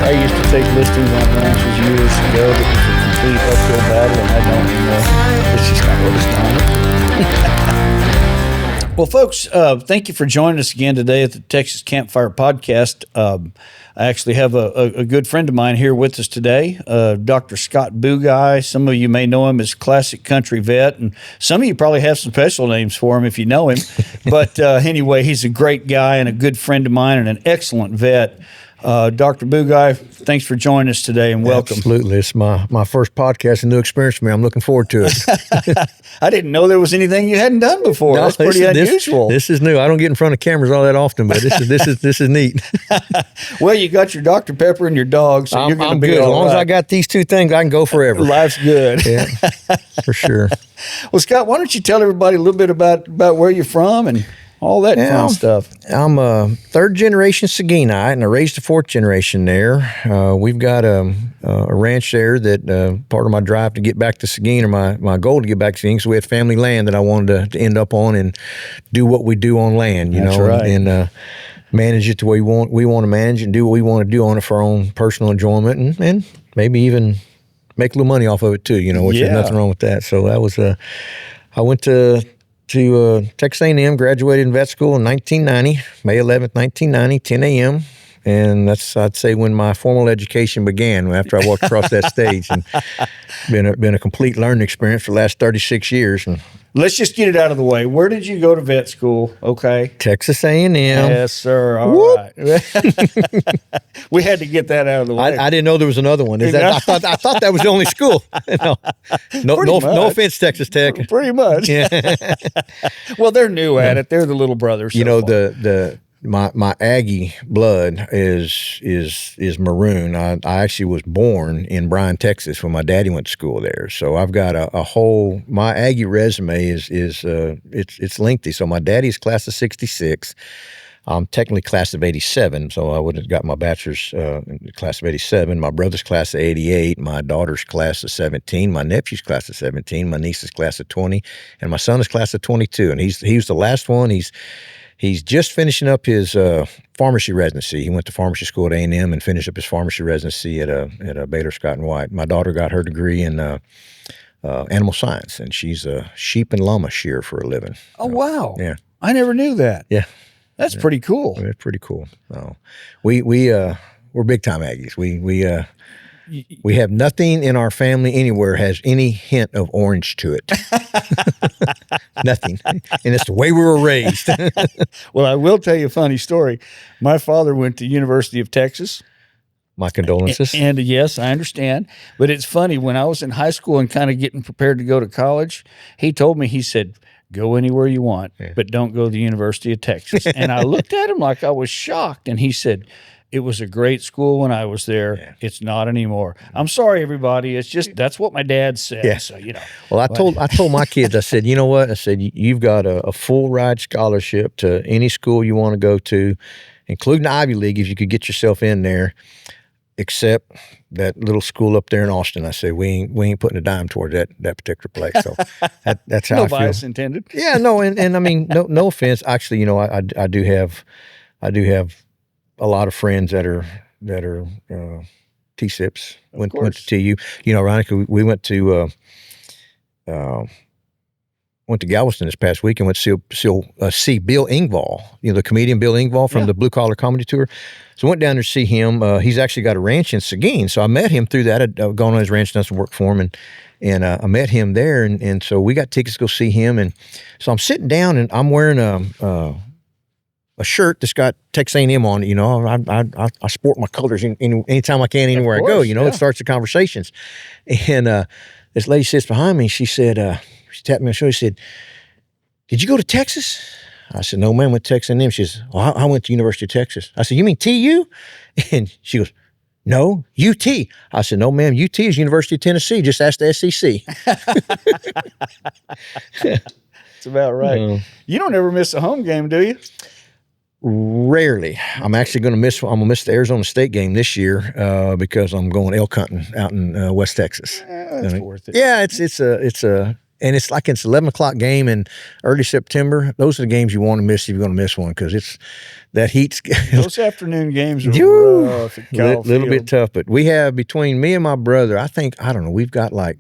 I used to take listings on ranches years ago. It was a complete uphill battle, and I don't anymore. It's just not what it's done. Well, folks, thank you for joining us again today at the Texas Campfire Podcast. I actually have a good friend of mine here with us today, Dr. Scott Bugai. Some of you may know him as Classic Country Vet, and some of you probably have some special names for him if you know him. But anyway, he's a great guy and a good friend of mine and an excellent vet. Dr. Bugai, thanks for joining us today and welcome. Absolutely. It's my first podcast, a new experience for me. I'm looking forward to it. I didn't know there was anything you hadn't done before. No, that's pretty unusual. This is new. I don't get in front of cameras all that often, but this is neat. Well, you got your Dr. Pepper and your dog, so you're going to be good. all As long right. as I got these two things, I can go forever. Life's good. Yeah, for sure. Well, Scott, why don't you tell everybody a little bit about where you're from and all that fun stuff. I'm a third-generation Seguinite, and I raised a fourth generation there. We've got a ranch there that part of my drive to get back to Seguin, or my goal to get back to Seguin, so we had family land that I wanted to end up on and do what we do on land, That's right. and manage it the way we want to manage it and do what we want to do on it for our own personal enjoyment and maybe even make a little money off of it too, which there's nothing wrong with that. So that was I went to Texas A&M, graduated in vet school in 1990, May 11th, 1990, 10 a.m. And that's, I'd say, when my formal education began, after I walked across that stage. And been a complete learning experience for the last 36 years. And let's just get it out of the way. Where did you go to vet school? Okay. Texas A&M. Yes, sir. All right. We had to get that out of the way. I didn't know there was another one. I thought that was the only school. No offense, Texas Tech. Pretty much. Yeah. Well, they're new at it. They're the little brothers. My Aggie blood is maroon. I actually was born in Bryan, Texas, when my daddy went to school there. So I've got a whole, my Aggie resume it's lengthy. So my daddy's class of 66. I'm technically class of 87, so I would have got my bachelor's class of 87. My brother's class of 88, my daughter's class of 17, my nephew's class of 17, my niece's class of 20, and my son is class of 22. And he was the last one. He's just finishing up his pharmacy residency. He went to pharmacy school at A&M and finished up his pharmacy residency at Baylor Scott & White. My daughter got her degree in animal science, and she's a sheep and llama shearer for a living. Oh, wow. Yeah. I never knew that. Yeah. That's pretty cool. It's pretty cool. We're big time Aggies. We have nothing in our family anywhere has any hint of orange to it. Nothing. And it's the way we were raised. Well, I will tell you a funny story. My father went to University of Texas. My condolences. And yes, I understand. But it's funny, when I was in high school and kind of getting prepared to go to college, he told me, he said, go anywhere you want, but don't go to the University of Texas. And I looked at him like I was shocked. And he said, it was a great school when I was there. Yeah. It's not anymore. I'm sorry, everybody. It's just, that's what my dad said. Yeah. So, Well, I told my kids, I said, you know what? I said, you've got a full ride scholarship to any school you want to go to, including the Ivy League, if you could get yourself in there, except that little school up there in Austin. I said, we ain't putting a dime toward that particular place. So that's how I feel. No bias intended. Yeah, no, and I mean, no offense. Actually, I do have a lot of friends that are T-SIPs, went to TU. Ironically, we went to Galveston this past week and went to see Bill Engvall, the comedian Bill Engvall from the Blue Collar Comedy Tour. So I went down there to see him. He's actually got a ranch in Seguin. So I met him through that. I'd gone on his ranch, done some work for him, and I met him there. And so we got tickets to go see him. And so I'm sitting down and I'm wearing a shirt that's got Texas A&M on it. I sport my colors anytime I can, anywhere I go. It starts the conversations. And this lady sits behind me. She said, she tapped me on the shoulder. She said, did you go to Texas? I said, no, man, I went to Texas A&M. She says, I went to University of Texas. I said, you mean TU? And she goes, no, UT. I said, no, ma'am, UT is University of Tennessee. Just ask the SEC. That's about right. You don't ever miss a home game, do you? Rarely. I'm actually going to miss the Arizona State game this year because I'm going elk hunting out in West Texas. That's worth it. Yeah, it's And it's like it's 11 o'clock game in early September. Those are the games you want to miss if you're going to miss one, because it's that heat's Those afternoon games are rough at Kyle little Field. bit tough. But we have, between me and my brother, I don't know, we've got like,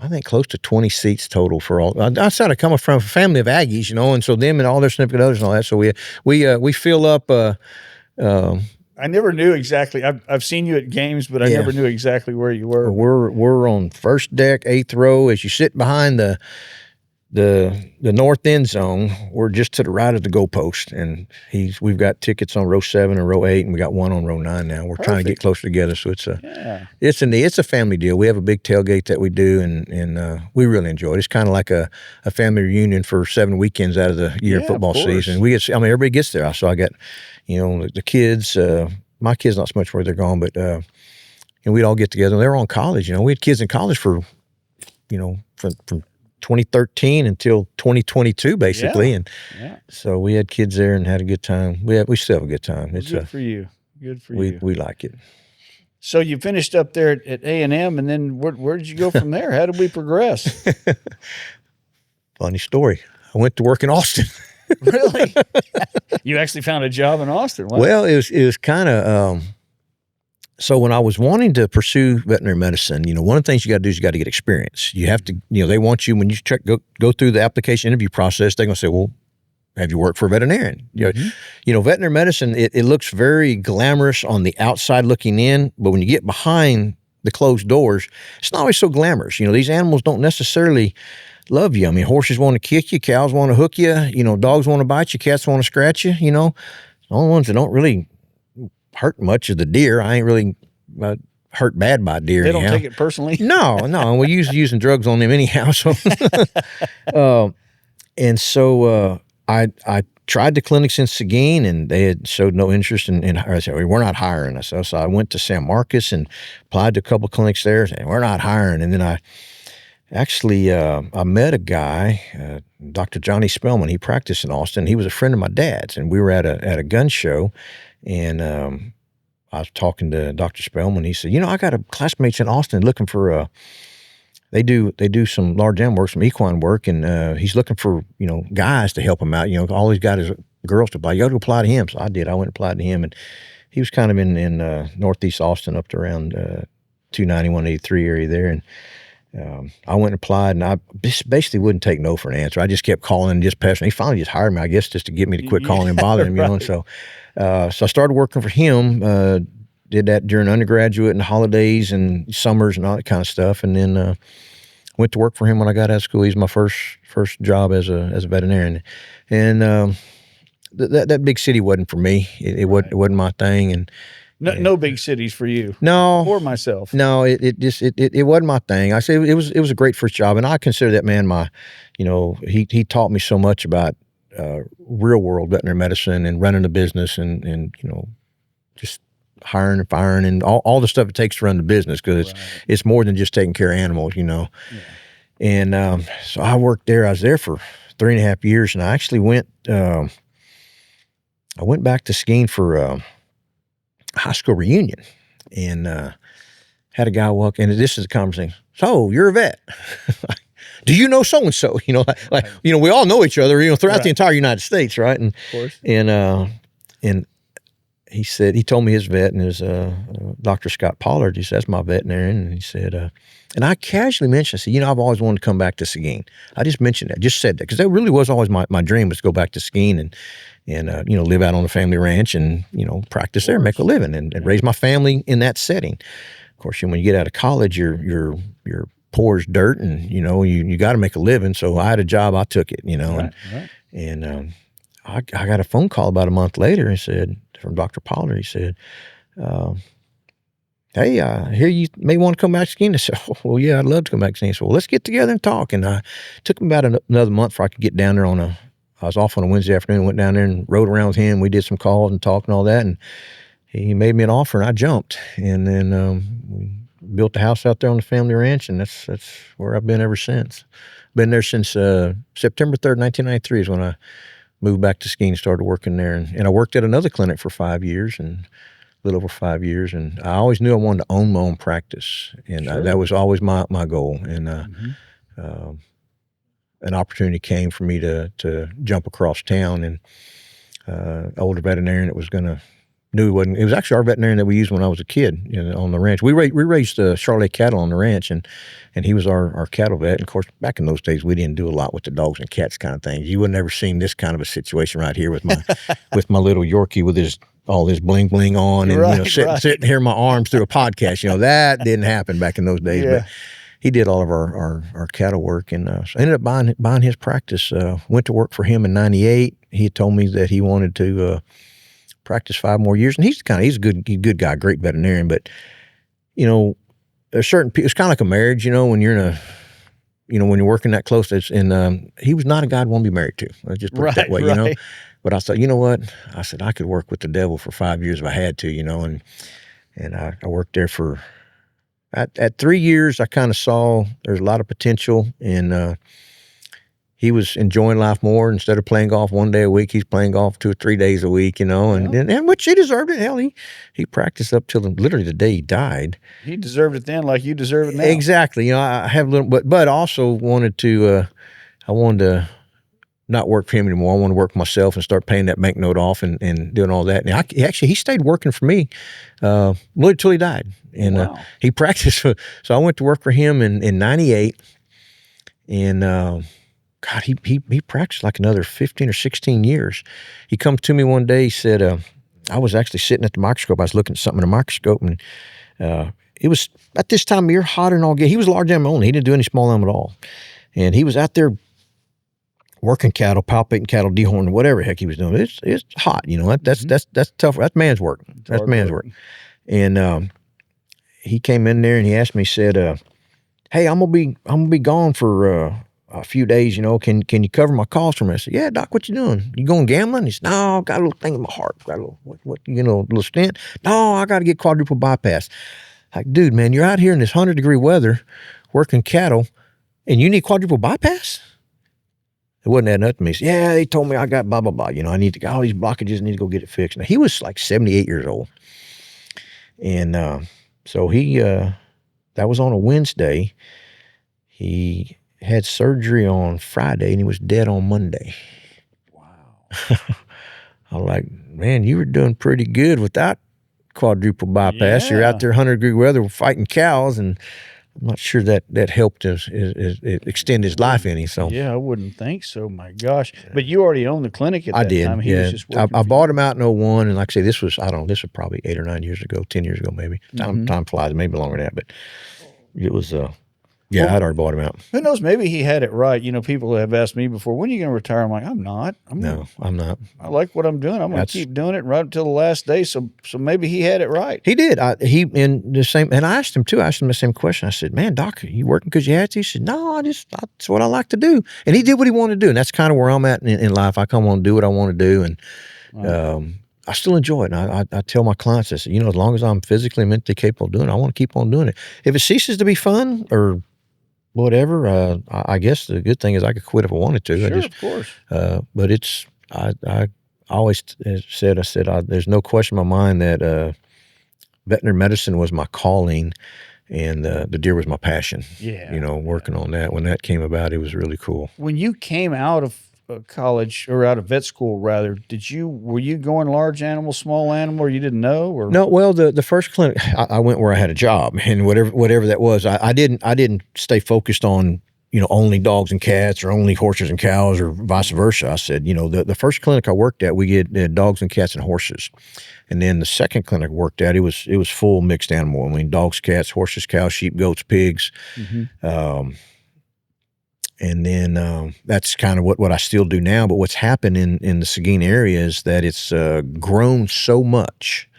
I think close to 20 seats total for all. I started coming from a family of Aggies, you know, and so them and all their significant others and all that. So we fill up. I never knew exactly. I've seen you at games, but I never knew exactly where you were. We're on first deck, 8th row. As you sit behind the north end zone, we're just to the right of the goalpost, and we've got tickets on row 7 and row 8, and we got one on row 9 now. We're trying to get closer together, so it's a family deal. We have a big tailgate that we do, and we really enjoy it. It's kind of like a family reunion for 7 weekends out of the year football season. Everybody gets there. So I got, the kids. My kids not so much where they're gone, but and we'd all get together. They were on college. We had kids in college for, from 2013 until 2022, basically. And so we had kids there and had a good time. We still have a good time. It's good for you. Good for you. We like it. So you finished up there at A&M, and then where did you go from there? How did we progress? Funny story. I went to work in Austin. Really? You actually found a job in Austin? Wow. Well, it was kind of so when I was wanting to pursue veterinary medicine, one of the things you got to do is you got to get experience. You have to, they want you, when you go through the application interview process, they're going to say, well, have you worked for a veterinarian? Veterinary medicine, it looks very glamorous on the outside looking in, but when you get behind the closed doors, it's not always so glamorous. These animals don't necessarily love you. I mean, horses want to kick you, cows want to hook you, dogs want to bite you, cats want to scratch you, The only ones that don't really hurt much is the deer. I ain't really hurt bad by deer. They don't take it personally? No. And we usually using drugs on them anyhow. So, I tried the clinics in Seguin, and they had showed no interest in I said, we're not hiring us. So I went to San Marcos and applied to a couple of clinics there, saying, we're not hiring. And then I met a guy, Dr. Johnny Spellman. He practiced in Austin. He was a friend of my dad's, and we were at a gun show, and I was talking to Dr. Spellman. He said, I got a classmates in Austin looking for they do some large animal work, some equine work, and he's looking for guys to help him out. All he's got is girls to apply. You got to apply to him. So I did. I went and applied to him, and he was kind of in northeast Austin, up to around 291, 83 area there, and I went and applied, and I basically wouldn't take no for an answer. I just kept calling and just pestering. He finally just hired me, I guess, just to get me to quit calling and bothering him, Right. And so I started working for him. Did that during undergraduate and holidays and summers and all that kind of stuff, and then went to work for him when I got out of school. He's my first job as a veterinarian, and that big city wasn't for me. It wasn't my thing, and. No big cities for you. No. Or myself. No, it wasn't my thing. I say it was a great first job, and I consider that man my, he taught me so much about real world veterinary medicine and running a business and just hiring and firing and all the stuff it takes to run the business, because it's more than just taking care of animals, Yeah. And so I worked there. I was there for 3.5 years, and I actually went back to Seguin for high school reunion, and had a guy walk in, and this is a conversation. So you're a vet. Do you know so-and-so? We all know each other, throughout the entire United States. Right. And, of course. And he said, he told me his vet, and his Dr. Scott Pollard. He said, that's my veterinarian. And he said, and I casually mentioned, I said, I've always wanted to come back to Seguin. I just mentioned that, just said that, because that really was always my dream, was to go back to Seguin and live out on the family ranch and, practice there, make a living and raise my family in that setting. Of course, when you get out of college, you're poor as dirt, and, you got to make a living. So I had a job, I took it, and I got a phone call about a month later, and said, from Dr. Pollard, he said, hey, I hear you may want to come back to Seguin. I said, oh, well, yeah, I'd love to come back to Seguin. So, well, let's get together and talk. And I took him about another month before I could get down there I was off on a Wednesday afternoon, went down there and rode around with him. We did some calls and talk and all that, and he made me an offer, and I jumped. And then we built the house out there on the family ranch, and that's where I've been ever since. Been there since September 3rd, 1993 is when I moved back to Seguin and started working there. And I worked at another clinic for 5 years and little over 5 years, and I always knew I wanted to own my own practice, and that was always my goal. And an opportunity came for me to jump across town, and older veterinarian that was going to knew it wasn't. It was actually our veterinarian that we used when I was a kid, on the ranch. We raised Charolais cattle on the ranch, and he was our cattle vet. And of course, back in those days, we didn't do a lot with the dogs and cats kind of things. You would never seen this kind of a situation right here with my with my little Yorkie with all this bling bling on, and sitting here in my arms through a podcast. That didn't happen back in those days. Yeah. But he did all of our cattle work, and so I ended up buying his practice. Went to work for him in '98. He had told me that he wanted to practice 5 more years, and he's a good guy, great veterinarian. But there's certain people. It's kind of like a marriage, when you're in when you're working that close. And he was not a guy I'd want to be married to. I just put it that way, Right. But I thought, you know what? I said I could work with the devil for 5 years if I had to, and I worked there for. At 3 years, I kind of saw there's a lot of potential, and he was enjoying life more. Instead of playing golf 1 day a week, he's playing golf 2 or 3 days a week, and which he deserved it. Hell, he practiced up till literally the day he died. He deserved it then, like you deserve it now. Exactly. I have a little, but also wanted to. I wanted to not work for him anymore. I wanted to work for myself and start paying that banknote off and doing all that. And he stayed working for me literally till he died. And he practiced. So I went to work for him in '98. And God, he practiced like another 15 or 16 years. He comes to me one day. He said, I was actually sitting at the microscope. I was looking at something in the microscope, and it was at this time of year, hotter and all good. He was large animal only. He didn't do any small animal at all. And he was out there working cattle, palpating cattle, dehorning, whatever the heck he was doing. It's hot, That's tough. That's man's work. That's man's work. And he came in there and he asked me. He said, "Hey, I'm gonna be gone for a few days. Can you cover my costs for me?" I said, "Yeah, Doc. What you doing? You going gambling?" He said, "No, I got a little thing in my heart. Got a little stent. No, I got to get quadruple bypass." Like, dude, man, you're out here in this 100-degree weather working cattle, and you need quadruple bypass? It wasn't adding up to me. He said, "Yeah, they told me I got blah, blah, blah. I need to get all these blockages, I need to go get it fixed." Now, he was like 78 years old. And so that was on a Wednesday. He had surgery on Friday, and he was dead on Monday. Wow. I'm like, man, you were doing pretty good without quadruple bypass. You're out there 100-degree weather fighting cows, and I'm not sure that helped us extend his life any. So yeah, I wouldn't think so. My gosh! But you already owned the clinic at that time. He was just I bought him out in '01, and like I say, this was probably 8 or 9 years ago, 10 years ago maybe. Time flies, maybe longer than that, but it was. I'd already bought him out. Who knows? Maybe he had it right. People have asked me before, "When are you going to retire?" I'm like, "I'm not. I'm not. I like what I'm doing. I'm going to keep doing it right until the last day." So maybe he had it right. He did. In the same, and I asked him too. I asked him the same question. I said, "Man, Doc, are you working because you had to?" He said, "No, that's what I like to do." And he did what he wanted to do, and that's kind of where I'm at in life. I come on and do what I want to do, and I still enjoy it. And I tell my clients, I said, as long as I'm physically and mentally capable of doing it, I want to keep on doing it. If it ceases to be fun or whatever, I guess the good thing is I could quit if I wanted to. Sure, of course. But I always said, there's no question in my mind that veterinary medicine was my calling, and the deer was my passion. Yeah. Working on that. When that came about, it was really cool. When you came out of college, or out of vet school rather, were you going large animal, small animal, or you didn't know? Or no? Well, the first clinic I went where I had a job, and whatever that was, I didn't stay focused on only dogs and cats or only horses and cows or vice versa. I said, the first clinic I worked at, we had dogs and cats and horses, and then the second clinic I worked at, it was full mixed animal. I mean, dogs, cats, horses, cows, sheep, goats, pigs. And then that's kind of what I still do now. But what's happened in the Seguin area is that it's grown so much.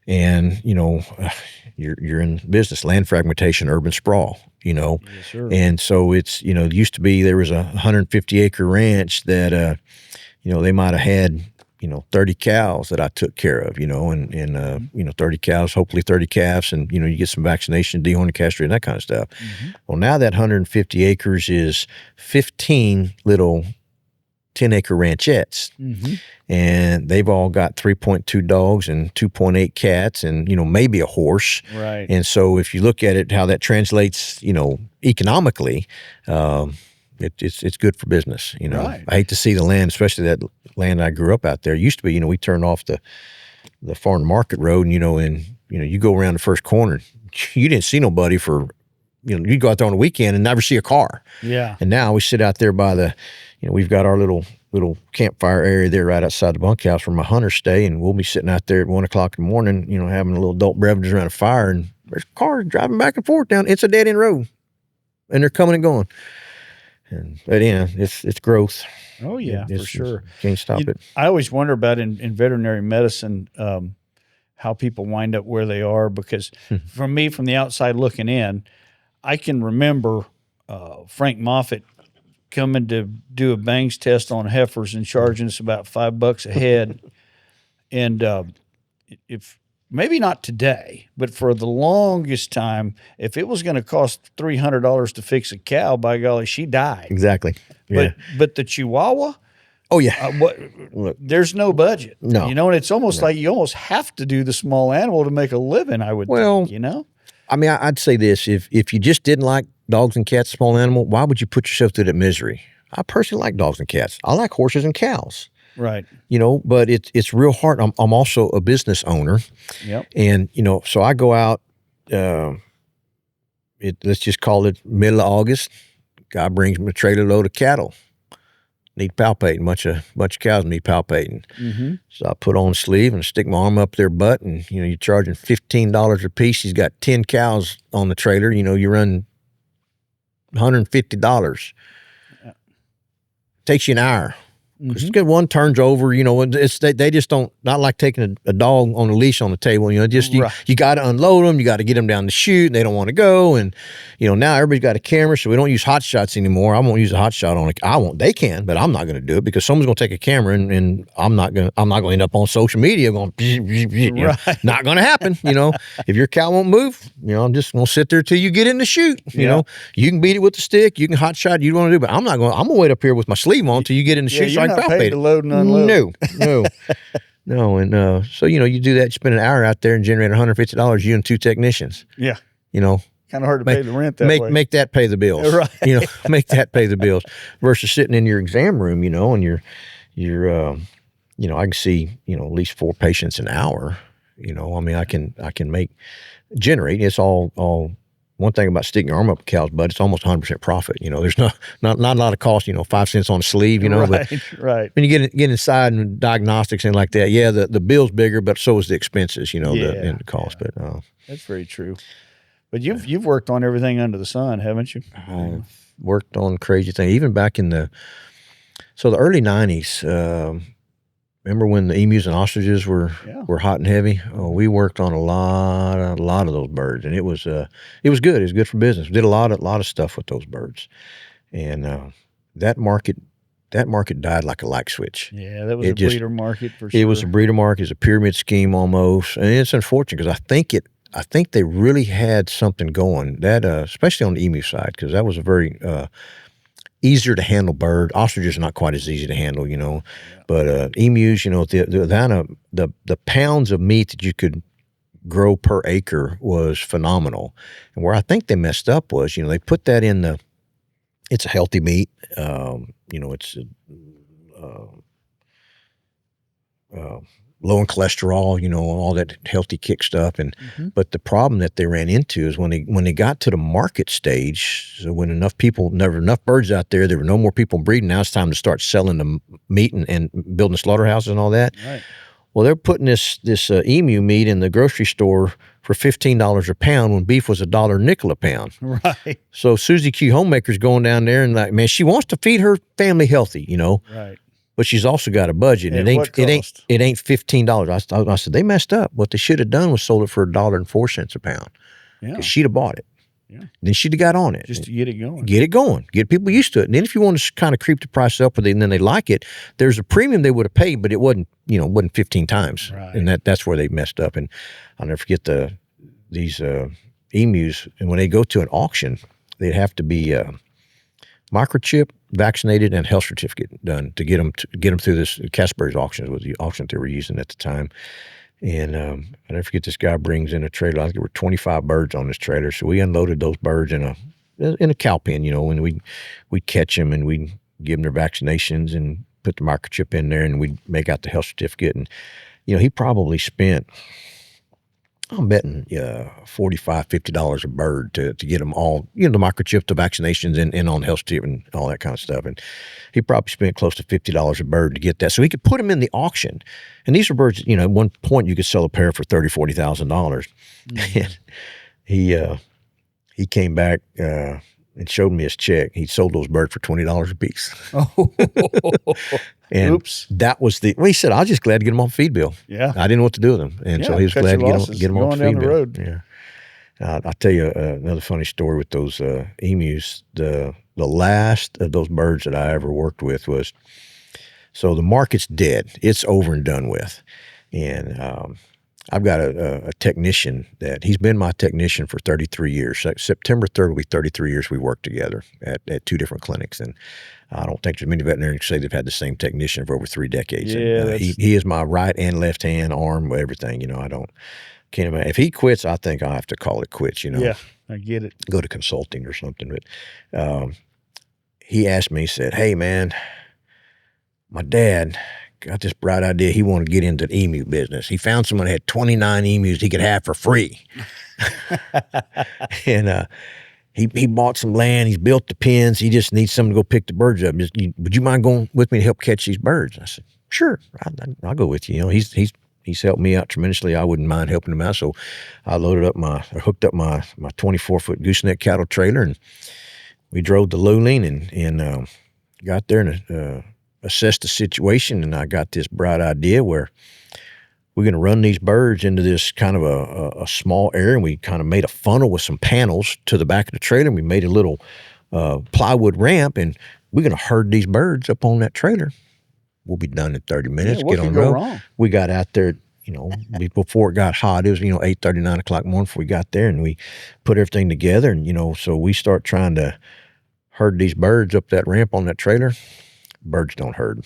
And, you're in business, land fragmentation, urban sprawl, Yes, sir. And so it's, it used to be there was a 150-acre ranch that, they might have had, 30 cows that I took care of, and 30 cows, hopefully 30 calves, and, you get some vaccination, dehorning, castrating, that kind of stuff. Well, now that 150 acres is 15 little 10-acre ranchettes, and they've all got 3.2 dogs and 2.8 cats and, maybe a horse. Right. And so if you look at it, how that translates, economically, it's good for business. Right. I hate to see the land, especially that land I grew up out there. It used to be, we turned off the farm to market road, and, you go around the first corner, you didn't see nobody for, you'd go out there on the weekend and never see a car. Yeah. And now we sit out there by the, we've got our little campfire area there right outside the bunkhouse where my hunters stay, and we'll be sitting out there at 1 o'clock in the morning, having a little adult beverages around a fire, and there's cars driving back and forth down. It's a dead end road, and they're coming and going. But it's growth. Oh yeah, for sure. Can't stop it. I always wonder about in veterinary medicine, how people wind up where they are, because from the outside looking in, I can remember Frank Moffitt coming to do a bangs test on heifers and charging us about $5 a head. And if maybe not today, but for the longest time, if it was going to cost $300 to fix a cow, by golly, she died. Exactly. Yeah. But the Chihuahua, oh yeah, look, there's no budget. No. And it's almost like you almost have to do the small animal to make a living, I would think, I mean, I'd say this, if you just didn't like dogs and cats, small animal, why would you put yourself through that misery? I personally like dogs and cats. I like horses and cows. Right. But it's real hard. I'm also a business owner. Yep. And, so I go out, let's just call it middle of August. Guy brings me a trailer load of cattle. Need palpating. Bunch of cows need palpating. Mm-hmm. So I put on a sleeve and stick my arm up their butt, and, you're charging $15 a piece. He's got 10 cows on the trailer. You run $150. Yeah. Takes you an hour. Because one turns over, they just don't, not like taking a dog on a leash on the table, you got to unload them, you got to get them down to shoot, and they don't want to go, and now everybody's got a camera, so we don't use hot shots anymore. I won't use a hot shot on it. They can, but I'm not going to do it, because someone's going to take a camera, and I'm not going to end up on social media going, right. Not going to happen. If your cow won't move, I'm just going to sit there till you get in the shoot. You can beat it with the stick, you can hot shot, you want to do, but I'm going to wait up here with my sleeve on till you get in the shoot. You're not paid to load and unload. No. And so, you do that, you spend an hour out there and generate $150, you and 2 technicians. Yeah. Kind of hard to pay the rent that way. Make that pay the bills. Right. Make that pay the bills versus sitting in your exam room, and you're I can see, at least 4 patients an hour. I can generate. It's all one thing about sticking your arm up a cow's butt, it's almost 100% profit. There's not a lot of cost, 5 cents on a sleeve, Right, but right. When you get inside and diagnostics and like that, the bill's bigger, but so is the expenses, the cost. Yeah. But that's very true. But you've worked on everything under the sun, haven't you? I've worked on crazy things, even back in the early 90s. Remember when the emus and ostriches were hot and heavy? Oh, we worked on a lot of those birds, and it was good. It was good for business. We did a lot of stuff with those birds, and that market died like a light switch. Yeah, that was a breeder market for sure. It was a breeder market. It was a pyramid scheme almost, and it's unfortunate because I think they really had something going that, especially on the emu side, because that was a very easier to handle bird. Ostriches are not quite as easy to handle, but emus, the pounds of meat that you could grow per acre was phenomenal. And where I think they messed up was, they put that in it's a healthy meat, it's low in cholesterol, all that healthy kick stuff. And but the problem that they ran into is when they got to the market stage, so when there were enough birds out there were no more people breeding. Now it's time to start selling the meat and building slaughterhouses and all that. Right. Well, they're putting this emu meat in the grocery store for $15 a pound when beef was $1.05 a pound. Right. So Susie Q Homemaker's going down there and like, man, she wants to feed her family healthy, Right. But she's also got a budget. And it ain't $15. I said, they messed up. What they should have done was sold it for $1.04 a pound. Yeah. Because she'd have bought it. Yeah. Then she'd have got on it. Just to get it going. Get it going. Get people used to it. And then if you want to kind of creep the price up with it and then they like it, there's a premium they would have paid, but it wasn't 15 times. Right. And that's where they messed up. And I'll never forget these emus. And when they go to an auction, they'd have to be microchip, vaccinated, and health certificate done to get them through this. Casper's auction was the auction they were using at the time. And I never forget, this guy brings in a trailer. I think there were 25 birds on this trailer. So we unloaded those birds in a cow pen, and we'd catch them and we'd give them their vaccinations and put the microchip in there, and we'd make out the health certificate. And, he probably spent, I'm betting, $45, $50 a bird to get them all, the microchip, the vaccinations, and on the health certificate and all that kind of stuff. And he probably spent close to $50 a bird to get that. So he could put them in the auction. And these were birds, at one point you could sell a pair for $30,000, $40,000. Mm-hmm. And he came back and showed me his check. He sold those birds for $20 a piece. Oh. And oops. That was he said, I was just glad to get them on feed bill. Yeah. I didn't know what to do with them. And so he was glad to get them on feed bill. Road. Yeah. I'll tell you another funny story with those emus. The last of those birds that I ever worked with was, so the market's dead. It's over and done with. And I've got a technician that he's been my technician for 33 years. September 3rd will be 33 years we worked together at two different clinics. And I don't think there's many veterinarians who say they've had the same technician for over 3 decades. Yeah, and, he is my right and left hand, arm, everything. Can't imagine. If he quits, I think I'll have to call it quits, Yeah, I get it. Go to consulting or something. But he asked me, he said, hey, man, my dad got this bright idea. He wanted to get into the emu business. He found someone that had 29 emus he could have for free. And he bought some land. He's built the pens. He just needs someone to go pick the birds up. Would you mind going with me to help catch these birds? I said, sure, I'll go with you. He's helped me out tremendously. I wouldn't mind helping him out. So I hooked up my 24-foot gooseneck cattle trailer, and we drove to Luling and got there and assessed the situation. And I got this bright idea where we're going to run these birds into this kind of a small area, and we kind of made a funnel with some panels to the back of the trailer, and we made a little plywood ramp, and we're going to herd these birds up on that trailer. We'll be done in 30 minutes. What get on could the road. Go wrong? We got out there, before it got hot. It was, 8:30, 9 o'clock morning before we got there, and we put everything together. And, so we start trying to herd these birds up that ramp on that trailer. Birds don't herd.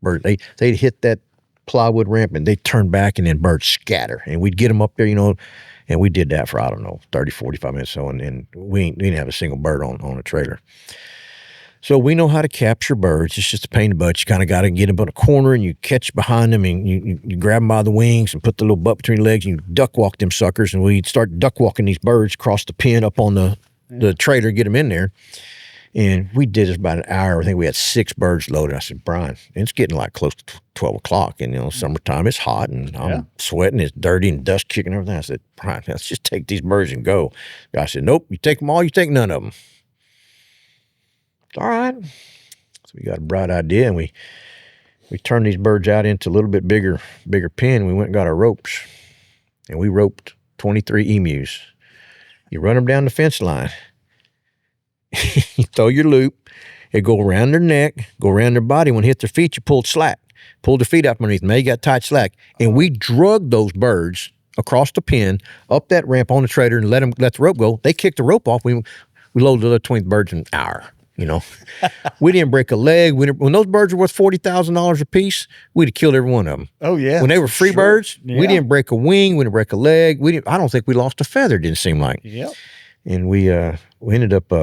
Birds, they hit that plywood ramp and they turn back, and then birds scatter. And we'd get them up there, and we did that for, 30, 45 minutes. So, and we didn't have a single bird on a trailer. So we know how to capture birds. It's just a pain in the butt. You kind of got to get them in a corner, and you catch behind them, and you grab them by the wings and put the little butt between your legs, and you duck walk them suckers. And we'd start duck walking these birds across the pen up on the trailer, get them in there. And we did this about an hour. I think we had 6 birds loaded. I said, Brian, it's getting like close to 12 o'clock. And, summertime, it's hot, and I'm sweating, it's dirty, and dust kicking everything. I said, Brian, let's just take these birds and go. The guy said, nope, you take them all, you take none of them. All right. So we got a bright idea, and we turned these birds out into a little bit bigger pen. We went and got our ropes, and we roped 23 emus. You run them down the fence line. You throw your loop. It go around their neck, go around their body. When it hit their feet, you pull slack. Pull their feet up underneath them. Now you got tight slack. And we drug those birds across the pen, up that ramp on the trailer, and let the rope go. They kicked the rope off. We loaded the other 20 birds in an hour. We didn't break a leg. When those birds were worth $40,000 a piece, we'd have killed every one of them. Oh yeah. When they were free birds, we didn't break a wing. We didn't break a leg. I don't think we lost a feather. Didn't seem like. Yep. And we ended up.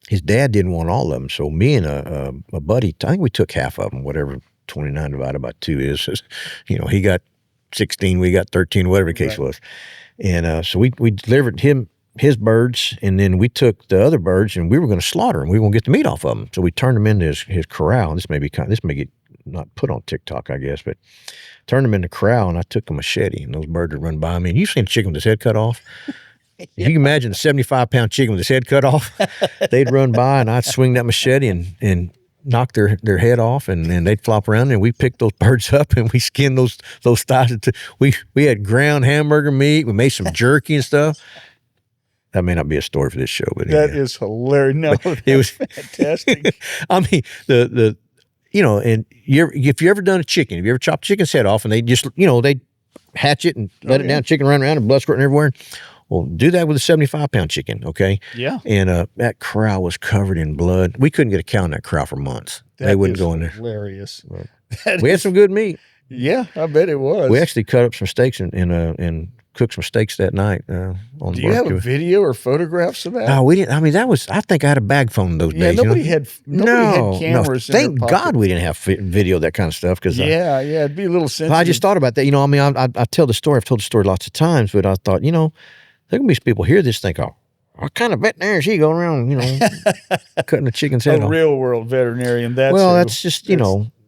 His dad didn't want all of them, so me and a buddy, I think we took half of them. Whatever 29 divided by 2 is. He got 16, we got 13, whatever the case was. And so we delivered him his birds, and then we took the other birds, and we were going to slaughter them. We were going to get the meat off of them. So we turned them into his corral. This may get not put on TikTok, I guess, but turned them into corral, and I took a machete, and those birds would run by me. And you've seen a chicken with his head cut off. If you can imagine a 75-pound chicken with his head cut off, they'd run by, and I'd swing that machete and knock their head off, and they'd flop around, and we picked those birds up, and we skinned those thighs. We had ground hamburger meat. We made some jerky and stuff. That may not be a story for this show, but that is hilarious. No, it was fantastic. I mean, and if you ever done a chicken, have you ever chopped chicken's head off, and they just, they hatch it and let it down, chicken run around and blood squirting everywhere. Well, do that with a 75-pound chicken, okay? Yeah. And that corral was covered in blood. We couldn't get a cow in that corral for months. They wouldn't go in there. Hilarious. We had some good meat. Yeah, I bet it was. We actually cut up some steaks and cooked some steaks that night on the barbecue. Do you have a video or photographs of that? No, we didn't. I mean, I think I had a bag phone those days. Nobody had cameras. Thank God we didn't have video of that kind of stuff. Cause it'd be a little sensitive. I just thought about that. I mean, I tell the story. I've told the story lots of times, but I thought, there can be some people hear this think, oh, what kind of veterinarian is he going around, cutting the chicken's head off? A real world veterinarian. That's just,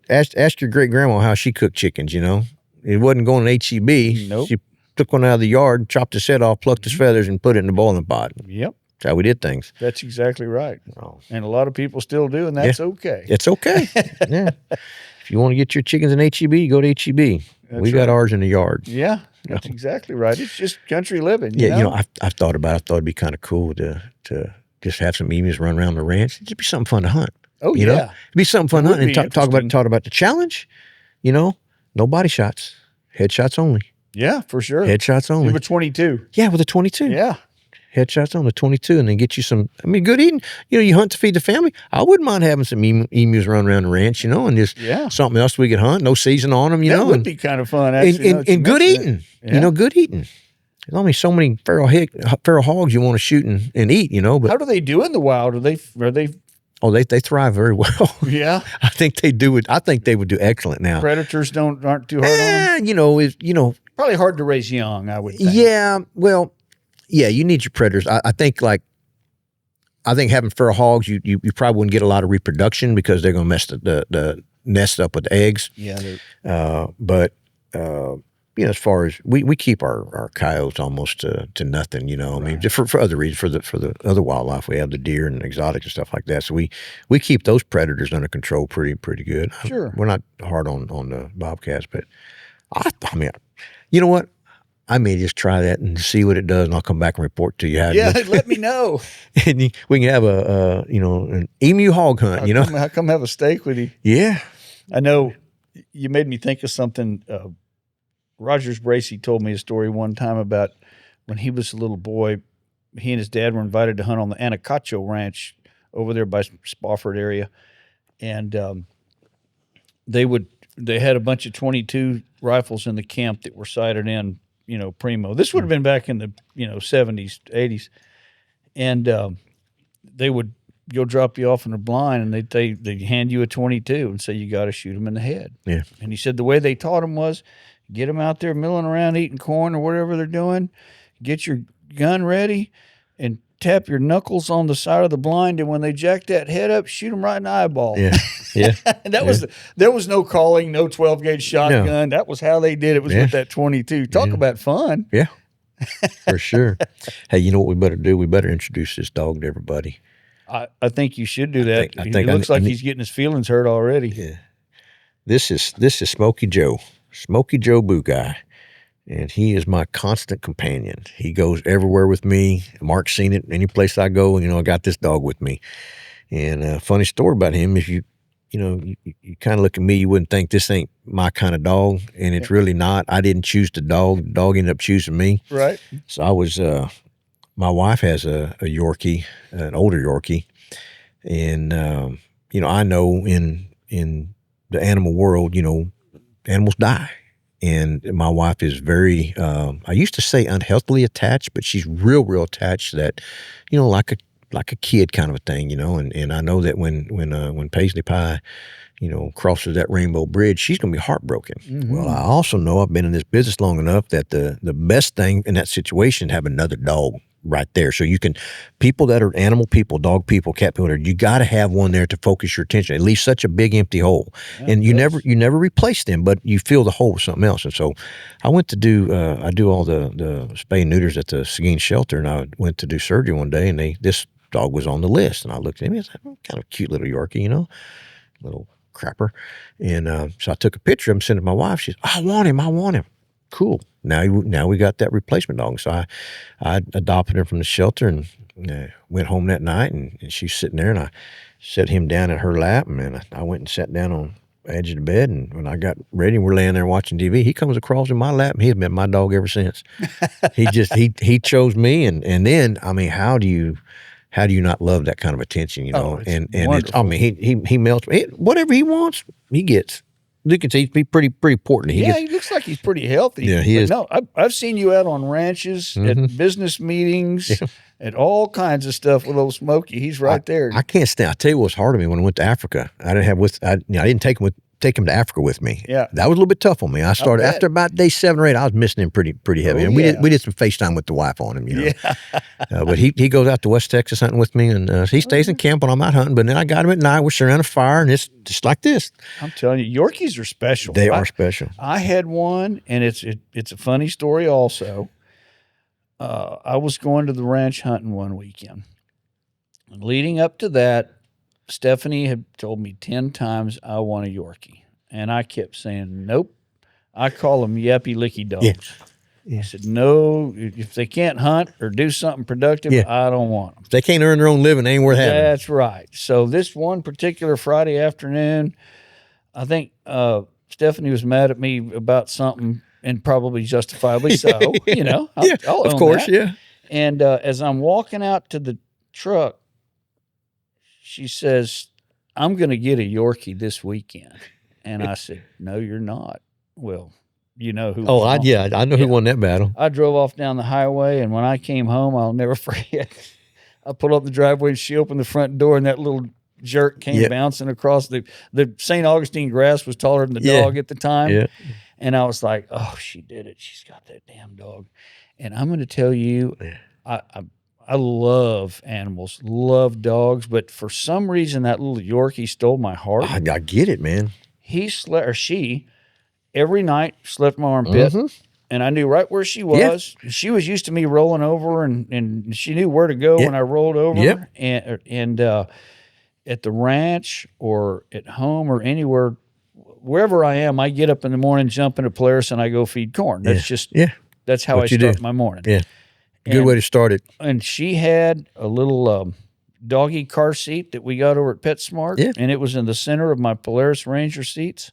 ask your great grandma how she cooked chickens, It wasn't going to HEB. Nope. She took one out of the yard, chopped his head off, plucked his feathers, and put it in the boiling pot. Yep. That's how we did things. That's exactly right. Oh. And a lot of people still do, and that's okay. It's okay. Yeah. If you want to get your chickens in HEB, go to HEB. We got ours in the yard. Yeah, that's exactly right. It's just country living. I've thought about it. I thought it'd be kind of cool to just have some emus run around the ranch. It'd just be something fun to hunt. Oh, yeah. It'd be something fun to hunt and talk about the challenge. No body shots, headshots only. Yeah, for sure. Headshots only. With a 22. Yeah, with a 22. Yeah. Headshots on the 22, and then get you some, good eating. You hunt to feed the family. I wouldn't mind having some emus run around the ranch, and just something else we could hunt. No season on them, That would be kind of fun, actually. And good eating. Yeah. Good eating. There's only so many feral hogs you want to shoot and eat, But how do they do in the wild? Are they? Oh, they thrive very well. Yeah. I think they do it. I think they would do excellent now. Predators aren't too hard on them? Probably hard to raise young, I would think. Yeah, well, you need your predators. I think having feral hogs, you probably wouldn't get a lot of reproduction because they're going to mess the nest up with the eggs. Yeah. But as far as we keep our coyotes almost to nothing. Right. I mean, just for other reasons, for the other wildlife, we have the deer and exotics and stuff like that. So we keep those predators under control pretty good. Sure. We're not hard on the bobcats, but I mean, you know what? I may just try that and see what it does, and I'll come back and report to you how. Yeah, let me know. And we can have an emu hog hunt. How come have a steak with you? Yeah, I know. You made me think of something. Rogers Bracey told me a story one time about when he was a little boy. He and his dad were invited to hunt on the Anacacho Ranch over there by Spofford area, and they had a bunch of 22 rifles in the camp that were sighted in. Primo. This would have been back in the 70s, 80s, and they would go drop you off in a blind, and they'd hand you a 22 and say you got to shoot them in the head. Yeah. And he said the way they taught them was get them out there milling around eating corn or whatever they're doing, get your gun ready, and tap your knuckles on the side of the blind, and when they jack that head up, shoot them right in the eyeball. Yeah, yeah. And there was no calling, no 12-gauge shotgun. No. That was how they did it. Was with that 22. Talk about fun. Yeah, for sure. Hey, you know what we better do? We better introduce this dog to everybody. I think you should do that. It looks like he's getting his feelings hurt already. Yeah. This is Smokey Joe Bugai. And he is my constant companion. He goes everywhere with me. Mark's seen it any place I go. I got this dog with me. And a funny story about him, if you kind of look at me, you wouldn't think this ain't my kind of dog. And it's really not. I didn't choose the dog. The dog ended up choosing me. Right. So I was, my wife has a Yorkie, an older Yorkie. And, I know in the animal world, animals die. And my wife is very, I used to say unhealthily attached, but she's real attached to that, like a kid kind of a thing, and I know that when Paisley Pie, crosses that rainbow bridge, she's going to be heartbroken. Mm-hmm. Well, I also know I've been in this business long enough that the best thing in that situation, have another dog right there. So you can, people that are animal people, dog people, cat people, you got to have one there to focus your attention. It leaves such a big empty hole, and you never replace them, but you fill the hole with something else. And so I went to do, I do all the spay and neuters at the Seguin shelter, and I went to do surgery one day, and this dog was on the list, and I looked at him, and I said, kind of cute little Yorkie, little crapper. And so I took a picture of him, sent it to my wife. She said, I want him. Cool. Now we got that replacement dog. So I adopted her from the shelter and went home that night, and she's sitting there, and I set him down in her lap, and I went and sat down edge of the bed, and when I got ready, and we're laying there watching TV. He comes across in my lap, and he's been my dog ever since. he chose me, and then I mean, how do you not love that kind of attention? You know, it's and wonderful. I mean, he melts whatever he wants, he gets. You can see he's pretty important. He looks like he's pretty healthy. Yeah, he is. No, I've seen you out on ranches, at business meetings, at all kinds of stuff with old Smokey. He's right there. I can't stand. I tell you what was hard on me when I went to Africa. I didn't take him to Africa with me. Yeah, that was a little bit tough on me. I started after about day 7 or 8. I was missing him pretty heavy, and we did some FaceTime with the wife on him. You know, but he goes out to West Texas hunting with me, and he stays in camp when I'm out hunting. But then I got him at night. We're surrounding a fire, and it's just like this. I'm telling you, Yorkies are special. They are special. I had one, and it's a funny story. Also, I was going to the ranch hunting one weekend, and leading up to that, Stephanie had told me 10 times I want a Yorkie. And I kept saying, nope. I call them yappy licky dogs. Yeah. I said, no, if they can't hunt or do something productive, I don't want them. If they can't earn their own living, they ain't worth having. That's right. So this one particular Friday afternoon, I think Stephanie was mad at me about something, and probably justifiably so. You know, I'll of course, that. Yeah. And as I'm walking out to the truck, she says, I'm going to get a Yorkie this weekend. And I said, no, you're not. Well, you know who. Oh, I know who won that battle. I drove off down the highway, and when I came home, I'll never forget. I pulled up the driveway, and she opened the front door, and that little jerk came bouncing across. The St. Augustine grass was taller than the dog at the time. Yeah. And I was like, oh, she did it. She's got that damn dog. And I'm going to tell you, I love animals, love dogs, but for some reason that little Yorkie stole my heart. I get it, man. She every night slept in my armpit, and I knew right where she was. Yeah. She was used to me rolling over, and she knew where to go when I rolled over. Yep. And at the ranch or at home or anywhere, wherever I am, I get up in the morning, jump into Polaris, and I go feed corn. That's that's how I start my morning. Yeah. Good way to start it. And she had a little doggy car seat that we got over at PetSmart, and it was in the center of my Polaris Ranger seats.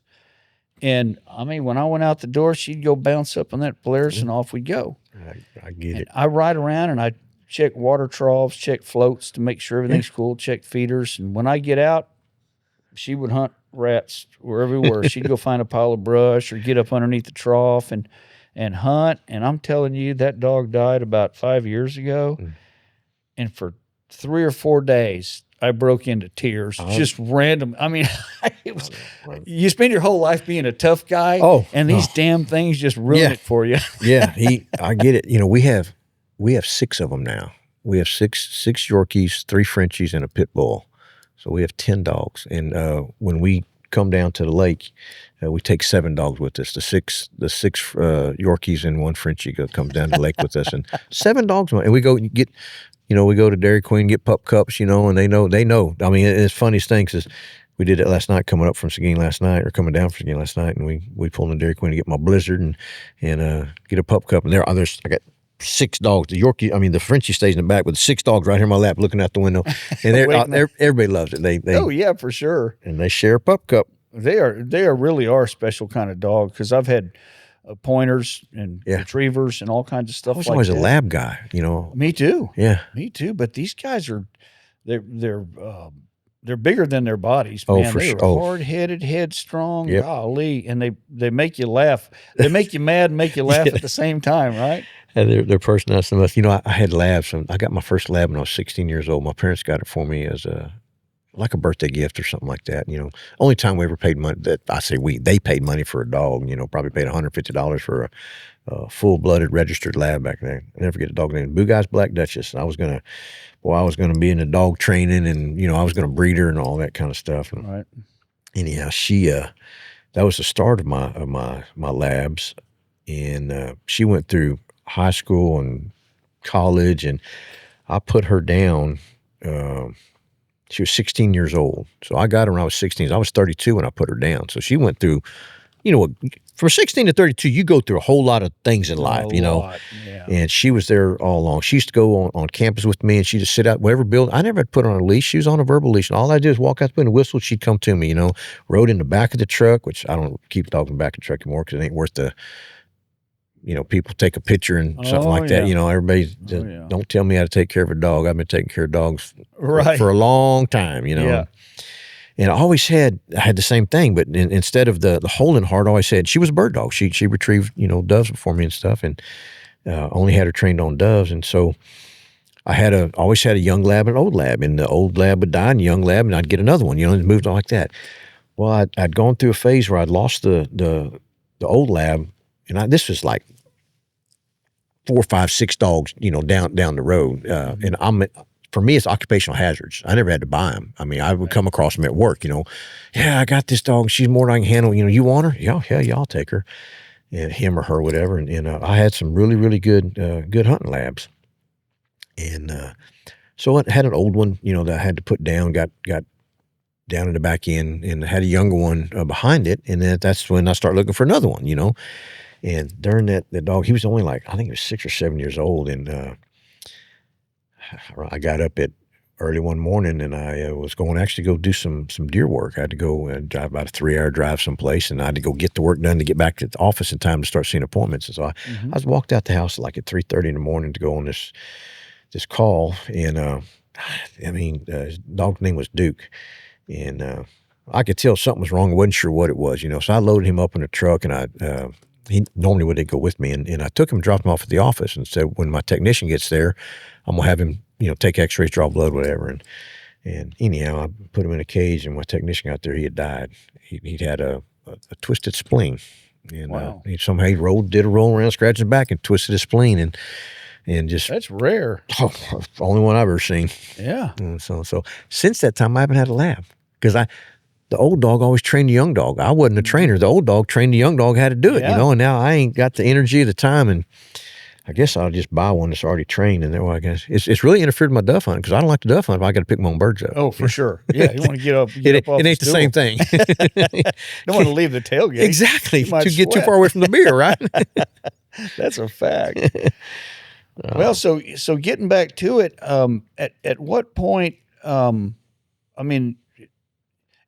And, I mean, when I went out the door, she'd go bounce up on that Polaris, and off we'd go. I get it. I ride around, and I check water troughs, check floats to make sure everything's cool, check feeders. And when I get out, she would hunt rats wherever we were. She'd go find a pile of brush or get up underneath the trough and hunt. And I'm telling you, that dog died about 5 years ago. And for 3 or 4 days, I broke into tears, just random. I mean, it was, you spend your whole life being a tough guy, and these damn things just ruin it for you. I get it. You know, we have 6 of them now. We have six Yorkies, 3 Frenchies, and a pit bull. So we have 10 dogs. And when we come down to the lake, we take 7 dogs with us. The six Yorkies and 1 Frenchie comes down to the lake with us, and 7 dogs. And we go get. You know, we go to Dairy Queen, get pup cups, you know, and they know. I mean, it's funniest thing is we did it last night, coming up from Seguin last night, or coming down from Seguin last night, and we pulled in Dairy Queen to get my Blizzard and get a pup cup. And I got 6 dogs. The Yorkie, I mean, the Frenchie stays in the back with 6 dogs right here in my lap looking out the window. And everybody loves it. They oh, yeah, for sure. And they share a pup cup. They really are a special kind of dog, because I've had pointers and retrievers and all kinds of stuff like that. I was always a lab guy, you know. Me too. Yeah. Me too. But these guys they're bigger than their bodies, man. They're hard-headed, headstrong, golly, and they make you laugh. They make you mad and make you laugh at the same time, right? And their personality. You know, I had labs. I got my first lab when I was 16 years old. My parents got it for me as like a birthday gift or something like that. You know, only time we ever paid money, they paid money for a dog, you know, probably paid $150 for a full-blooded registered lab back then. I never forget the dog name, Bugai's Black Duchess. And I was going to be in the dog training, and, you know, I was going to breed her and all that kind of stuff. And right. Anyhow, that was the start of my labs. And she went through high school and college, and I put her down, she was 16 years old. So I got her when I was 16. I was 32 when I put her down. So she went through, from 16 to 32, you go through a whole lot of things in life, Yeah. And she was there all along. She used to go on campus with me, and she'd just sit out whatever building. I never had to put her on a leash. She was on a verbal leash, and all I did was walk out the window, whistle. She'd come to me, rode in the back of the truck, which I don't keep talking back of the truck anymore because it ain't worth the, people take a picture and something like that. Everybody don't tell me how to take care of a dog. I've been taking care of dogs for a long time, Yeah. And I had the same thing, but instead of the hole in heart, I always said she was a bird dog. She retrieved, doves for me and stuff, and only had her trained on doves. And so I always had a young lab and an old lab, and the old lab would die and the young lab, and I'd get another one, and moved on like that. Well, I'd gone through a phase where I'd lost the old lab, and this was like 4, 5, 6 dogs, down the road. And for me, it's occupational hazards. I never had to buy them. I mean, I would come across them at work, yeah, I got this dog. She's more than I can handle. You want her? Yeah, I'll take her, and him or her, whatever. And I had some really, really good hunting labs. And so I had an old one, that I had to put down, got down in the back end, and had a younger one behind it. And then that's when I started looking for another one, And during that dog, he was only I think he was 6 or 7 years old. And I got up at early one morning, and I was going to actually go do some deer work. I had to go drive about a 3-hour drive someplace, and I had to go get the work done to get back to the office in time to start seeing appointments. And so I was walked out the house at 3:30 in the morning to go on this call. And his dog's name was Duke, and I could tell something was wrong. I wasn't sure what it was, So I loaded him up in a truck, and he normally would go with me, and I took him, dropped him off at the office, and said, when my technician gets there, I'm gonna have him, take X-rays, draw blood, whatever. And anyhow, I put him in a cage, and when my technician got there, he had died. He'd had a twisted spleen, and wow. He somehow did a roll around, scratched his back, and twisted his spleen, and just that's rare. Only one I've ever seen. Yeah. And so since that time, I haven't had a lab because the old dog always trained the young dog. I wasn't a trainer. The old dog trained the young dog how to do it, and now I ain't got the energy of the time, and I guess I'll just buy one that's already trained. And I guess it's really interfered with my duff hunt because I don't like to duff hunt if I got to pick my own birds up. Oh, for sure. Yeah, you want to get up. It ain't the same thing. Don't want to leave the tailgate. Exactly. To get too far away from the beer, right? That's a fact. Well, so getting back to it, at what point?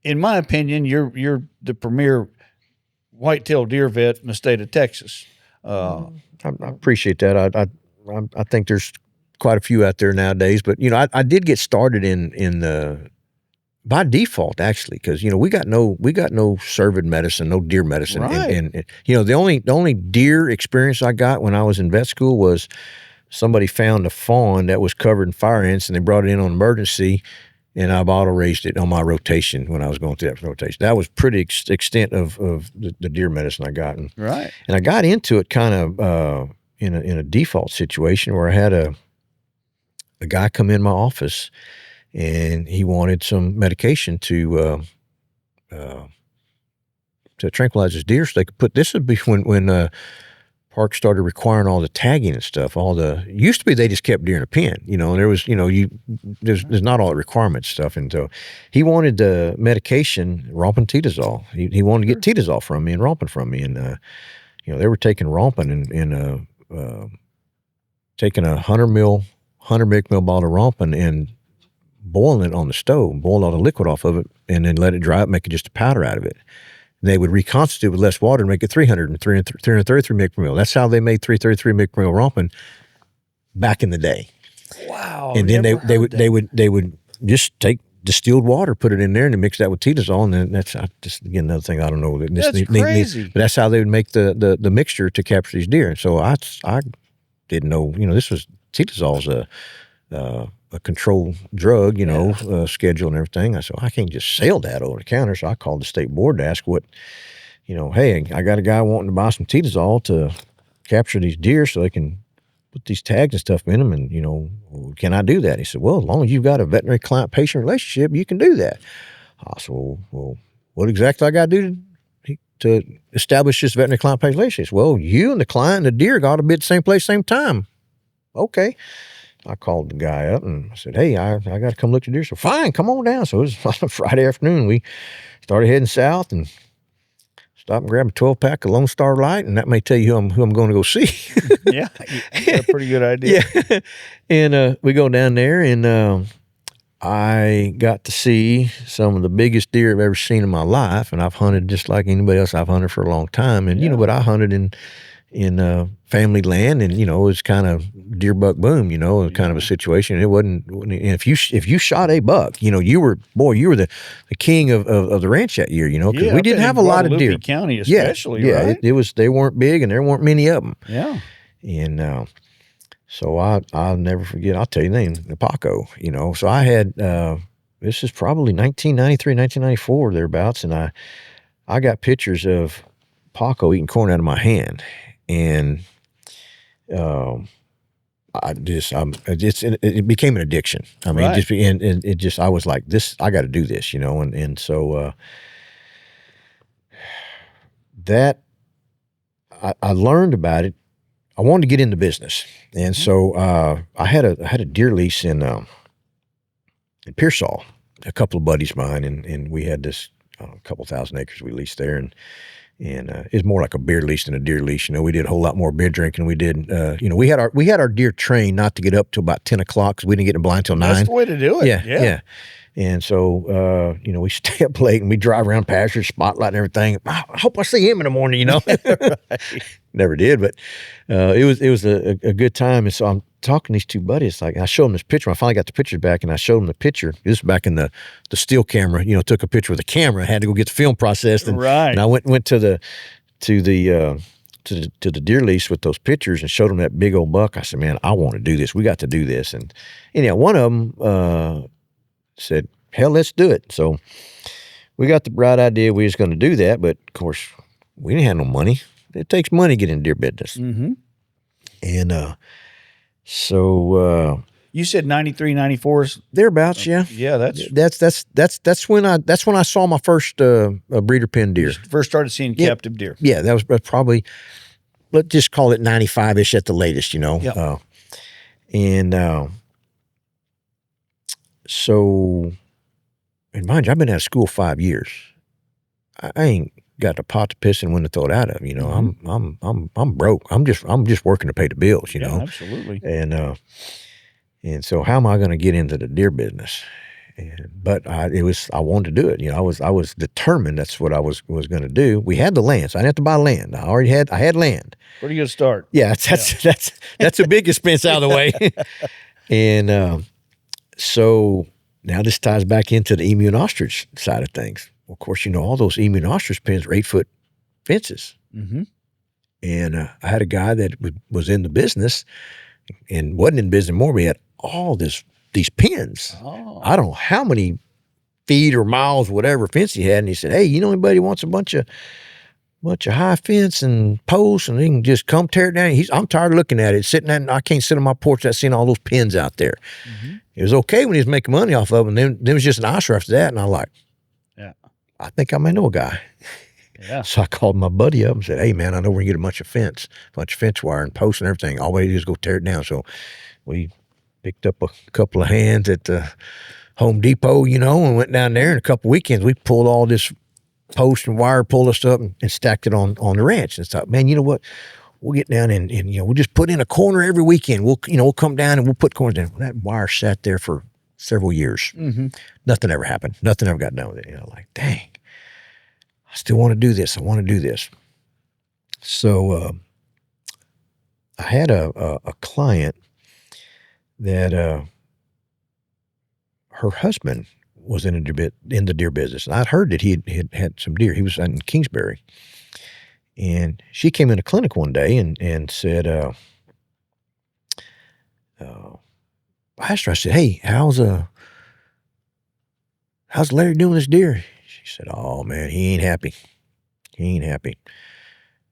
In my opinion, you're the premier whitetail deer vet in the state of Texas. I appreciate that. I think there's quite a few out there nowadays, but I did get started in the by default actually because we got no cervid medicine, no deer medicine, right. and the only deer experience I got when I was in vet school was somebody found a fawn that was covered in fire ants, and they brought it in on emergency. And I've auto-raised it on my rotation when I was going through that rotation. That was pretty extent of the deer medicine I got. Right. And I got into it kind of in a default situation where I had a guy come in my office, and he wanted some medication to tranquilize his deer so they could put – this would be when parks started requiring all the tagging and stuff. Used to be they just kept deer in a pen, and there was, there's not all the requirement stuff. And so he wanted the medication, rompin Titazol. He wanted to get Titazol from me and rompin from me. And, they were taking rompin and taking 100 ml bottle of rompin and boiling it on the stove, boil all the liquid off of it, and then let it dry up, making just a powder out of it. They would reconstitute with less water and make it 333 mg per mil. That's how they made 333 mg per mil rompin back in the day. Wow! And then they would just take distilled water, put it in there, and then mix that with Titazol, and then that's just again another thing I don't know. That's crazy. But that's how they would make the mixture to capture these deer. And so I didn't know. This was Titazol's a controlled drug, schedule and everything. I said, I can't just sell that over the counter. So I called the state board to ask what, hey, I got a guy wanting to buy some Titazol to capture these deer so they can put these tags and stuff in them. And, can I do that? He said, well, as long as you've got a veterinary client-patient relationship, you can do that. I said, well, what exactly I got to do to establish this veterinary client-patient relationship? Well, you and the client and the deer got to be at the same place, same time. Okay. I called the guy up and I said, hey, I got to come look at deer. So fine, come on down. So it was on a Friday afternoon. We started heading south and stop and grab a 12-pack of Lone Star Light, and that may tell you who I'm going to go see. Yeah, that's a pretty good idea. Yeah. And we go down there, and I got to see some of the biggest deer I've ever seen in my life, and I've hunted just like anybody else. I've hunted for a long time, and but I hunted in family land, and it was kind of deer buck boom, kind of a situation. It wasn't. If you shot a buck, you were the king of the ranch that year, because we didn't have a lot of deer. County, especially, right? It was. They weren't big, and there weren't many of them. Yeah, and so I'll never forget. I'll tell you the name, the Paco. So I had this is probably 1993, 1994 thereabouts, and I got pictures of Paco eating corn out of my hand. And it became an addiction. I mean, right. I was like, I got to do this, and so that I learned about it. I wanted to get into business, and so I had a deer lease in Pearsall. A couple of buddies of mine, and we had this couple thousand acres we leased there, and it's more like a beer lease than a deer lease. We did a whole lot more beer drinking. We did, we had our deer trained not to get up till about 10 o'clock because we didn't get in blind till 9. That's the way to do it. Yeah. And so, we stay up late and we drive around pastures, spotlight and everything. I hope I see him in the morning, Right. Never did, but it was a good time. And so I'm talking to these two buddies. Like, I showed them this picture. I finally got the pictures back, and I showed them the picture. This was back in the still camera. Took a picture with a camera. I had to go get the film processed, and, right. And I went to the deer lease with those pictures and showed them that big old buck. I said, "Man, I want to do this. We got to do this." And anyhow, one of them said, "Hell, let's do it." So we got the bright idea we was going to do that, but of course we didn't have no money. It takes money to get in deer business. Mm-hmm. And so you said 93, 94 thereabouts, yeah. Yeah, that's when I saw my first breeder pen deer. First started seeing captive deer. Yeah, that was probably, let's just call it 95-ish at the latest, Yep. So, and mind you, I've been out of school 5 years. I ain't got the pot to piss and when to throw it out of. Mm-hmm. I'm broke. I'm just working to pay the bills. Yeah, absolutely. And so how am I going to get into the deer business? But I wanted to do it. I was determined that's what I was going to do. We had the land, so I didn't have to buy land. I had land. Pretty good start. Yeah, that's a big expense out of the way. And so now this ties back into the emu and ostrich side of things. Of course, all those emu and ostrich pens are 8-foot fences. Mm-hmm. And I had a guy that was in the business and wasn't in business anymore, but he had all these pens. Oh. I don't know how many feet or miles, whatever fence he had. And he said, "Hey, anybody who wants a bunch of high fence and posts, and they can just come tear it down." I'm tired of looking at it. I can't sit on my porch without seeing all those pens out there. Mm-hmm. It was okay when he was making money off of them. Then it was just an eyesore after that. And I think I may know a guy. Yeah. So I called my buddy up and said, "Hey, man, I know we're going to get a bunch of fence wire and posts and everything. All we do is go tear it down." So we picked up a couple of hands at the Home Depot, and went down there. And a couple weekends, we pulled all this post and wire, pulled us up and stacked it on the ranch. And thought, man, you know what? We'll get down and we'll just put in a corner every weekend. We'll come down and we'll put corners in. That wire sat there for several years. Mm-hmm. Nothing ever happened. Nothing ever got done with it. Like, dang, I still want to do this. I want to do this. So I had a client that her husband was in the deer business. And I'd heard that he had some deer. He was in Kingsbury. And she came in a clinic one day and said, I asked her, I said, "Hey, how's Larry doing this deer?" She said, "Oh man, he ain't happy.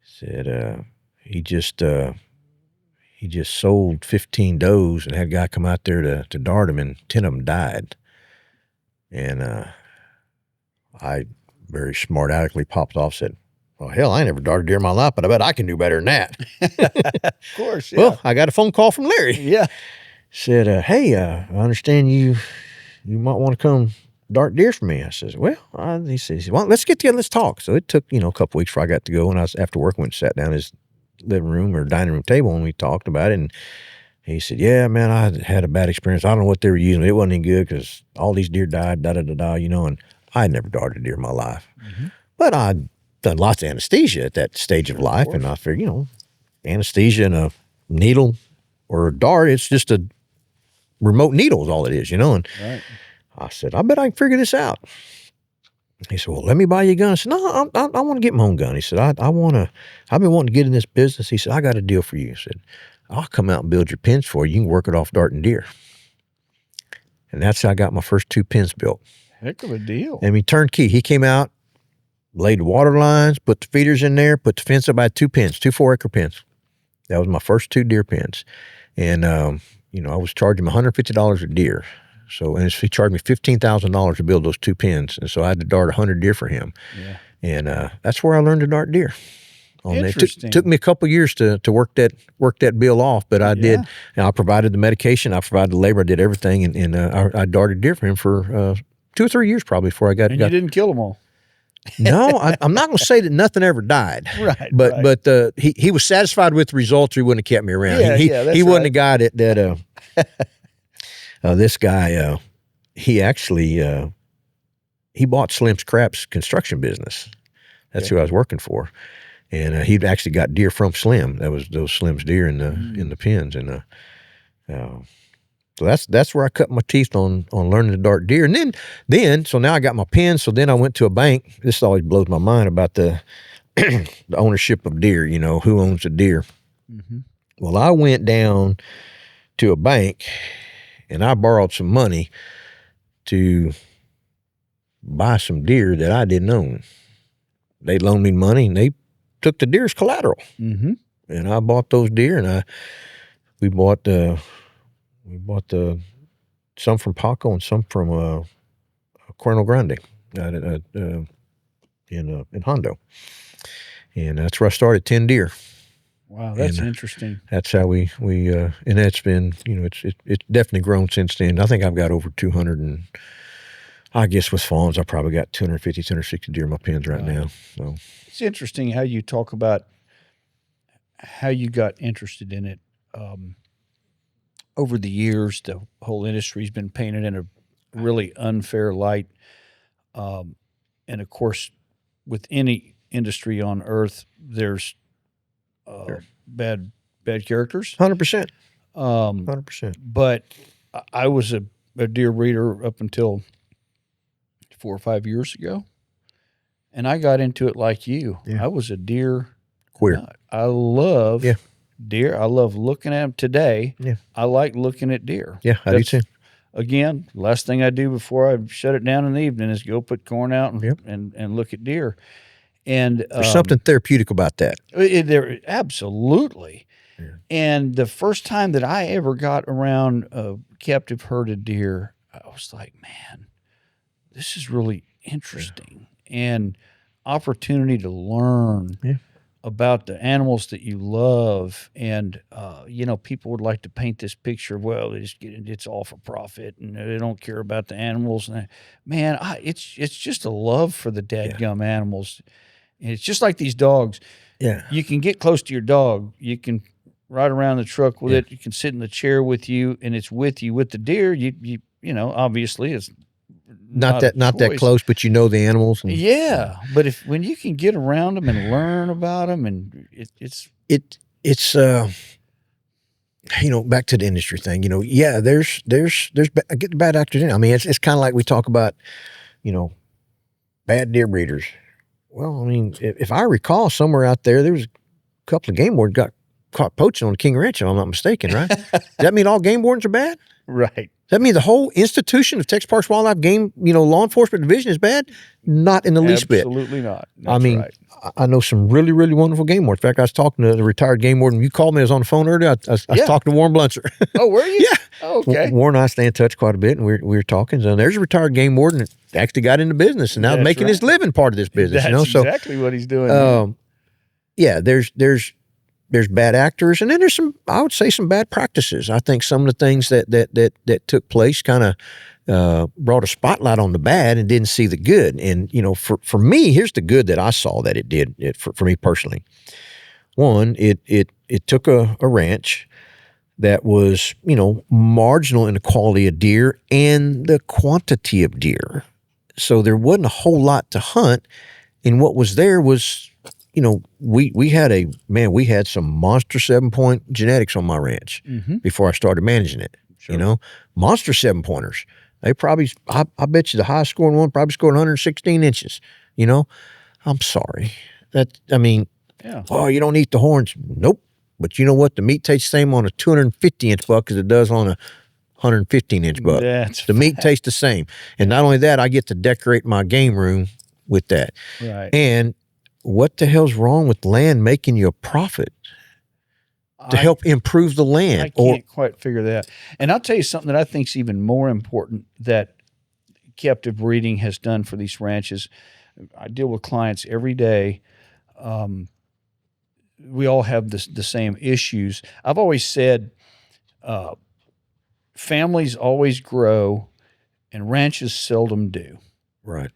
Said, he just sold 15 does and had a guy come out there to dart them, and 10 of them died." And I very smart aleckly popped off, said, "Well, hell, I ain't never darted deer in my life, but I bet I can do better than that." Of course, yeah. Well, I got a phone call from Larry. Yeah. Said, "Hey, I understand you might want to come dart deer for me. I says, well, he says, well, let's get together, let's talk. So it took, a couple weeks before I got to go. And I was, after work, went and sat down at his living room or dining room table, and we talked about it. And he said, yeah, man, I had a bad experience. I don't know what they were using. It wasn't any good because all these deer died, and I had never darted a deer in my life. Mm-hmm. But I'd done lots of anesthesia at that stage of life. And I figured, anesthesia and a needle or a dart, it's just a remote needle is all it is, And right. I said, I bet I can figure this out. He said, well, let me buy you a gun. I said, no, I want to get my own gun. He said, I've been wanting to get in this business. He said, I got a deal for you. He said, I'll come out and build your pins for you. You can work it off darting deer. And that's how I got my first 2 pins built. Heck of a deal. I mean, turnkey. He came out, laid the water lines, put the feeders in there, put the fence up. I had 2 pins, 2 4-acre pins. That was my first 2 deer pins. And, I was charging him $150 a deer. So, and he charged me $15,000 to build those 2 pins. And so I had to dart 100 deer for him. Yeah. And that's where I learned to dart deer. Interesting. It took me a couple of years to work that bill off, but I did. And I provided the medication, I provided the labor, I did everything, and I darted deer for him for 2 or 3 years probably before I got. And you didn't kill them all. No, I'm not going to say that nothing ever died. Right. But he was satisfied with the results, or he wouldn't have kept me around. He wasn't a guy that this guy, he actually, he bought Slim Scrap's construction business. That's who I was working for. And he'd actually got deer from Slim. That was those Slim's deer in the pins. And so that's where I cut my teeth on learning to dart deer. And then so now I got my pins. So then I went to a bank. This always blows my mind about the the ownership of deer, who owns a deer. Mm-hmm. Well, I went down to a bank and I borrowed some money to buy some deer that I didn't own. They loaned me money and they took the deer as collateral. Mm-hmm. And I bought those deer, and we bought some from Paco and some from Cuerno Grande in Hondo. And that's where I started 10 deer. Wow, that's interesting. That's how we and that's been, it's definitely grown since then. I think I've got over 200, and I guess with fawns, I probably got 250, 260 deer in my pens right now. So it's interesting how you talk about how you got interested in it. Over the years, the whole industry's been painted in a really unfair light. And of course, with any industry on earth, there's bad characters. 100%. 100%. But I was a deer breeder up until 4 or 5 years ago, and I got into it like you. Yeah. I was a deer queer. I love deer. I love looking at them today. Yeah. I like looking at deer. Yeah, I do too. Again, last thing I do before I shut it down in the evening is go put corn out and look at deer. And there's something therapeutic about that. There absolutely. Yeah. And the first time that I ever got around a captive herded deer, I was like, man, this is really interesting, and opportunity to learn about the animals that you love. And, people would like to paint this picture of, well, it's all for profit and they don't care about the animals. And man, it's just a love for the dadgum animals. And it's just like these dogs. Yeah. You can get close to your dog. You can ride around the truck with it. You can sit in the chair with you, and it's with you. With the deer, you obviously it's not that close, but the animals. And, but when you can get around them and learn about them, and it's back to the industry thing. There's get the bad actors in. I mean, it's kind of like we talk about, bad deer breeders. Well, I mean, if I recall, somewhere out there was a couple of game wardens got caught poaching on a king ranch, if I'm not mistaken, right? Does that mean all game wardens are bad? Right. Does that mean the whole institution of Texas Parks Wildlife Game, law enforcement division is bad? Not in the least bit. Absolutely not. That's right. I know some really, really wonderful game wardens. In fact, I was talking to the retired game warden. You called me. I was on the phone earlier. I was talking to Warren Blunser. Oh, were you? Yeah. Oh, okay. Warren and I stay in touch quite a bit, and we were talking. So there's a retired game warden that actually got into business and now his living part of this business. That's exactly what he's doing. There's there's bad actors, and then there's I would say some bad practices. I think some of the things that took place kind of brought a spotlight on the bad and didn't see the good. And, for me, here's the good that I saw that it did for me personally. One, it took a ranch that was, marginal in the quality of deer and the quantity of deer. So there wasn't a whole lot to hunt. And what was there was, we had some monster 7-point genetics on my ranch before I started managing it. Sure. Monster 7-pointers. They probably, I bet you the highest scoring one probably scored 116 inches. I'm sorry. Oh, you don't eat the horns. Nope. But you know what? The meat tastes the same on a 250-inch buck as it does on a 115-inch buck. The meat tastes the same. And not only that, I get to decorate my game room with that. Right. And what the hell's wrong with land making you a profit to help improve the land? I can't quite figure that. And I'll tell you something that I think is even more important that captive breeding has done for these ranches. I deal with clients every day. We all have the same issues. I've always said families always grow and ranches seldom do. Right.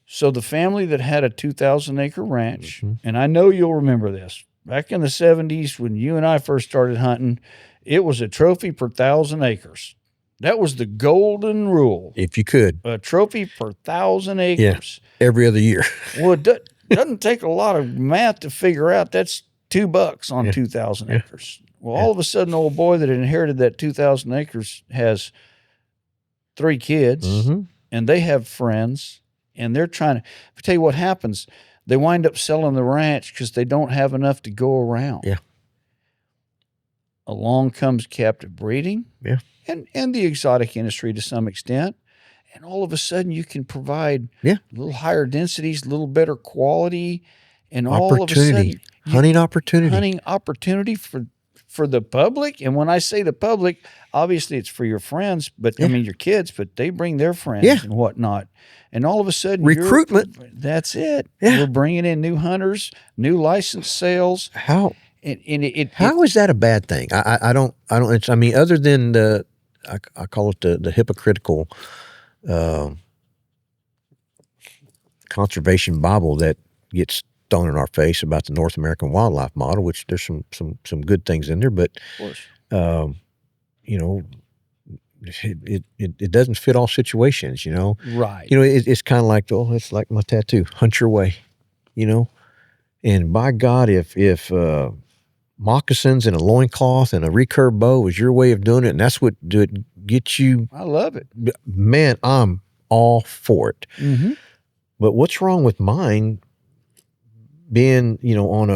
So the family that had a 2,000-acre ranch, and I know you'll remember this, back in the 70s when you and I first started hunting, it was a trophy per 1,000 acres. That was the golden rule. If you could. A trophy per 1,000 acres. Yeah, every other year. Well, it doesn't take a lot of math to figure out that's $2 on 2,000 acres. Well, all of a sudden, old boy that inherited that 2,000 acres has 3 kids, and they have friends, and they're trying to – tell you what happens. They wind up selling the ranch because they don't have enough to go around. Yeah. Along comes captive breeding and the exotic industry to some extent. And all of a sudden you can provide a little higher densities, a little better quality, and all of a sudden hunting opportunity for the public. And when I say the public, obviously it's for your friends, but I mean your kids, but they bring their friends and whatnot. And all of a sudden recruitment. That's it. Yeah. We're bringing in new hunters, new license sales. How? How is that a bad thing? I don't. Other than I call it the hypocritical conservation Bible that gets thrown in our face about the North American wildlife model, which there's some good things in there, but of course. It doesn't fit all situations, Right. It's kind of like, it's like my tattoo, hunt your way, and by God, if moccasins and a loincloth and a recurve bow is your way of doing it, and that's what gets you. I love it. Man, I'm all for it. But what's wrong with mine being, on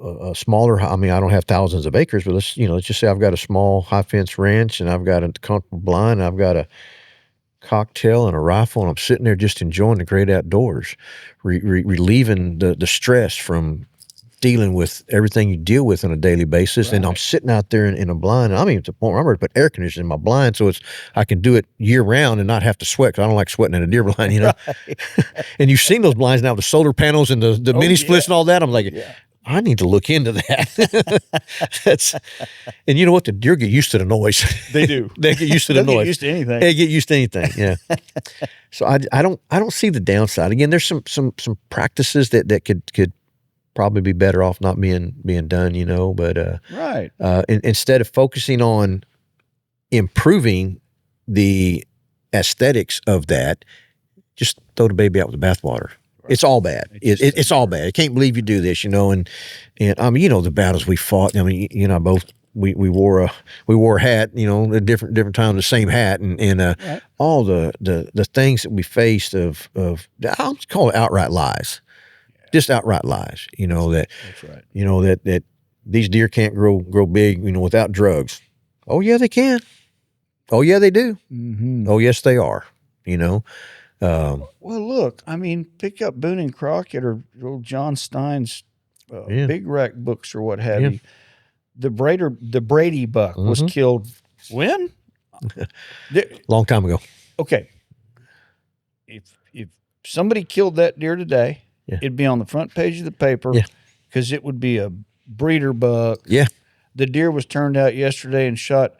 a smaller, I don't have thousands of acres, but let's just say I've got a small high fence ranch and I've got a comfortable blind, and I've got a cocktail and a rifle, and I'm sitting there just enjoying the great outdoors, relieving the stress from dealing with everything you deal with on a daily basis. Right. And I'm sitting out there in a blind, and I'm even to the point where I'm ready to put air conditioning in my blind so I can do it year round and not have to sweat, because I don't like sweating in a deer blind, Right. And you've seen those blinds now, the solar panels and the mini splits and all that. I'm like, I need to look into that. And you know what? The deer get used to the noise. They do. They get used to the noise. Get used to anything. They get used to anything. Yeah. So I don't see the downside. Again, there's some practices that could probably be better off not being done. But right. Instead of focusing on improving the aesthetics of that, just throw the baby out with the bathwater. It's all bad. It's all bad. I can't believe you do this, and the battles we fought. Both we wore a hat, at different times, the same hat, and right. All the things that we faced of I'll call it outright lies, just outright lies. That's right. That these deer can't grow big, without drugs. Oh yeah, they can. Oh yeah, they do. Mm-hmm. Oh yes, they are. Well, look, pick up Boone and Crockett or old John Stein's Big Rack books or what have you. The Brady buck was killed when? Long time ago. Okay. If somebody killed that deer today, it'd be on the front page of the paper. Yeah. because it would be a breeder buck. Yeah. The deer was turned out yesterday and shot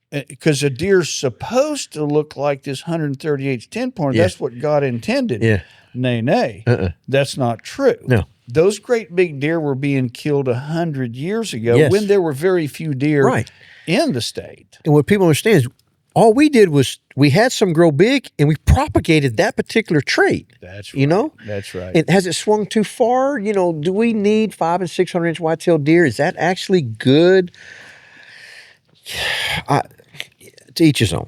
because a deer's supposed to look like this 138 10 pointer. Yeah. That's what God intended. Yeah. Nay. That's not true. No. Those great big deer were being killed 100 years ago Yes. when there were very few deer Right. in the state. And what people understand is all we did was we had some grow big and we propagated that particular trait. That's right. You know? That's right. And has it swung too far? You know, do we need 500 and 600 inch whitetail deer? Is that actually good? To each his own.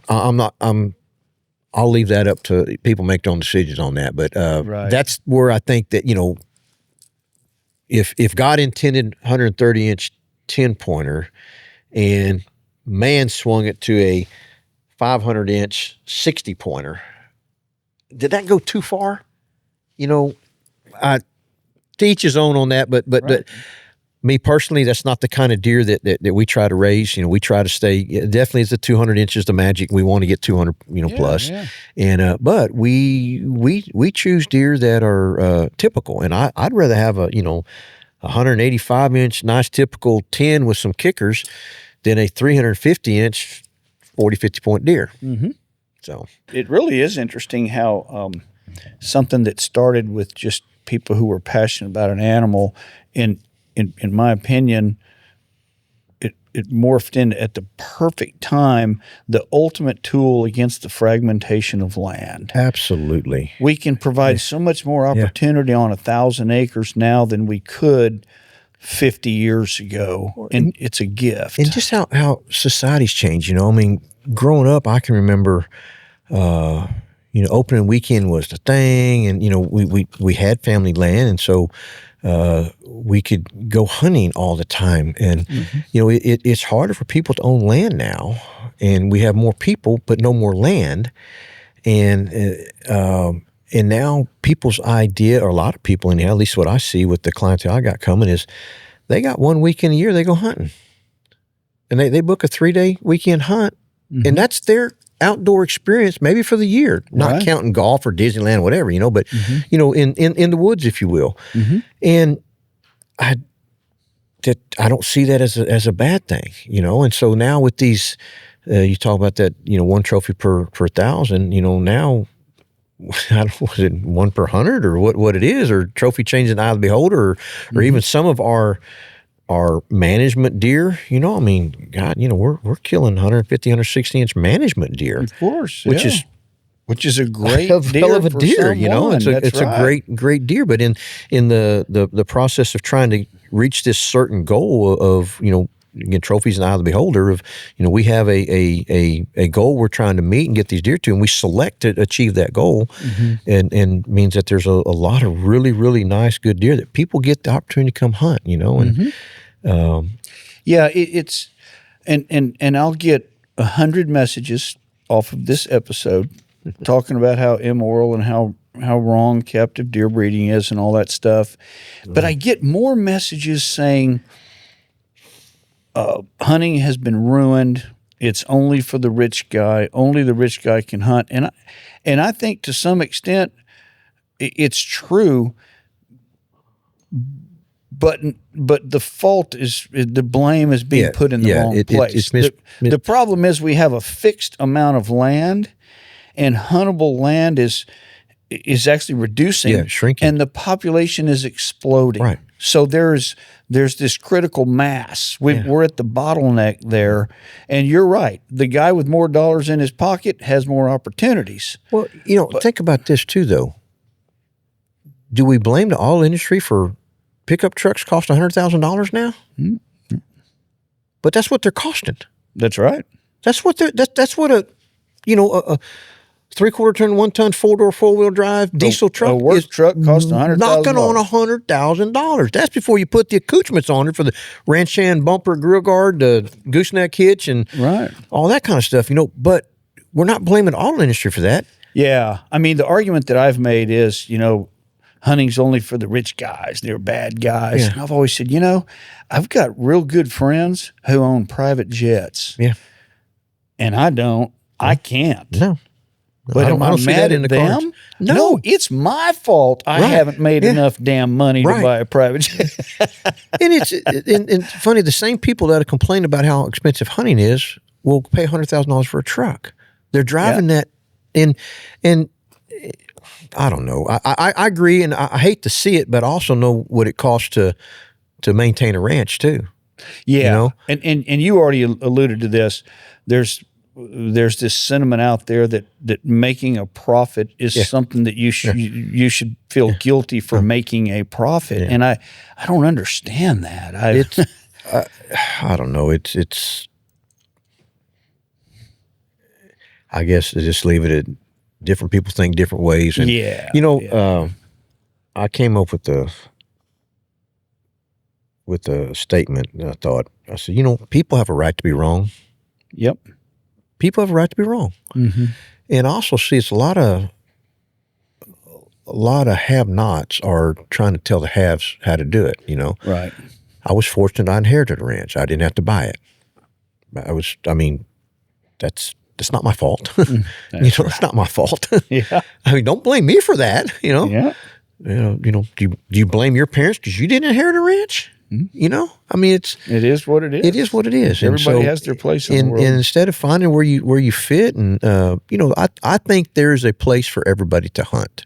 I'll leave that up to people make their own decisions on that. But Right. that's where I think that, you know, if God intended 130 inch 10 pointer and man swung it to a 500 inch 60 pointer, did that go too far? You know, to each his own on that. But Right. me personally, that's not the kind of deer that we try to raise. You know, we try to stay, definitely is the 200 inches the magic. We want to get 200, plus. Yeah. And, but we choose deer that are typical. And I'd rather have a 185 inch, nice typical 10 with some kickers than a 350 inch, 40, 50 point deer. Mm-hmm. So it really is interesting how something that started with just people who were passionate about an animal, in my opinion, it morphed in at the perfect time, the ultimate tool against the fragmentation of land. absolutely. We can provide so much more opportunity on 1,000 acres now than we could 50 years ago, and it's a gift. And just how society's changed, I mean, growing up, I can remember, opening weekend was the thing, and we had family land, and so we could go hunting all the time. And it's harder for people to own land now, and we have more people but no more land, and now people's idea, or a lot of people anyhow, at least what I see with the clientele I got coming, is they got one weekend a year they go hunting, and they book a 3-day weekend hunt, and that's their outdoor experience, maybe for the year, not counting golf or Disneyland, whatever, but in the woods, if you will. And I don't see that as a bad thing, And so now with these, you talk about that, one trophy per 1,000, now. I don't know, was it one per 100 or what it is, or trophy changing the eye of the beholder, or even some of our management deer, I mean, God, we're killing 150, 160 inch management deer. Of course. Which is a great hell deer of a for deer, someone. It's a great deer. But in the process of trying to reach this certain goal of, again, trophies in the eye of the beholder, of, we have a goal we're trying to meet and get these deer to, and we select to achieve that goal, and means that there's a lot of really, really nice, good deer that people get the opportunity to come hunt, and it's and I'll get 100 messages off of this episode talking about how immoral and how wrong captive deer breeding is and all that stuff, but I get more messages saying, hunting has been ruined. It's only for the rich guy. Only the rich guy can hunt. And I think to some extent it's true. But the fault is, the blame is being put in the wrong place. The problem is we have a fixed amount of land, and huntable land is actually reducing, shrinking, and the population is exploding. Right. So there's this critical mass. We're at the bottleneck there, and you're right. The guy with more dollars in his pocket has more opportunities. Well, think about this too, though. Do we blame the oil industry for pickup trucks costing $100,000 now? Mm-hmm. But that's what they're costing. That's right. That's what a 3/4 ton, 1 ton, 4-door, 4-wheel drive diesel truck. A work truck costs $100,000. Knocking on $100,000. That's before you put the accoutrements on it for the ranch hand bumper, grill guard, the gooseneck hitch, and all that kind of stuff. But we're not blaming the oil industry for that. Yeah, I mean, the argument that I've made is, hunting's only for the rich guys. They're bad guys. Yeah. And I've always said, I've got real good friends who own private jets. Yeah. And I don't. I can't. No. But am I mad at them? No, it's my fault. I haven't made enough damn money to buy a private jet. And it's funny, the same people that complain about how expensive hunting is will pay $100,000 for a truck. They're driving that, and I don't know. I agree, and I hate to see it, but I also know what it costs to maintain a ranch too. Yeah, you know? and you already alluded to this. There's this sentiment out there that making a profit is something that you should feel guilty for making a profit, and I don't understand that. I don't know. It's. I guess to just leave it at different people think different ways, and I came up with a statement. And I said, people have a right to be wrong. Yep. People have a right to be wrong. Mm-hmm. And I also see it's a lot of have-nots are trying to tell the haves how to do it, Right. I was fortunate I inherited a ranch. I didn't have to buy it. That's not my fault. It's not my fault. Yeah. Don't blame me for that, Yeah. Do you blame your parents because you didn't inherit a ranch? Mm-hmm. It is what it is. It is what it is. Everybody has their place in the world. And instead of finding where you fit, and I think there's a place for everybody to hunt.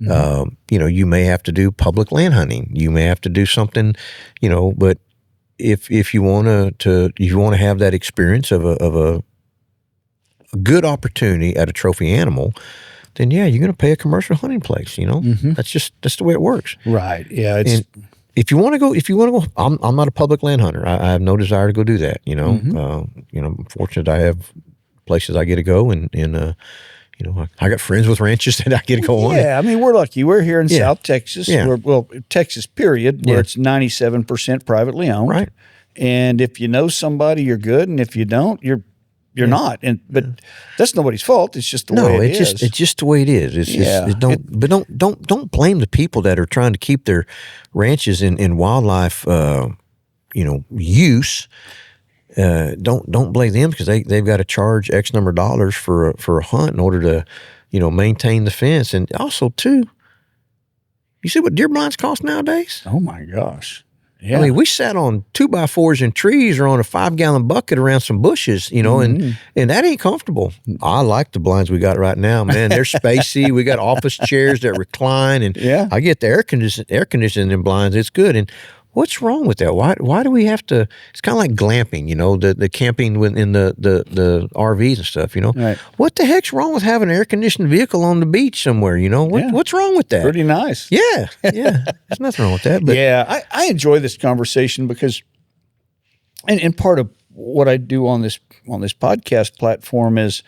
Mm-hmm. You may have to do public land hunting. You may have to do something, but if you want to have that experience of a good opportunity at a trophy animal, then you're going to pay a commercial hunting place. Mm-hmm. That's the way it works. Right. Yeah. If you want to go, I'm not a public land hunter. I have no desire to go do that. Mm-hmm. I'm fortunate I have places I get to go, and I got friends with ranches that I get to go on. Yeah, we're lucky. We're here in South Texas. Yeah. Texas period, where it's 97% privately owned. Right. And if you know somebody, you're good, and if you don't, you're not. But that's nobody's fault. It's just the way it is. It's just the way it is. Don't blame the people that are trying to keep their ranches in wildlife, use. Don't blame them because they've got to charge X number of dollars for a hunt in order to, maintain the fence. And also too, you see what deer blinds cost nowadays? Oh my gosh. Yeah. We sat on 2x4s in trees or on a 5-gallon bucket around some bushes, and that ain't comfortable. I like the blinds we got right now, man. They're spacey. We got office chairs that recline, and I get the air conditioning in blinds. It's good. And what's wrong with that? Why do we have to? It's kind of like glamping, the camping in the RVs and stuff. Right. What the heck's wrong with having an air conditioned vehicle on the beach somewhere? What's wrong with that? Pretty nice. Yeah. There's nothing wrong with that. But I enjoy this conversation because, and part of what I do on this podcast platform is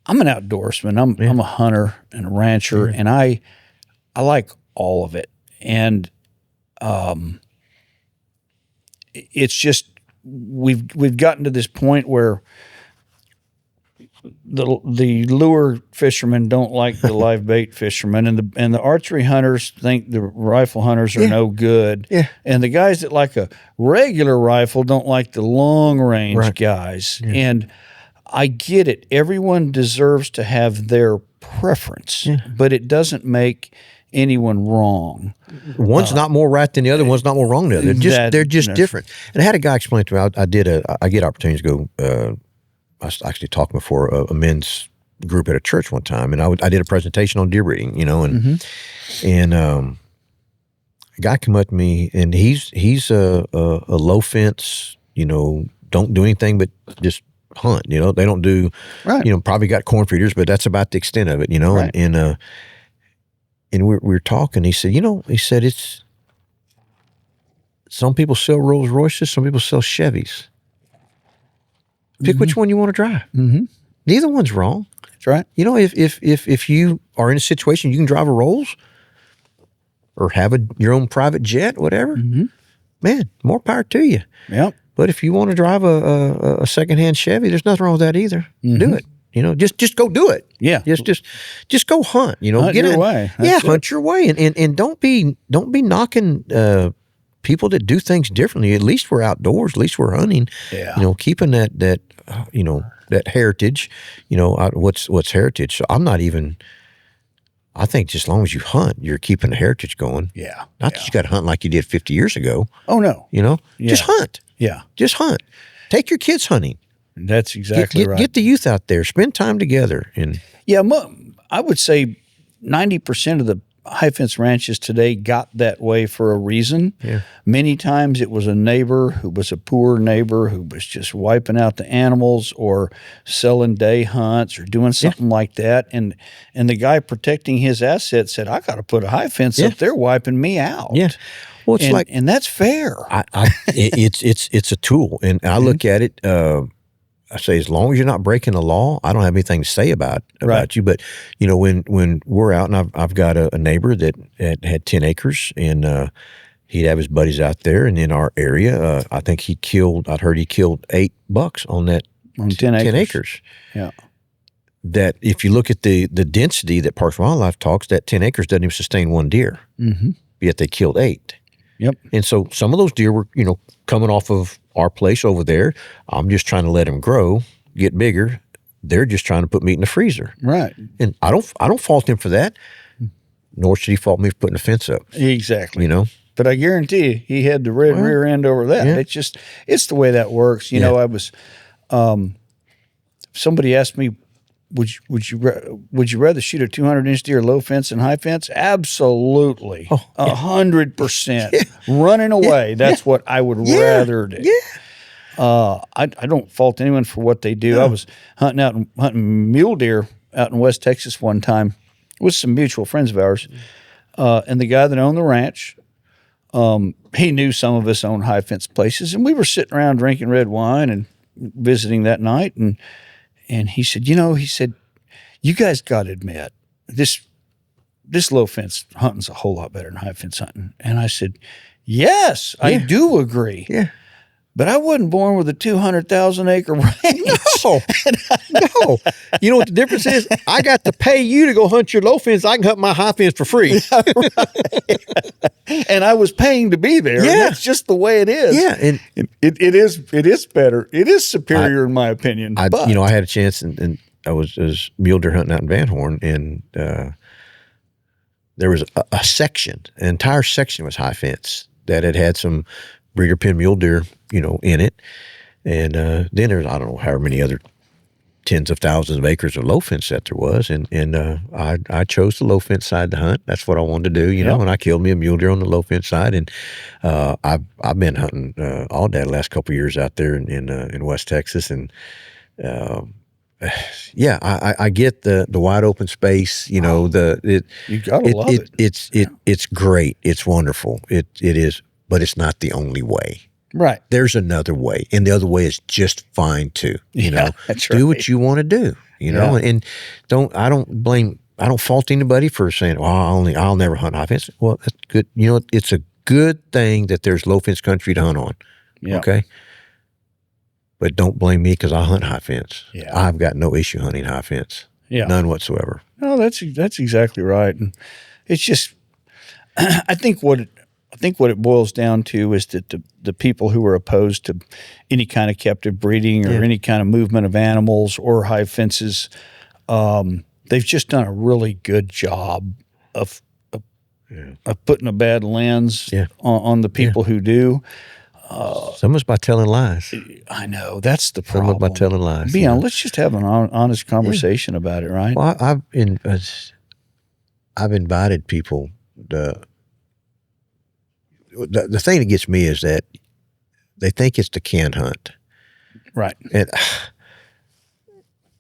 I'm an outdoorsman. I'm a hunter and a rancher, and I like all of it. And it's just we've gotten to this point where the lure fishermen don't like the live bait fishermen, and the archery hunters think the rifle hunters are no good, and the guys that like a regular rifle don't like the long range guys. And I get it. Everyone deserves to have their preference, but it doesn't make anyone wrong. One's not more right than the other. One's not more wrong than the other. They're just different. And I had a guy explain to me. I get opportunities to go. I was actually talking before a men's group at a church one time, and I did a presentation on deer breeding. And a guy came up to me, and he's a low fence. Don't do anything but just hunt. They don't do. Right. Probably got corn feeders, but that's about the extent of it. Right. And we were talking. He said, it's some people sell Rolls Royces, some people sell Chevys. Pick which one you want to drive. Mm-hmm. Neither one's wrong. That's right. If you are in a situation you can drive a Rolls or have your own private jet, whatever, man, more power to you. Yep. But if you want to drive a secondhand Chevy, there's nothing wrong with that either. Do it. Just go do it. Yeah. Just go hunt. Hunt your way. Hunt your way, and don't be knocking people that do things differently. At least we're outdoors. At least we're hunting. Yeah. Keeping that that heritage. What's heritage? So I'm not even. I think just as long as you hunt, you're keeping the heritage going. Yeah. Not that you got to hunt like you did 50 years ago. Oh no. Just hunt. Yeah. Just hunt. Take your kids hunting. That's exactly right. Get the youth out there. Spend time together. And I would say 90% of the high fence ranches today got that way for a reason. Yeah. Many times it was a neighbor who was a poor neighbor who was just wiping out the animals or selling day hunts or doing something like that. And the guy protecting his assets said, I got to put a high fence up. They're wiping me out. Yeah. Well, it's and that's fair. It's a tool. And I look at it, I say, as long as you're not breaking the law, I don't have anything to say about you. But when we're out, and I've got a neighbor that had 10 acres, and he'd have his buddies out there, and in our area, I think I'd heard he killed 8 bucks on that 10 acres. Yeah. That if you look at the density that Parks and Wildlife talks, that 10 acres doesn't even sustain 1 deer. Mm-hmm. Yet they killed 8. Yep. And so some of those deer were, coming off of our place over there. I'm just trying to let them grow, get bigger. They're just trying to put meat in the freezer. Right. And I don't fault him for that. Nor should he fault me for putting a fence up. Exactly. But I guarantee you, he had the rear end over that. Yeah. It's the way that works. I was, somebody asked me, would you rather shoot a 200-inch deer low fence than high fence? Absolutely, 100%. Running away, that's what I would rather do. Yeah. I don't fault anyone for what they do. No. I was hunting mule deer out in West Texas one time with some mutual friends of ours, and the guy that owned the ranch, he knew some of us owned high fence places, and we were sitting around drinking red wine and visiting that night, and he said, you guys got to admit, this low fence hunting's a whole lot better than high fence hunting. And I said, yes, I do agree. Yeah. But I wasn't born with a 200,000 acre ranch. No. You know what the difference is? I got to pay you to go hunt your low fence. I can hunt my high fence for free. And I was paying to be there. Yeah. That's just the way it is. Yeah. And it is better. It is superior in my opinion. I had a chance and I was mule deer hunting out in Van Horn, and there was a section, an entire section was high fence that had some breeder pen mule deer, in it. And then there's, I don't know, however many other tens of thousands of acres of low fence that there was. And I chose the low fence side to hunt. That's what I wanted to do, and I killed me a mule deer on the low fence side. And I've been hunting all day the last couple of years out there in West Texas. And I get the wide open space, you gotta love it. It's great. It's wonderful. It is, but it's not the only way. Right. There's another way, and the other way is just fine too. That's right. Do what you want to do. And I don't fault anybody for saying, "Well, I'll never hunt high fence." Well, that's good. It's a good thing that there's low fence country to hunt on. Yeah. Okay. But don't blame me because I hunt high fence. Yeah. I've got no issue hunting high fence. Yeah. None whatsoever. No, that's exactly right. And it's just, I think what it boils down to is that the people who are opposed to any kind of captive breeding or any kind of movement of animals or high fences, they've just done a really good job of putting a bad lens on the people who do. Some of it's by telling lies. I know. That's the problem. Some of it's by telling lies. Let's just have an honest conversation about it, right? Well, I've invited people. The thing that gets me is that they think it's the canned hunt. Right. And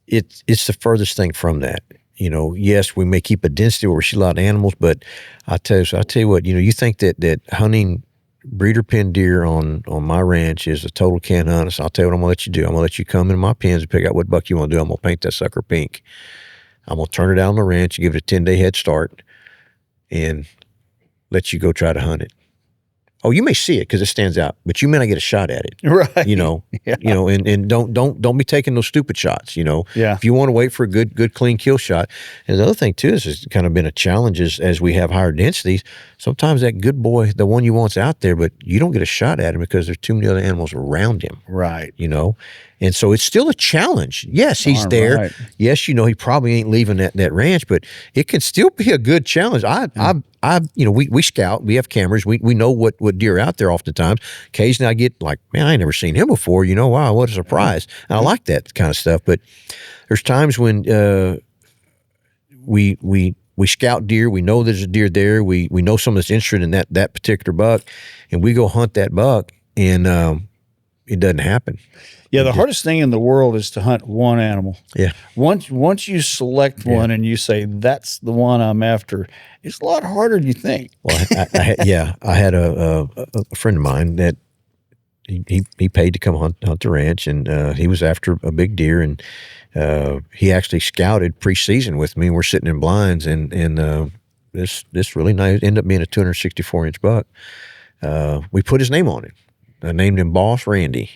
it's the furthest thing from that. Yes, we may keep a density where we shoot a lot of animals, but I tell you what, you think that hunting breeder pen deer on my ranch is a total canned hunt. So I'll tell you what I'm going to let you do. I'm going to let you come in my pens and pick out what buck you want to do. I'm going to paint that sucker pink. I'm going to turn it out on the ranch and give it a 10-day head start and let you go try to hunt it. Oh, you may see it because it stands out, but you may not get a shot at it. Right. And don't be taking those stupid shots, Yeah. If you want to wait for a good clean kill shot. And the other thing too is it's kind of been a challenge as we have higher densities. Sometimes that good boy, the one you want's out there, but you don't get a shot at him because there's too many other animals around him. Right. And so it's still a challenge. Yes, he's there. Right. Yes, he probably ain't leaving that ranch, but it can still be a good challenge. We scout, we have cameras, we know what deer are out there oftentimes. Occasionally I get like, man, I ain't never seen him before. Wow, what a surprise. And I like that kind of stuff. But there's times when we scout deer, we know there's a deer there, we know someone that's interested in that particular buck, and we go hunt that buck, and it doesn't happen. Yeah, the hardest thing in the world is to hunt one animal. Yeah. Once you select one and you say, that's the one I'm after, it's a lot harder than you think. Well, I had a friend of mine that he paid to come hunt the ranch, and he was after a big deer, and he actually scouted pre-season with me. We're sitting in blinds, and this really nice ended up being a 264-inch buck. We put his name on it. I named him Boss Randy.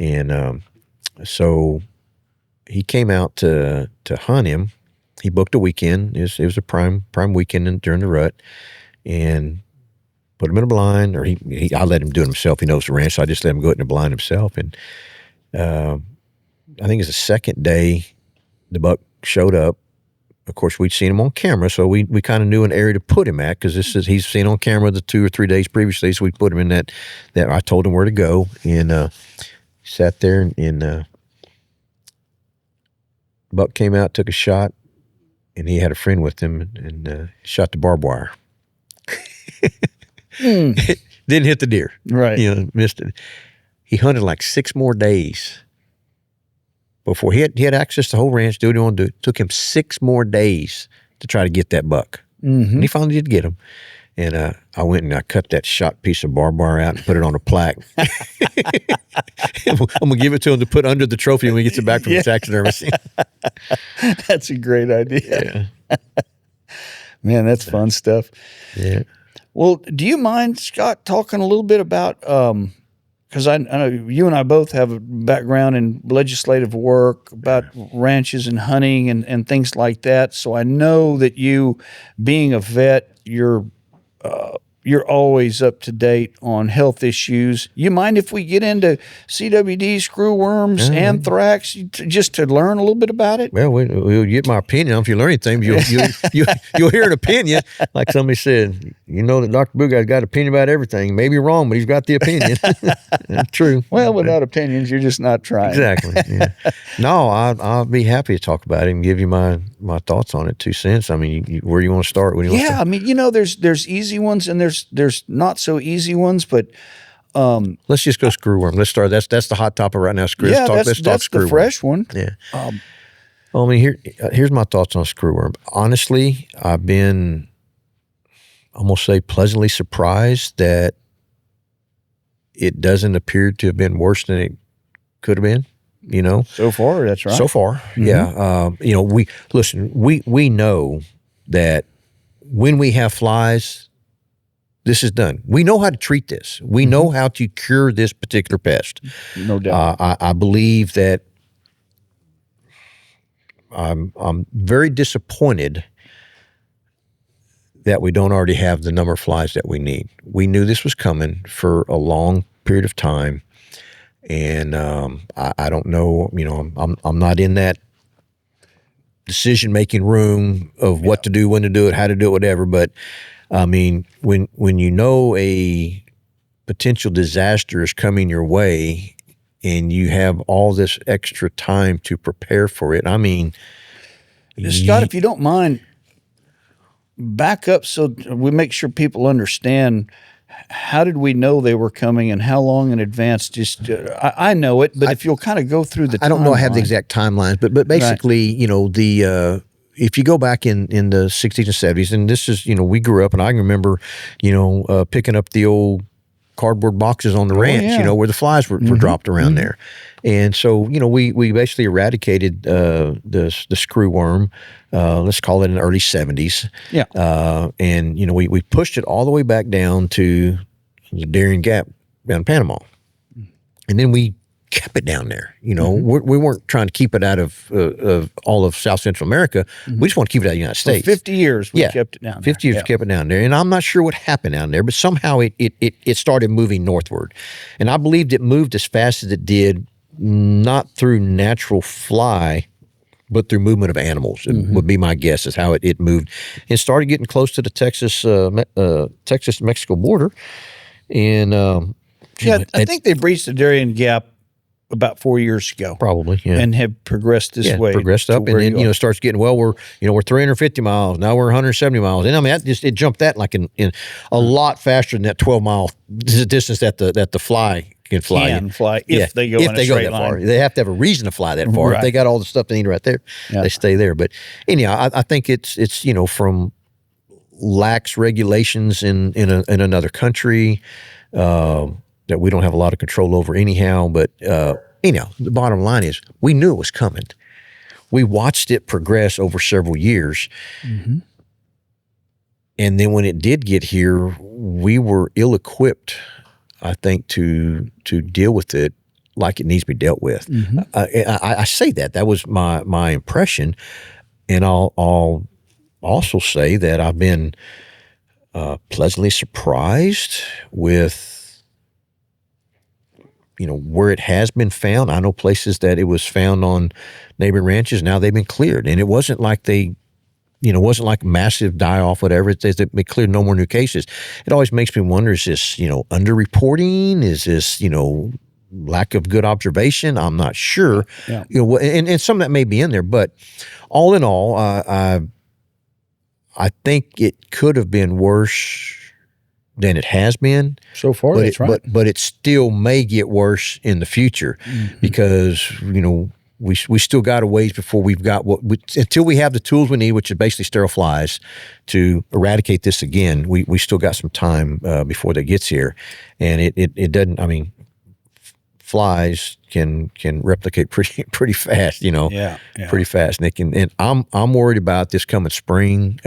And so he came out to hunt him. He booked a weekend. It was a prime weekend during the rut, and put him in a blind. Or I let him do it himself. He knows the ranch, so I just let him go in the blind himself. And I think it's the second day the buck showed up. Of course, we'd seen him on camera, so we kind of knew an area to put him at, because he's seen on camera the 2 or 3 days previously. So we put him in that. I told him where to go, and sat there, and buck came out, took a shot, and he had a friend with him, and shot the barbed wire. Didn't hit the deer. Right. Missed it. He hunted like 6 more days before he had access to the whole ranch, do what he wanted to do. It took him 6 more days to try to get that buck. Mm-hmm. And he finally did get him. And I went and I cut that shot piece of barbed wire out and put it on a plaque. I'm going to give it to him to put under the trophy when he gets it back from the taxidermist. That's a great idea. Yeah. Man, that's fun stuff. Yeah. Well, do you mind, Scott, talking a little bit about, because I know you and I both have a background in legislative work about ranches and hunting and things like that. So I know that you, being a vet, you're always up to date on health issues. You mind if we get into CWD, screwworms, anthrax, just to learn a little bit about it? Well, we'll get my opinion. If you learn anything, you'll hear an opinion. Like somebody said, that Dr. Bugai's got an opinion about everything. Maybe wrong, but he's got the opinion. That's true. Well, without opinions, you're just not trying. Exactly. Yeah. No, I'll be happy to talk about it and give you my thoughts on it, 2 cents. I mean, where do you want to start? I mean, there's easy ones and there's not so easy ones, but let's just go screwworm. Let's start. That's the hot topic right now. Let's talk screwworm. The fresh one. Yeah. Well, I mean, here's my thoughts on screwworm. Honestly, I've been, I'm gonna say, pleasantly surprised that it doesn't appear to have been worse than it could have been. So far, that's right. So far, mm-hmm. Yeah. We know that when we have flies, this is done. We know how to treat this. We know how to cure this particular pest. No doubt. I believe that I'm very disappointed that we don't already have the number of flies that we need. We knew this was coming for a long period of time, and I don't know. I'm not in that decision-making room of what to do, when to do it, how to do it, whatever. But I mean, when you know a potential disaster is coming your way and you have all this extra time to prepare for it, I mean, Scott, if you don't mind, back up so we make sure people understand. How did we know they were coming, and how long in advance? Just I know it, but if you'll kind of go through the I don't know I have the exact timelines, but basically, if you go back in the 60s and 70s, and this is, we grew up, and I can remember, picking up the old cardboard boxes on the ranch, where the flies were dropped around there. And so, we basically eradicated the screwworm, let's call it in the early 70s. Yeah. And, we pushed it all the way back down to the Darien Gap down in Panama. And then we kept it down there. We weren't trying to keep it out of all of South Central America. We just want to keep it out of the United States. For 50 years, we kept it down there. 50 years we kept it down there. And I'm not sure what happened down there, but somehow it started moving northward. And I believed it moved as fast as it did not through natural fly, but through movement of animals. It would be my guess is how it moved. It started getting close to the Texas-Mexico border. And I think they breached the Darien Gap about 4 years ago. Probably, yeah. And have progressed this way. Progressed up, and then, starts getting, we're 350 miles. Now we're 170 miles. And I mean, it jumped that like in a lot faster than that 12-mile distance that the fly can fly. If they go in a straight line. Far. They have to have a reason to fly that far. Right. If they got all the stuff they need right there, they stay there. But anyhow, I think it's from lax regulations in another country that we don't have a lot of control over anyhow. But anyhow, the bottom line is we knew it was coming. We watched it progress over several years. Mm-hmm. And then when it did get here, we were ill-equipped, I think, to deal with it like it needs to be dealt with. Mm-hmm. I say that. That was my impression. And I'll also say that I've been pleasantly surprised with where it has been found. I know places that it was found on neighboring ranches. Now they've been cleared. And it wasn't like it wasn't like massive die-off, whatever. They cleared no more new cases. It always makes me wonder, is this, under-reporting? Is this, lack of good observation? I'm not sure. Yeah. And some of that may be in there. But all in all, I think it could have been worse than it has been. So far, that's right. But it still may get worse in the future because, we still got a ways before we've got until we have the tools we need, which is basically sterile flies, to eradicate this again. We still got some time before that gets here, and it doesn't. I mean, flies can replicate pretty fast, pretty fast. And they can. And I'm worried about this coming spring.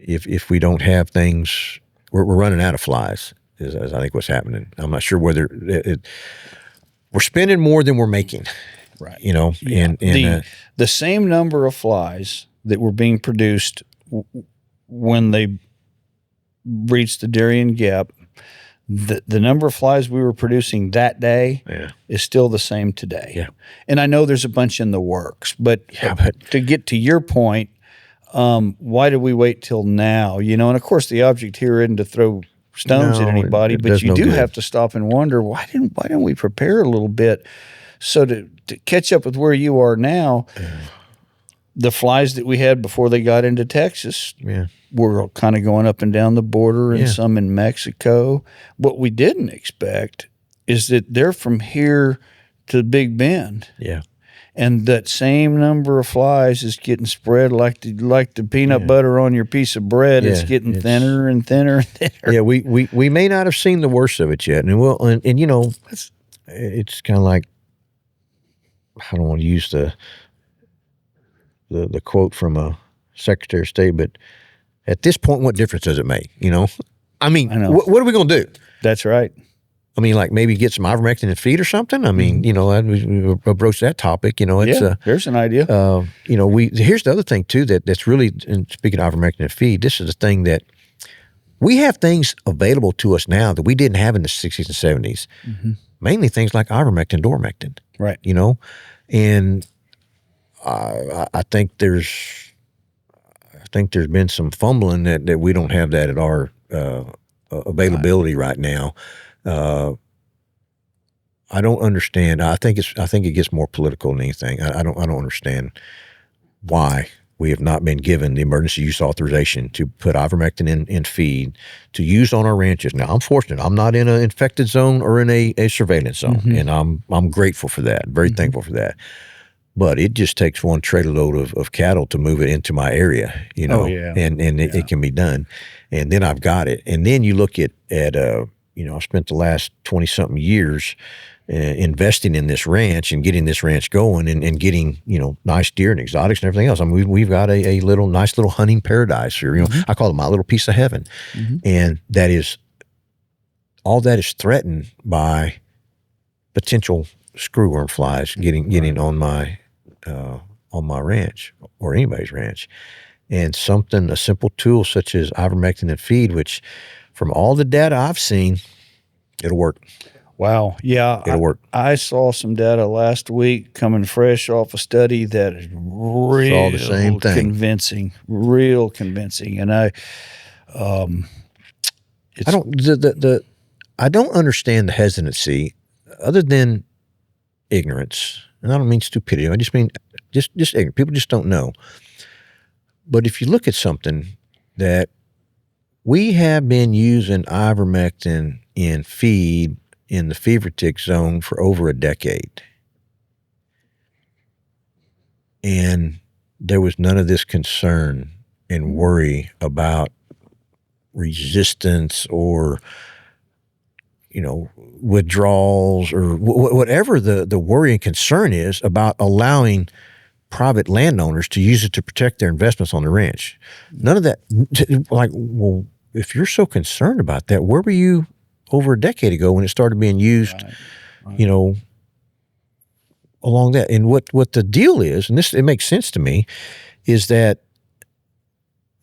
If we don't have things, we're running out of flies. Is I think what's happening. I'm not sure whether we're spending more than we're making, right? And the same number of flies that were being produced when they reached the Darien Gap, the number of flies we were producing that day is still the same today. Yeah. And I know there's a bunch in the works, but to get to your point, why did we wait till now? And of course the object here isn't to throw stones at anybody, but you do have to stop and wonder, why didn't we prepare a little bit so to catch up with where you are now? The flies that we had before they got into Texas were kind of going up and down the border and some in Mexico. What we didn't expect is that they're from here to Big Bend. Yeah. And that same number of flies is getting spread like the peanut butter on your piece of bread. It's getting thinner and thinner and thinner. Yeah, we may not have seen the worst of it yet, and it's kind of like, I don't want to use the quote from a Secretary of State, but at this point, what difference does it make? I mean, what are we going to do? That's right. I mean, like maybe get some ivermectin in feed or something. I mean, we broached that topic. There's an idea. Here's the other thing too that's really, and speaking of ivermectin in feed, this is the thing that we have things available to us now that we didn't have in the 60s and 70s. Mm-hmm. Mainly things like ivermectin, dormectin. Right. And I think there's been some fumbling that we don't have that at our availability right now. I don't understand. I think it gets more political than anything. I don't understand why we have not been given the emergency use authorization to put ivermectin in feed to use on our ranches. Now, I'm fortunate. I'm not in an infected zone or in a surveillance zone, and I'm grateful for that. Very thankful for that. But it just takes one trailer load of cattle to move it into my area, and it can be done. And then I've got it. And then you look at I've spent the last 20-something years investing in this ranch and getting this ranch going and getting, nice deer and exotics and everything else. I mean, we've got a nice little hunting paradise here. I call it my little piece of heaven. Mm-hmm. And all that is threatened by potential screwworm flies getting on my ranch or anybody's ranch. And a simple tool such as ivermectin and feed, which from all the data I've seen, it'll work. Wow. Yeah. It'll work. I saw some data last week coming fresh off a study that is real Saw the same thing. convincing, real convincing. And I don't understand the hesitancy other than ignorance. And I don't mean stupidity. I just mean just ignorant. People just don't know. But if you look at something that we have been using ivermectin in feed in the fever tick zone for over a decade. And there was none of this concern and worry about resistance or, withdrawals or whatever the worry and concern is about allowing private landowners to use it to protect their investments on the ranch. None of that, well, if you're so concerned about that, where were you over a decade ago when it started being used, right. Along that? And what the deal is, and it makes sense to me, is that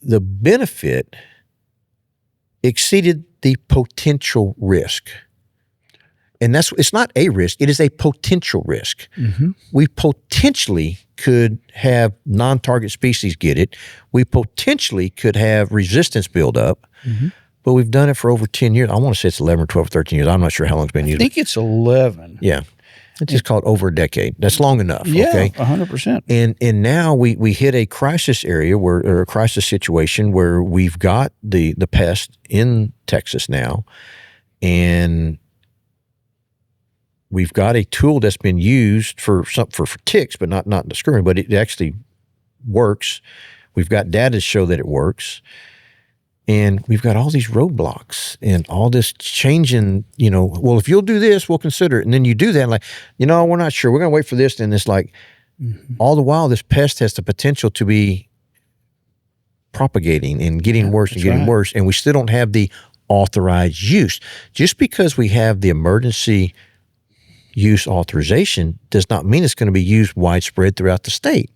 the benefit exceeded the potential risk. And it's not a risk, it is a potential risk. Mm-hmm. We potentially could have non-target species get it. We potentially could have resistance build up. Mm-hmm. But we've done it for over 10 years. I want to say it's 11 or 12 or 13 years. I'm not sure how long it's been used. I think it's 11. Yeah. It's just called over a decade. That's long enough. Yeah, okay? 100%. And now we hit a crisis area or a crisis situation where we've got the pest in Texas now, and we've got a tool that's been used for ticks, but not the screwworm, but it actually works. We've got data to show that it works. And we've got all these roadblocks and all this changing, well, if you'll do this, we'll consider it. And then you do that, like, we're not sure. We're going to wait for this. And it's like, mm-hmm. all the while, this pest has the potential to be propagating and getting worse and getting worse. And we still don't have the authorized use. Just because we have the emergency use authorization does not mean it's going to be used widespread throughout the state.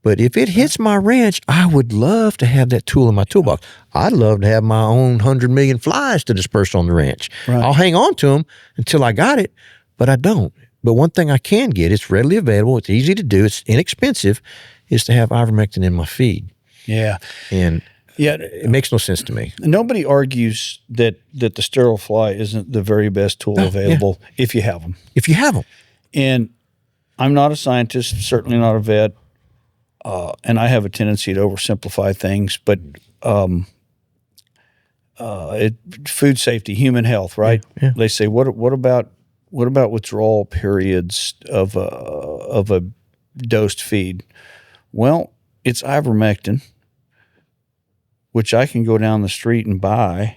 But if it hits my ranch, I would love to have that tool in my toolbox. I'd love to have my own 100 million flies to disperse on the ranch. Right. I'll hang on to them until I got it, but I don't. But one thing I can get, it's readily available, it's easy to do, it's inexpensive, is to have ivermectin in my feed. Yeah. And it makes no sense to me. Nobody argues that the sterile fly isn't the very best tool available if you have them. If you have them. And I'm not a scientist, certainly not a vet. And I have a tendency to oversimplify things, but food safety, human health, right? Yeah. They say, what about withdrawal periods of a dosed feed? Well, it's ivermectin, which I can go down the street and buy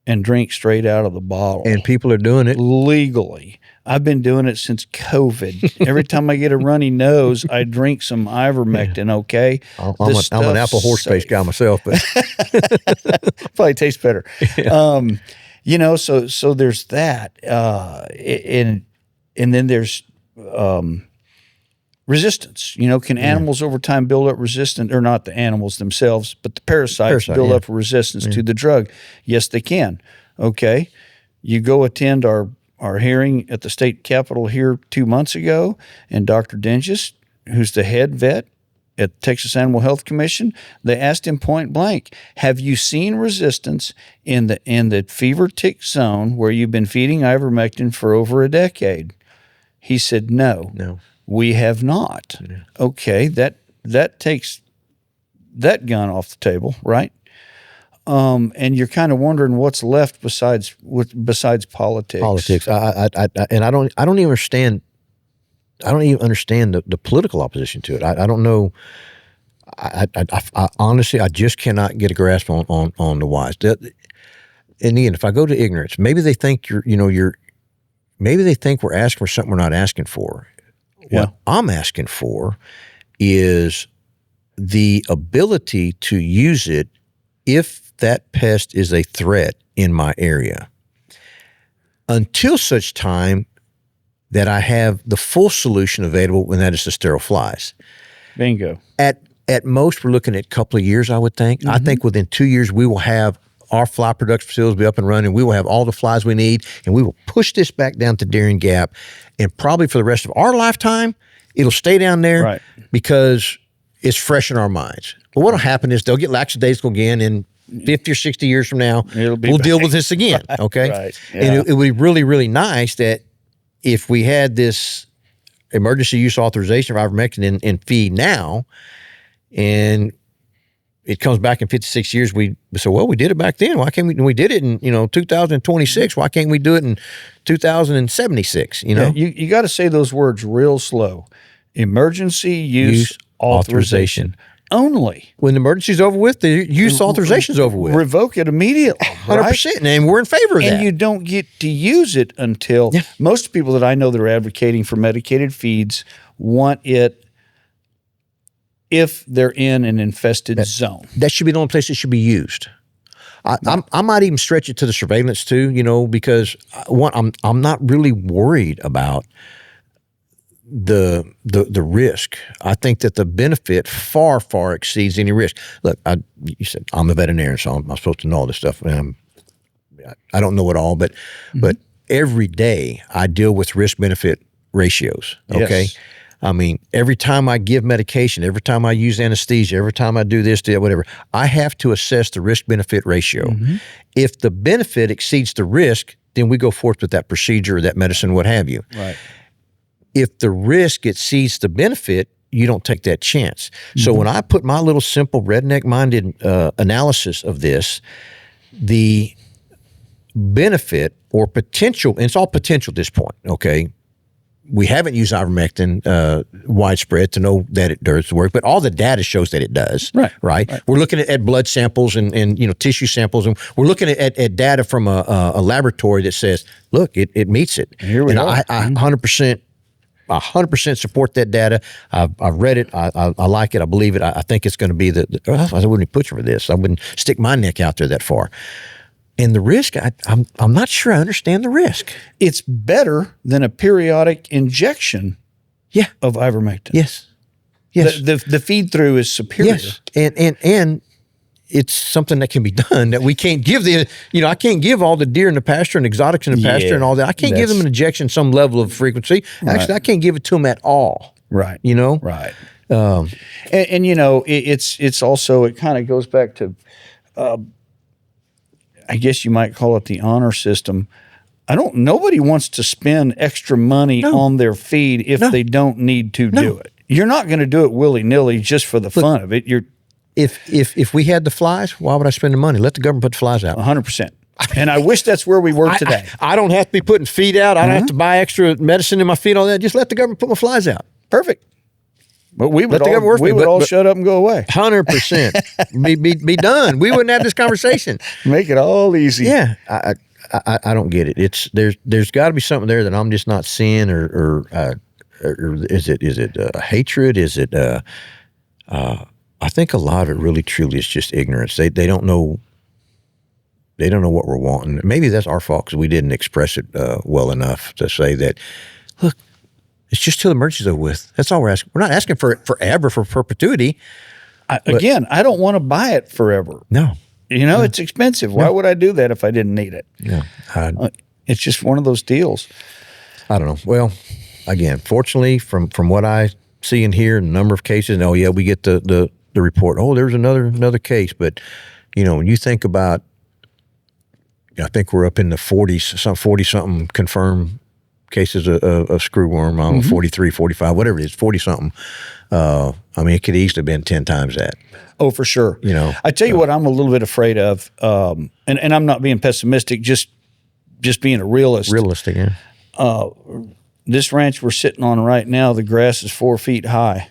and drink straight out of the bottle. And people are doing it legally. I've been doing it since COVID. Every time I get a runny nose, I drink some ivermectin, okay? I'm an apple horse-based guy myself, but probably tastes better. Yeah. So there's that. And then there's resistance. Can animals over time build up resistance, or not the animals themselves, but the parasites build up resistance to the drug? Yes, they can. Okay. You go attend our hearing at the state capitol here 2 months ago, and Dr. Dinges, who's the head vet at Texas Animal Health Commission, they asked him point blank, have you seen resistance in the fever tick zone where you've been feeding ivermectin for over a decade? He said, no, we have not. Yeah. Okay, that takes that gun off the table, right? And you're kind of wondering what's left besides politics. Politics. I don't even understand. I don't even understand the political opposition to it. I don't know. I honestly, I just cannot get a grasp on the whys. In the end, if I go to ignorance, maybe they think maybe they think we're asking for something we're not asking for. Yeah. What I'm asking for is the ability to use it if that pest is a threat in my area, until such time that I have the full solution available, and that is the sterile flies. Bingo. At most, we're looking at a couple of years, I would think. Mm-hmm. I think within 2 years, we will have our fly production facilities will be up and running. We will have all the flies we need, and we will push this back down to Darien Gap. And probably for the rest of our lifetime, it'll stay down there because it's fresh in our minds. But what will happen is they'll get lackadaisical again in 50 or 60 years from now. We'll deal with this again, okay? Yeah. And it would be really, really nice that if we had this emergency use authorization of ivermectin in feed now, and it comes back in 56 years, we say, well, we did it back then. Why can't we did it in 2026? Why can't we do it in 2076? You got to say those words real slow. Emergency use authorization. Only. When the emergency's over with, the use authorization's over with. Revoke it immediately. 100%. And we're in favor of that. And you don't get to use it until most people that I know that are advocating for medicated feeds want it if they're in an infested zone. That should be the only place it should be used. I might even stretch it to the surveillance too, because I'm not really worried about the risk. I think that the benefit far, far exceeds any risk. Look, you said I'm a veterinarian, so I'm supposed to know all this stuff. And I don't know it all, but every day I deal with risk-benefit ratios, okay? Yes. I mean, every time I give medication, every time I use anesthesia, every time I do this, do that, whatever, I have to assess the risk-benefit ratio. Mm-hmm. If the benefit exceeds the risk, then we go forth with that procedure or that medicine, what have you. Right. If the risk exceeds the benefit, you don't take that chance. Mm-hmm. So when I put my little simple redneck-minded analysis of this, the benefit or potential, and it's all potential at this point, okay? We haven't used ivermectin widespread to know that it does work, but all the data shows that it does. Right. We're looking at blood samples and tissue samples, and we're looking at data from a laboratory that says, look, it meets it. And here we are. I 100% support that data. I've read it. I like it. I believe it. I think it's going to be I wouldn't even push for this. I wouldn't stick my neck out there that far. And the risk, I'm not sure I understand the risk. It's better than a periodic injection of ivermectin. Yes. The feed through is superior. Yes. And it's something that can be done that we can't give I can't give all the deer in the pasture and exotics in the pasture and all that. I can't give them an injection some level of frequency. Actually, I can't give it to them at all. Right. Right. It's also, it kind of goes back to, I guess you might call it the honor system. Nobody wants to spend extra money on their feed if they don't need to do it. You're not going to do it willy-nilly just for the fun of it. If we had the flies, why would I spend the money? Let the government put the flies out. 100%. And I wish that's where we were today. I don't have to be putting feed out. I don't have to buy extra medicine in my feed, all that. Just let the government put my flies out. Perfect. But we would all shut up and go away. 100%. Be done. We wouldn't have this conversation. Make it all easy. Yeah. I don't get it. There's got to be something there that I'm just not seeing, or is it hatred? Is it I think a lot of it really truly is just ignorance. They don't know. They don't know what we're wanting. Maybe that's our fault because we didn't express it well enough to say that, look, it's just till the emergency's over with. That's all we're asking. We're not asking for it forever, for perpetuity. I don't want to buy it forever. No. It's expensive. Why would I do that if I didn't need it? Yeah. It's just one of those deals. I don't know. Well, again, fortunately, from what I see and hear, a number of cases, we get the report, there's another case. But, when you think about, I think we're up in the 40s, some 40-something confirmed cases of screwworm, I don't know, 43, 45, whatever it is, 40-something. It could easily have been 10 times that. Oh, for sure. I tell you what I'm a little bit afraid of, and I'm not being pessimistic, just being a realist. Realistic, yeah. This ranch we're sitting on right now, the grass is 4 feet high.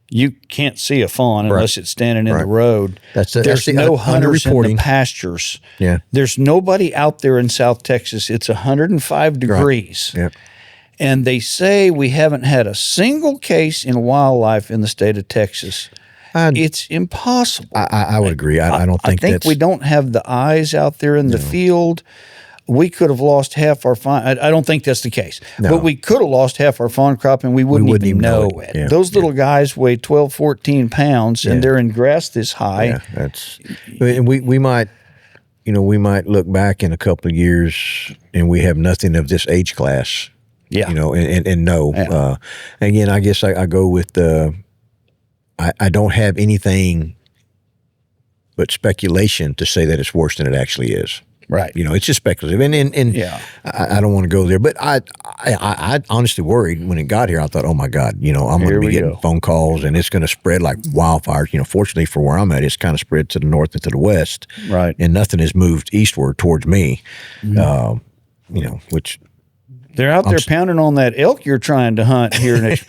You can't see a fawn unless it's standing in the road. There's no hunters in the pastures. Yeah. There's nobody out there in South Texas. It's 105 degrees. Yep. And they say we haven't had a single case in wildlife in the state of Texas. It's impossible. I would agree. I don't think we don't have the eyes out there in the field. We could have lost half our fawn. I don't think that's the case. No. But we could have lost half our fawn crop and we wouldn't even know it. Yeah. Those little guys weigh 12, 14 pounds and they're in grass this high. Yeah, we might we might look back in a couple of years and we have nothing of this age class. Yeah. And no. Yeah. Again, I guess I go with I don't have anything but speculation to say that it's worse than it actually is. Right. It's just speculative. And yeah. I don't want to go there. But I honestly worried when it got here. I thought, oh, my God, I'm going to be getting phone calls and it's going to spread like wildfire. Fortunately for where I'm at, it's kind of spread to the north and to the west. Right. And nothing has moved eastward towards me, which... They're out there pounding on that elk you're trying to hunt here next.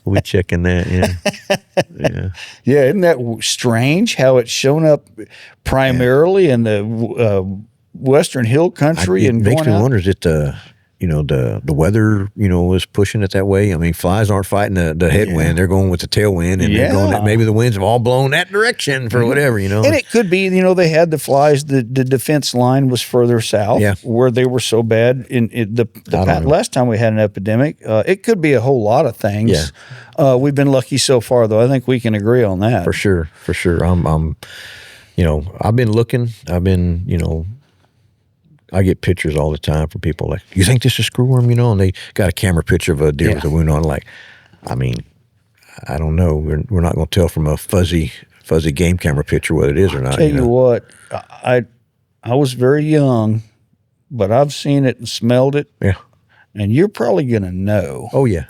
We checking that, yeah. Yeah, isn't that strange how it's shown up primarily in the Western Hill Country? It makes me wonder, is it the weather, is pushing it that way? I mean, flies aren't fighting the headwind. They're going with the tailwind, and they're going maybe the winds have all blown that direction for whatever, And it could be, they had the flies, the defense line was further south where they were so bad. In the last time we had an epidemic, it could be a whole lot of things. Yeah. We've been lucky so far, though. I think we can agree on that. For sure. I'm I've been looking. I get pictures all the time from people like, you think this is screwworm, and they got a camera picture of a deer with a wound on. Like, I mean, I don't know. We're not going to tell from a fuzzy game camera picture whether it is or not. Tell you what, I was very young, but I've seen it and smelled it. Yeah. And you're probably going to know. Oh, yeah.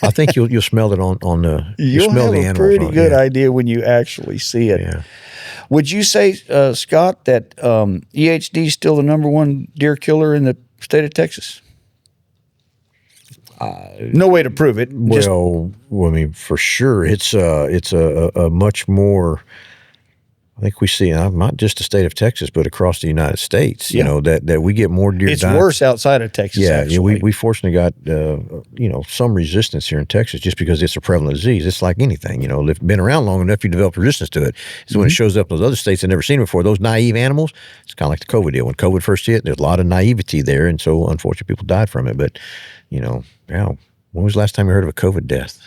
I think you'll smell it on the, you'll smell have the a animals pretty good idea when you actually see it. Yeah. Would you say, Scott, that EHD is still the number one deer killer in the state of Texas? No way to prove it. Well, I mean, for sure, it's a much more. I think we see not just the state of Texas, but across the United States. That we get more deer. It's worse outside of Texas. Yeah, we fortunately got some resistance here in Texas just because it's a prevalent disease. It's like anything. If it's been around long enough, you develop resistance to it. So when it shows up in those other states that never seen it before, those naive animals, it's kind of like the COVID deal. When COVID first hit, there's a lot of naivety there, and so unfortunately, people died from it. But when was the last time you heard of a COVID death?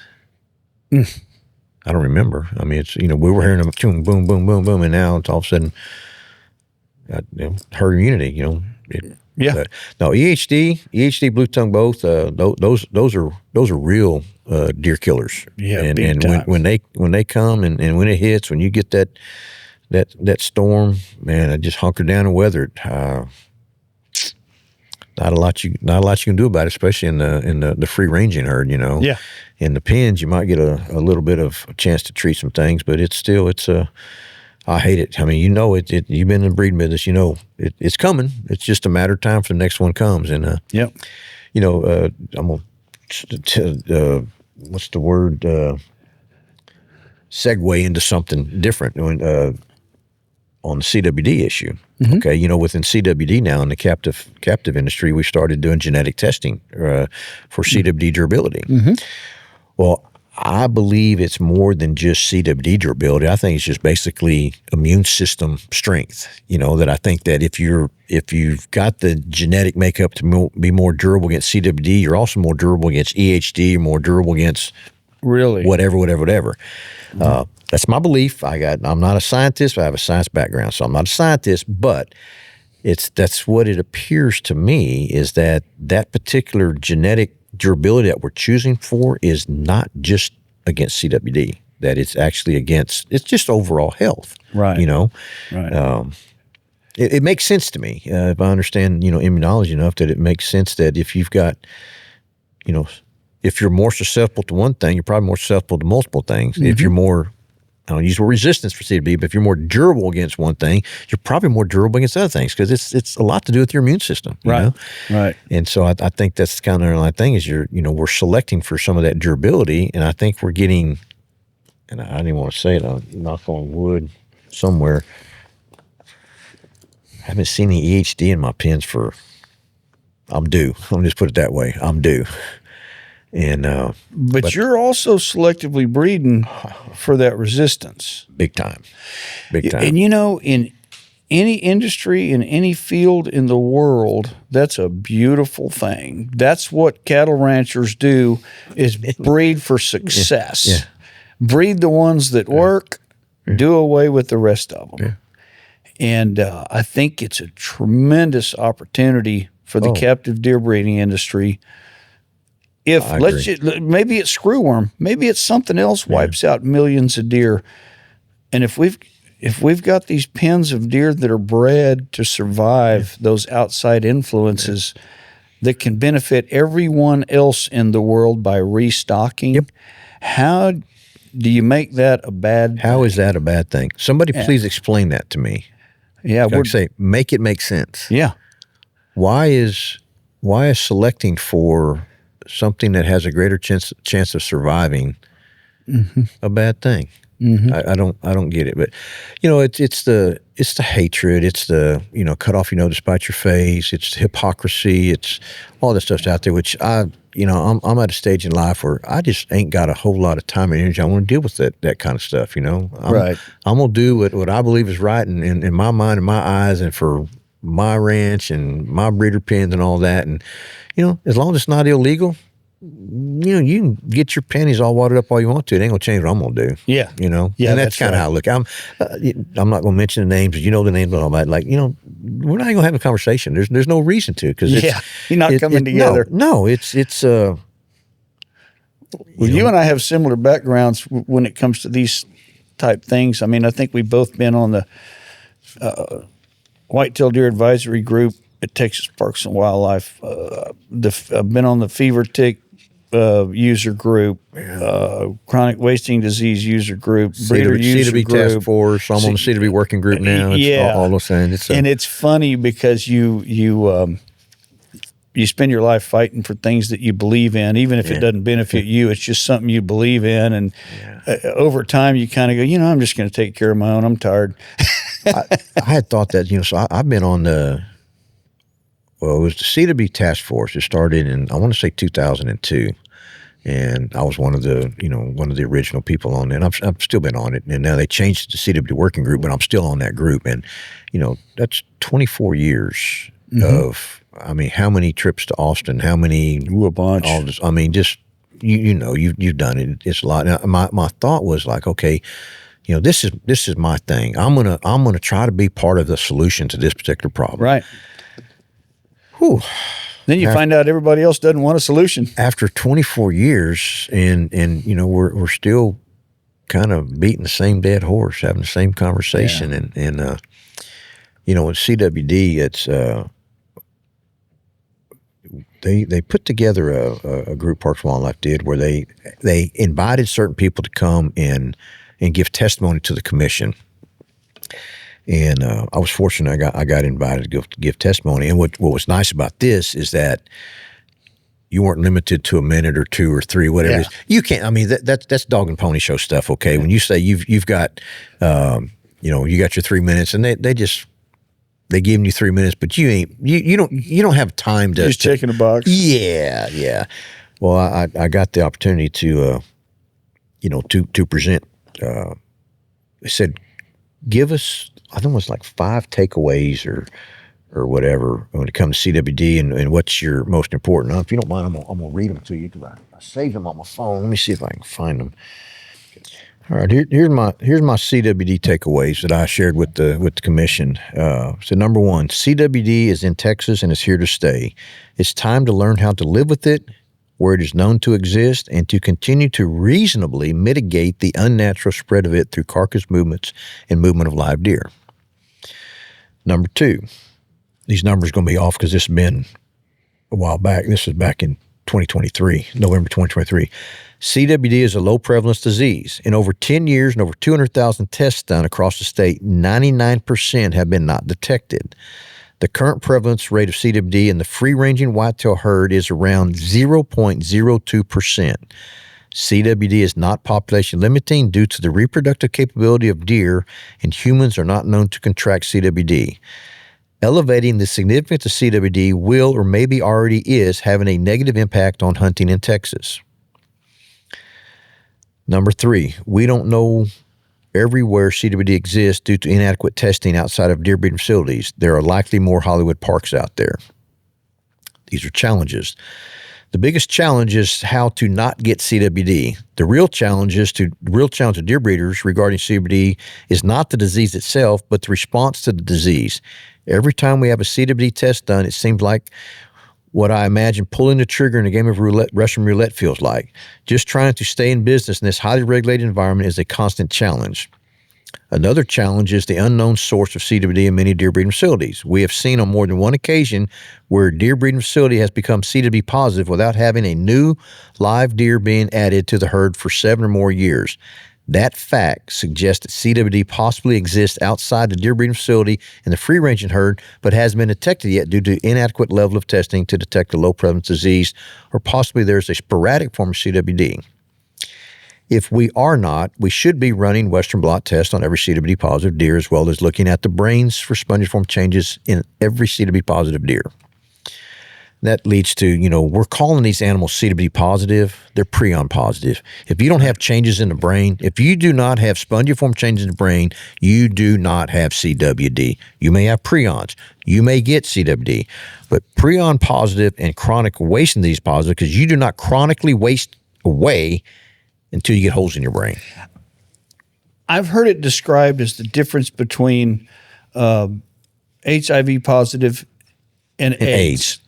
I don't remember. I mean, it's, we were hearing them boom, boom, boom, boom, boom, and now it's all of a sudden herd immunity, Yeah. No, EHD, bluetongue, both, those are real deer killers. Yeah, and when they come and when it hits, when you get that storm, man, I just hunker down and weather it. Not a lot you can do about it, especially in the free ranging herd. Yeah. In the pens, you might get a little bit of a chance to treat some things, but it's I hate it. I mean, you've been in the breeding business, it's coming. It's just a matter of time for the next one comes. And I'm gonna what's the word? Segue into something different on the CWD issue. Mm-hmm. Okay, within CWD now in the captive industry, we started doing genetic testing for CWD durability. Mm-hmm. Well, I believe it's more than just CWD durability. I think it's just basically immune system strength. That I think that if you've got the genetic makeup to be more durable against CWD, you're also more durable against EHD. You're more durable against whatever. Mm-hmm. That's my belief. I'm not a scientist, but I have a science background, so I'm not a scientist. But that's what it appears to me, is that particular genetic durability that we're choosing for is not just against CWD. That it's actually it's just overall health. Right. Right. It makes sense to me if I understand immunology enough that it makes sense that if you've got if you're more susceptible to one thing, you're probably more susceptible to multiple things. Mm-hmm. If you're more, I don't use the word resistance for CWD, but if you're more durable against one thing, you're probably more durable against other things because it's a lot to do with your immune system. Right. Right. And so I think that's kind of the underlying thing is we're selecting for some of that durability, and I think we're getting, and I didn't want to say it, I'll knock on wood somewhere. I haven't seen the EHD in my pens I'm due. Let me just put it that way. I'm due. And but you're also selectively breeding for that resistance. Big time. And in any industry, in any field in the world, that's a beautiful thing. That's what cattle ranchers do, is breed for success. Yeah. Breed the ones that work, do away with the rest of them. And I think it's a tremendous opportunity for the captive deer breeding industry. If maybe it's screwworm, maybe it's something else wipes out millions of deer. And if we've got these pens of deer that are bred to survive those outside influences that can benefit everyone else in the world by restocking, how do you make that a bad How is that a bad thing? Somebody please explain that to me. Yeah, Like say, make it make sense. Yeah. Why is selecting for something that has a greater chance of surviving a bad thing? I don't get it. But it's the hatred, it's the cut off to spite your face, it's hypocrisy, it's all this stuff's out there, which I'm at a stage in life where I just ain't got a whole lot of time and energy. I want to deal with that kind of stuff. I'm gonna do what I believe is right in my mind and my eyes, and for my ranch and my breeder pens and all that. And as long as it's not illegal, you can get your panties all watered up all you want to. It ain't gonna change what I'm gonna do. Yeah. And that's kind of how I look. I'm not gonna mention the names, but the names and all that. Like, we're not gonna have a conversation. There's no reason to, because you're not coming together. No, it's well, you and I have similar backgrounds when it comes to these type things. I mean, I think we've both been on the whitetail deer advisory group at Texas Parks and Wildlife. I've been on the fever tick user group, chronic wasting disease user group, breeder user CWD group. task force. I'm on the CWD working group now. It's all those things. And it's funny because you spend your life fighting for things that you believe in, even if it doesn't benefit you. It's just something you believe in, and over time you kind of go, I'm just going to take care of my own. I'm tired. I had thought that, so I've been on it was the CWD task force. It started in, I want to say 2002. And I was one of the original people on it. And I've still been on it. And now they changed it to CWD working group, but I'm still on that group. And, that's 24 years of, how many trips to Austin, how many, a bunch. All this, just, you've done it. It's a lot. Now, my thought was like, okay, this is my thing. I'm gonna try to be part of the solution to this particular problem. Right. Whew. Then you find out everybody else doesn't want a solution. After 24 years, and we're still kind of beating the same dead horse, having the same conversation, and with CWD, it's they put together a group, Parks and Wildlife did, where they invited certain people to come and give testimony to the commission. And I was fortunate. I got invited to give testimony. And what was nice about this is that you weren't limited to a minute or two or three, whatever it is. You can't. That's dog and pony show stuff. Okay, when you say you've got, you got your 3 minutes, and they giving you 3 minutes, but you don't have time to just checking a box. Yeah. Well, I got the opportunity to present. They said, give us, I think it was like 5 takeaways or whatever when it comes to CWD and what's your most important. Now, if you don't mind, I'm gonna read them to you because I saved them on my phone. Let me see if I can find them. All right, here's my CWD takeaways that I shared with the commission. So number 1, CWD is in Texas and is here to stay. It's time to learn how to live with it, where it is known to exist, and to continue to reasonably mitigate the unnatural spread of it through carcass movements and movement of live deer. Number 2, these numbers are going to be off because this has been a while back. This was back in 2023, November 2023. CWD is a low prevalence disease. In over 10 years and over 200,000 tests done across the state, 99% have been not detected. The current prevalence rate of CWD in the free-ranging whitetail herd is around 0.02%. CWD is not population limiting due to the reproductive capability of deer, and humans are not known to contract CWD. Elevating the significance of CWD will or maybe already is having a negative impact on hunting in Texas. Number 3, we don't know everywhere CWD exists due to inadequate testing outside of deer breeding facilities. There are likely more Hollywood parks out there. These are challenges. The biggest challenge is how to not get CWD. The real challenge of deer breeders regarding CWD is not the disease itself, but the response to the disease. Every time we have a CWD test done, it seems like what I imagine pulling the trigger in a game of Russian roulette feels like. Just trying to stay in business in this highly regulated environment is a constant challenge. Another challenge is the unknown source of CWD in many deer breeding facilities. We have seen on more than one occasion where a deer breeding facility has become CWD positive without having a new live deer being added to the herd for 7 or more years. That fact suggests that CWD possibly exists outside the deer breeding facility in the free-ranging herd, but hasn't been detected yet due to inadequate level of testing to detect a low-prevalence disease, or possibly there's a sporadic form of CWD. If we are not, we should be running Western blot tests on every CWD positive deer, as well as looking at the brains for spongiform changes in every CWD positive deer. That leads to, we're calling these animals CWD positive. They're prion positive. If you don't have changes in the brain, if you do not have spongiform changes in the brain, you do not have CWD. You may have prions. You may get CWD. But prion positive and chronic wasting disease positive, because you do not chronically waste away until you get holes in your brain. I've heard it described as the difference between HIV positive and AIDS.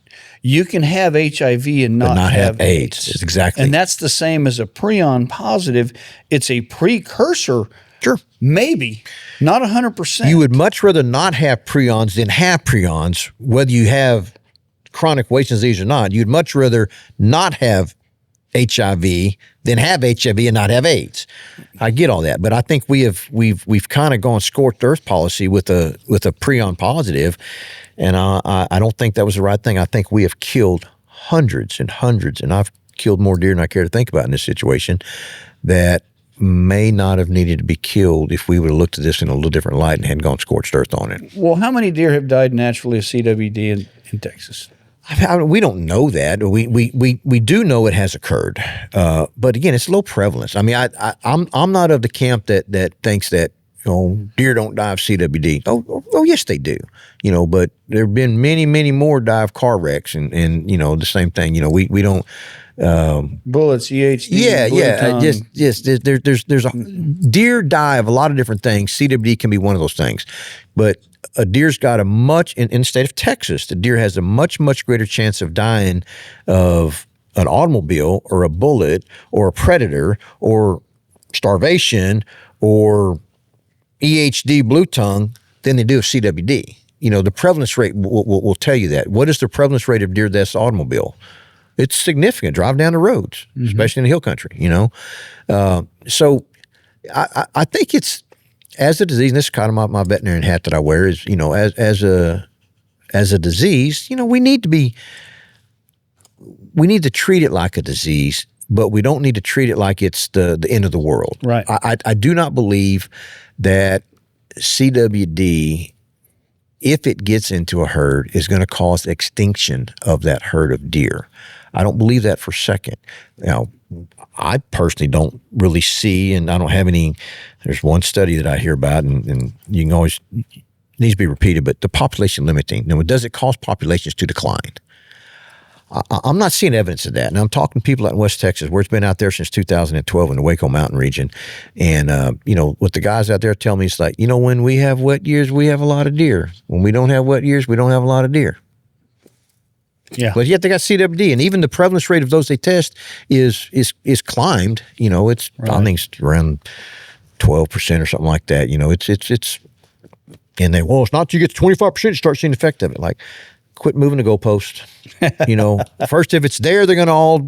You can have HIV and not have AIDS. It's exactly. And that's the same as a prion positive. It's a precursor. Sure. Maybe. Not 100%. You would much rather not have prions than have prions, whether you have chronic wasting disease or not. You'd much rather not have HIV than have HIV and not have AIDS. I get all that, but I think we've kind of gone scorched earth policy with a prion positive, and I don't think that was the right thing. I think we have killed hundreds and hundreds, and I've killed more deer than I care to think about in this situation, that may not have needed to be killed if we would have looked at this in a little different light and hadn't gone scorched earth on it. Well, how many deer have died naturally of CWD in Texas? We don't know that. We do know it has occurred, but again, it's low prevalence. I mean, I'm not of the camp that thinks that deer don't die of CWD. Oh, yes, they do. But there have been many more die of car wrecks, and the same thing. We don't. Bullets, EHD. Yeah. There's a deer die of a lot of different things. CWD can be one of those things, but a deer's got in the state of Texas, the deer has a much greater chance of dying of an automobile or a bullet or a predator or starvation or EHD bluetongue than they do of CWD. The prevalence rate will tell you that. What is the prevalence rate of deer deaths automobile? It's significant. Drive down the roads, especially in the hill country, So I think it's, as a disease, and this is kind of my veterinarian hat that I wear, is, as a disease, we need to treat it like a disease, but we don't need to treat it like it's the end of the world. Right. I do not believe that CWD, if it gets into a herd, is going to cause extinction of that herd of deer. I don't believe that for a second. Now, I personally don't really see, and I don't have any, there's one study that I hear about, and you can always, it needs to be repeated, but the population limiting. Now, does it cause populations to decline? I'm not seeing evidence of that. And I'm talking to people out in West Texas, where it's been out there since 2012 in the Waco Mountain region. And, what the guys out there tell me is like, when we have wet years, we have a lot of deer. When we don't have wet years, we don't have a lot of deer. Yeah. But yet they got CWD, and even the prevalence rate of those they test is climbed. It's, right. I think it's around 12% or something like that. It's and they, it's not till you get to 25%, you start seeing the effect of it. Like, quit moving the goalpost. First, if it's there, they're going to all,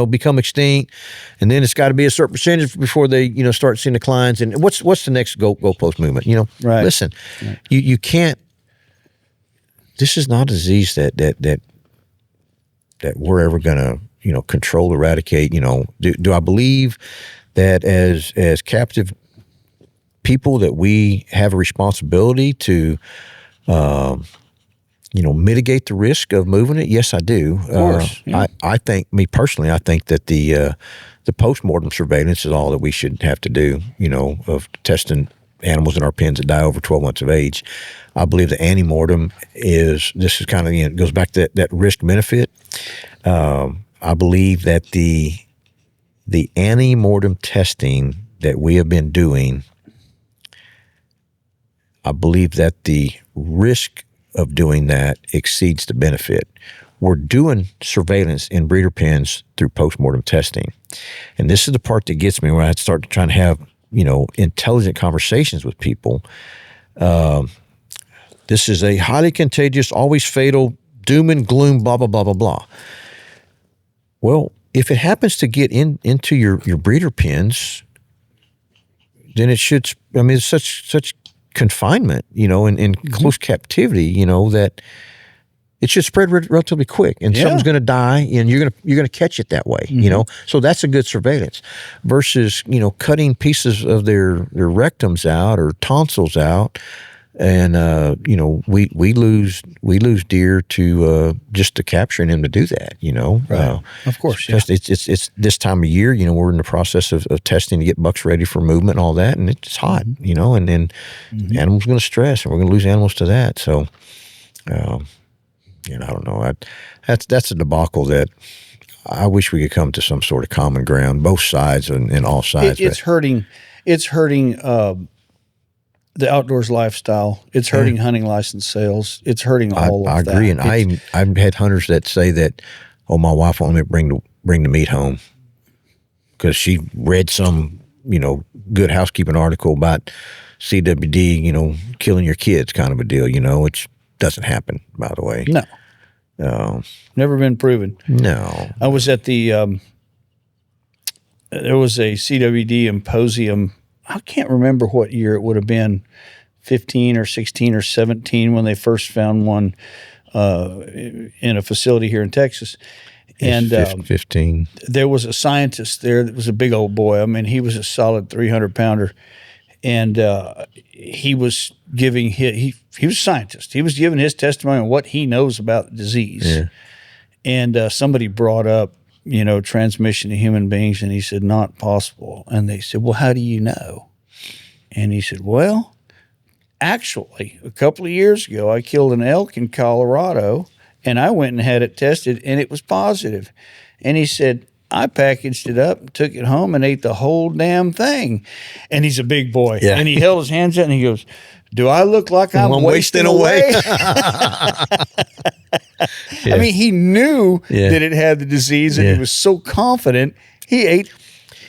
become extinct. And then it's got to be a certain percentage before they, start seeing declines. And what's the next goalpost movement? Right. Listen, right. You can't, this is not a disease that we're ever going to, control, eradicate. Do I believe that as captive people that we have a responsibility to, mitigate the risk of moving it? Yes, I do. Of course. Yeah. I think, me personally, I think that the postmortem surveillance is all that we should have to do, of testing animals in our pens that die over 12 months of age. I believe the antemortem this is kind of, it goes back to that risk benefit. I believe that the ante-mortem testing that we have been doing, I believe that the risk of doing that exceeds the benefit. We're doing surveillance in breeder pens through post-mortem testing. And this is the part that gets me when I start trying to have, intelligent conversations with people. This is a highly contagious, always fatal, doom and gloom, blah, blah, blah, blah, blah. Well, if it happens to get into your breeder pens, then it should, it's such confinement, in close captivity, that it should spread relatively quick, and someone's going to die, and you're going to catch it that way, So that's a good surveillance versus cutting pieces of their rectums out or tonsils out, and we lose deer to just to capturing them to do that, Right. Of course, it's this time of year, we're in the process of testing to get bucks ready for movement and all that, and it's hot, and then animals going to stress, and we're going to lose animals to that. So, I don't know. That's a debacle that I wish we could come to some sort of common ground, both sides and all sides. It's hurting. It's hurting the outdoors lifestyle. It's hurting hunting license sales. It's hurting all of that. I agree, and I've had hunters that say that, "Oh, my wife won't let me bring the meat home because she read some good housekeeping article about CWD, killing your kids, kind of a deal, which doesn't happen, by the way. No, never been proven. No, I was at the there was a CWD symposium. I can't remember what year it would have been, 15 or 16 or 17, when they first found one in a facility here in Texas. And 15. There was a scientist there that was a big old boy. He was a solid 300-pounder. And he was giving he was a scientist. He was giving his testimony on what he knows about the disease. Yeah. And somebody brought up, transmission to human beings, and he said, not possible. And they said, well, how do you know? And he said, well, actually, a couple of years ago, I killed an elk in Colorado, and I went and had it tested, and it was positive. And he said, I packaged it up and took it home and ate the whole damn thing. And he's a big boy. Yeah. And he held his hands out and he goes, do I look like I'm wasting away? Yeah. He knew that it had the disease, and he was so confident he ate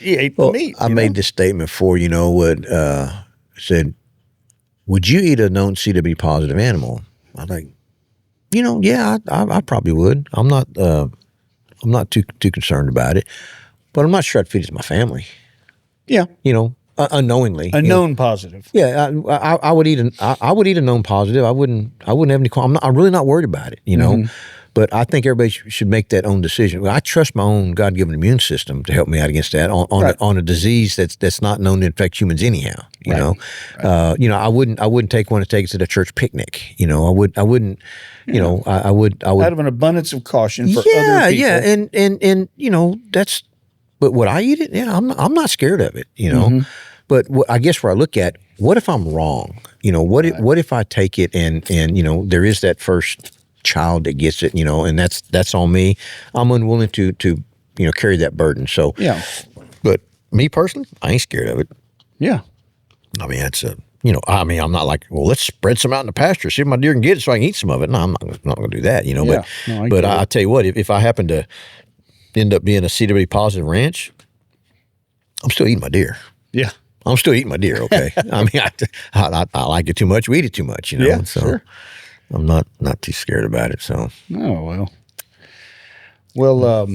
the meat. I made this statement for, said, would you eat a known CWD positive animal? I'm like, yeah, I probably would. I'm not too concerned about it, but I'm not sure I'd feed it to my family. Yeah, unknowingly, a known positive. Yeah, I would eat a known positive. I wouldn't have any. I'm really not worried about it. But I think everybody should make that own decision. Well, I trust my own God-given immune system to help me out against that on a disease that's not known to infect humans anyhow. Right. I wouldn't take one to take it to the church picnic. I wouldn't. I would out of an abundance of caution for other people. Yeah, and that's. But would I eat it? Yeah, I'm not scared of it. But I guess where I look at, what if I'm wrong? What if I take it and there is that first child that gets it, and that's on me. I'm unwilling to carry that burden. So yeah. But me personally, I ain't scared of it. Yeah. That's I'm not like, well, let's spread some out in the pasture, see if my deer can get it so I can eat some of it. No, I'm not going to do that, But I tell you what, if I happen to end up being a CWD positive ranch, I'm still eating my deer. Yeah. I'm still eating my deer, okay? I like it too much, we eat it too much, Yeah, so sure. I'm not too scared about it, so. Oh, well,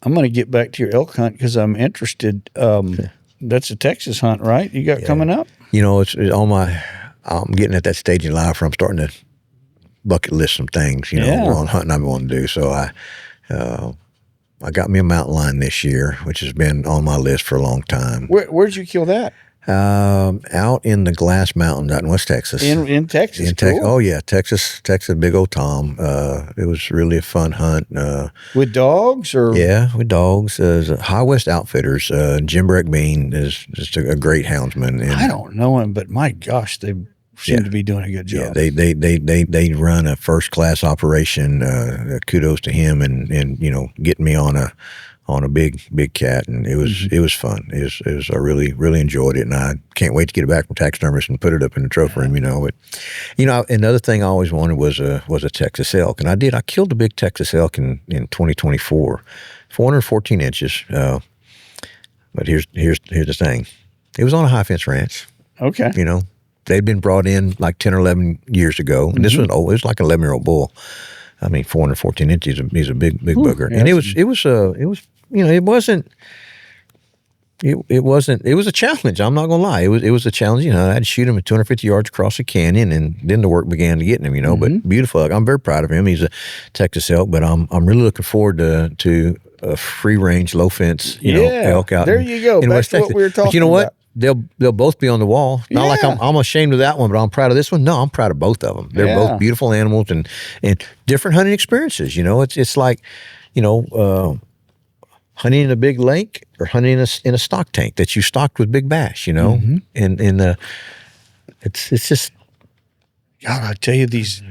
I'm going to get back to your elk hunt because I'm interested. That's a Texas hunt, right? You got coming up? It's on my, I'm getting at that stage in life where I'm starting to bucket list some things, on hunting I want to do. So I got me a mountain lion this year, which has been on my list for a long time. Where'd you kill that? Out in the Glass Mountains out in West Texas. In Texas? Cool. Oh, yeah, Texas, big old Tom. It was really a fun hunt. With dogs? Or? Yeah, with dogs. High West Outfitters. Jim Breckbean is just a great houndsman. And I don't know him, but my gosh, seem to be doing a good job. Yeah, they run a first class operation. Kudos to him and getting me on a big cat, and it was fun. It was I really enjoyed it, and I can't wait to get it back from taxidermist and put it up in the trophy room. But another thing I always wanted was a Texas elk, and I killed a big Texas elk in 2024, 414 inches. But here's the thing. It was on a high fence ranch. Okay. They'd been brought in like 10 or 11 years ago. And this was old. It was like an 11-year-old bull. I mean, 414 inches. He's a big bugger. Yeah, and it was a challenge. I'm not gonna lie. It was a challenge. I had to shoot him at 250 yards across the canyon, and then the work began to get him. But beautiful elk. I'm very proud of him. He's a Texas elk, but I'm really looking forward to a free range, low fence, elk out. There you go. In Back West to what Texas. we were talking But you know what? about. They'll both be on the wall. Not like I'm ashamed of that one, but I'm proud of this one. No, I'm proud of both of them. They're both beautiful animals and different hunting experiences. It's like, hunting in a big lake or hunting in a stock tank that you stocked with Big Bash. And it's just. God, I tell you, these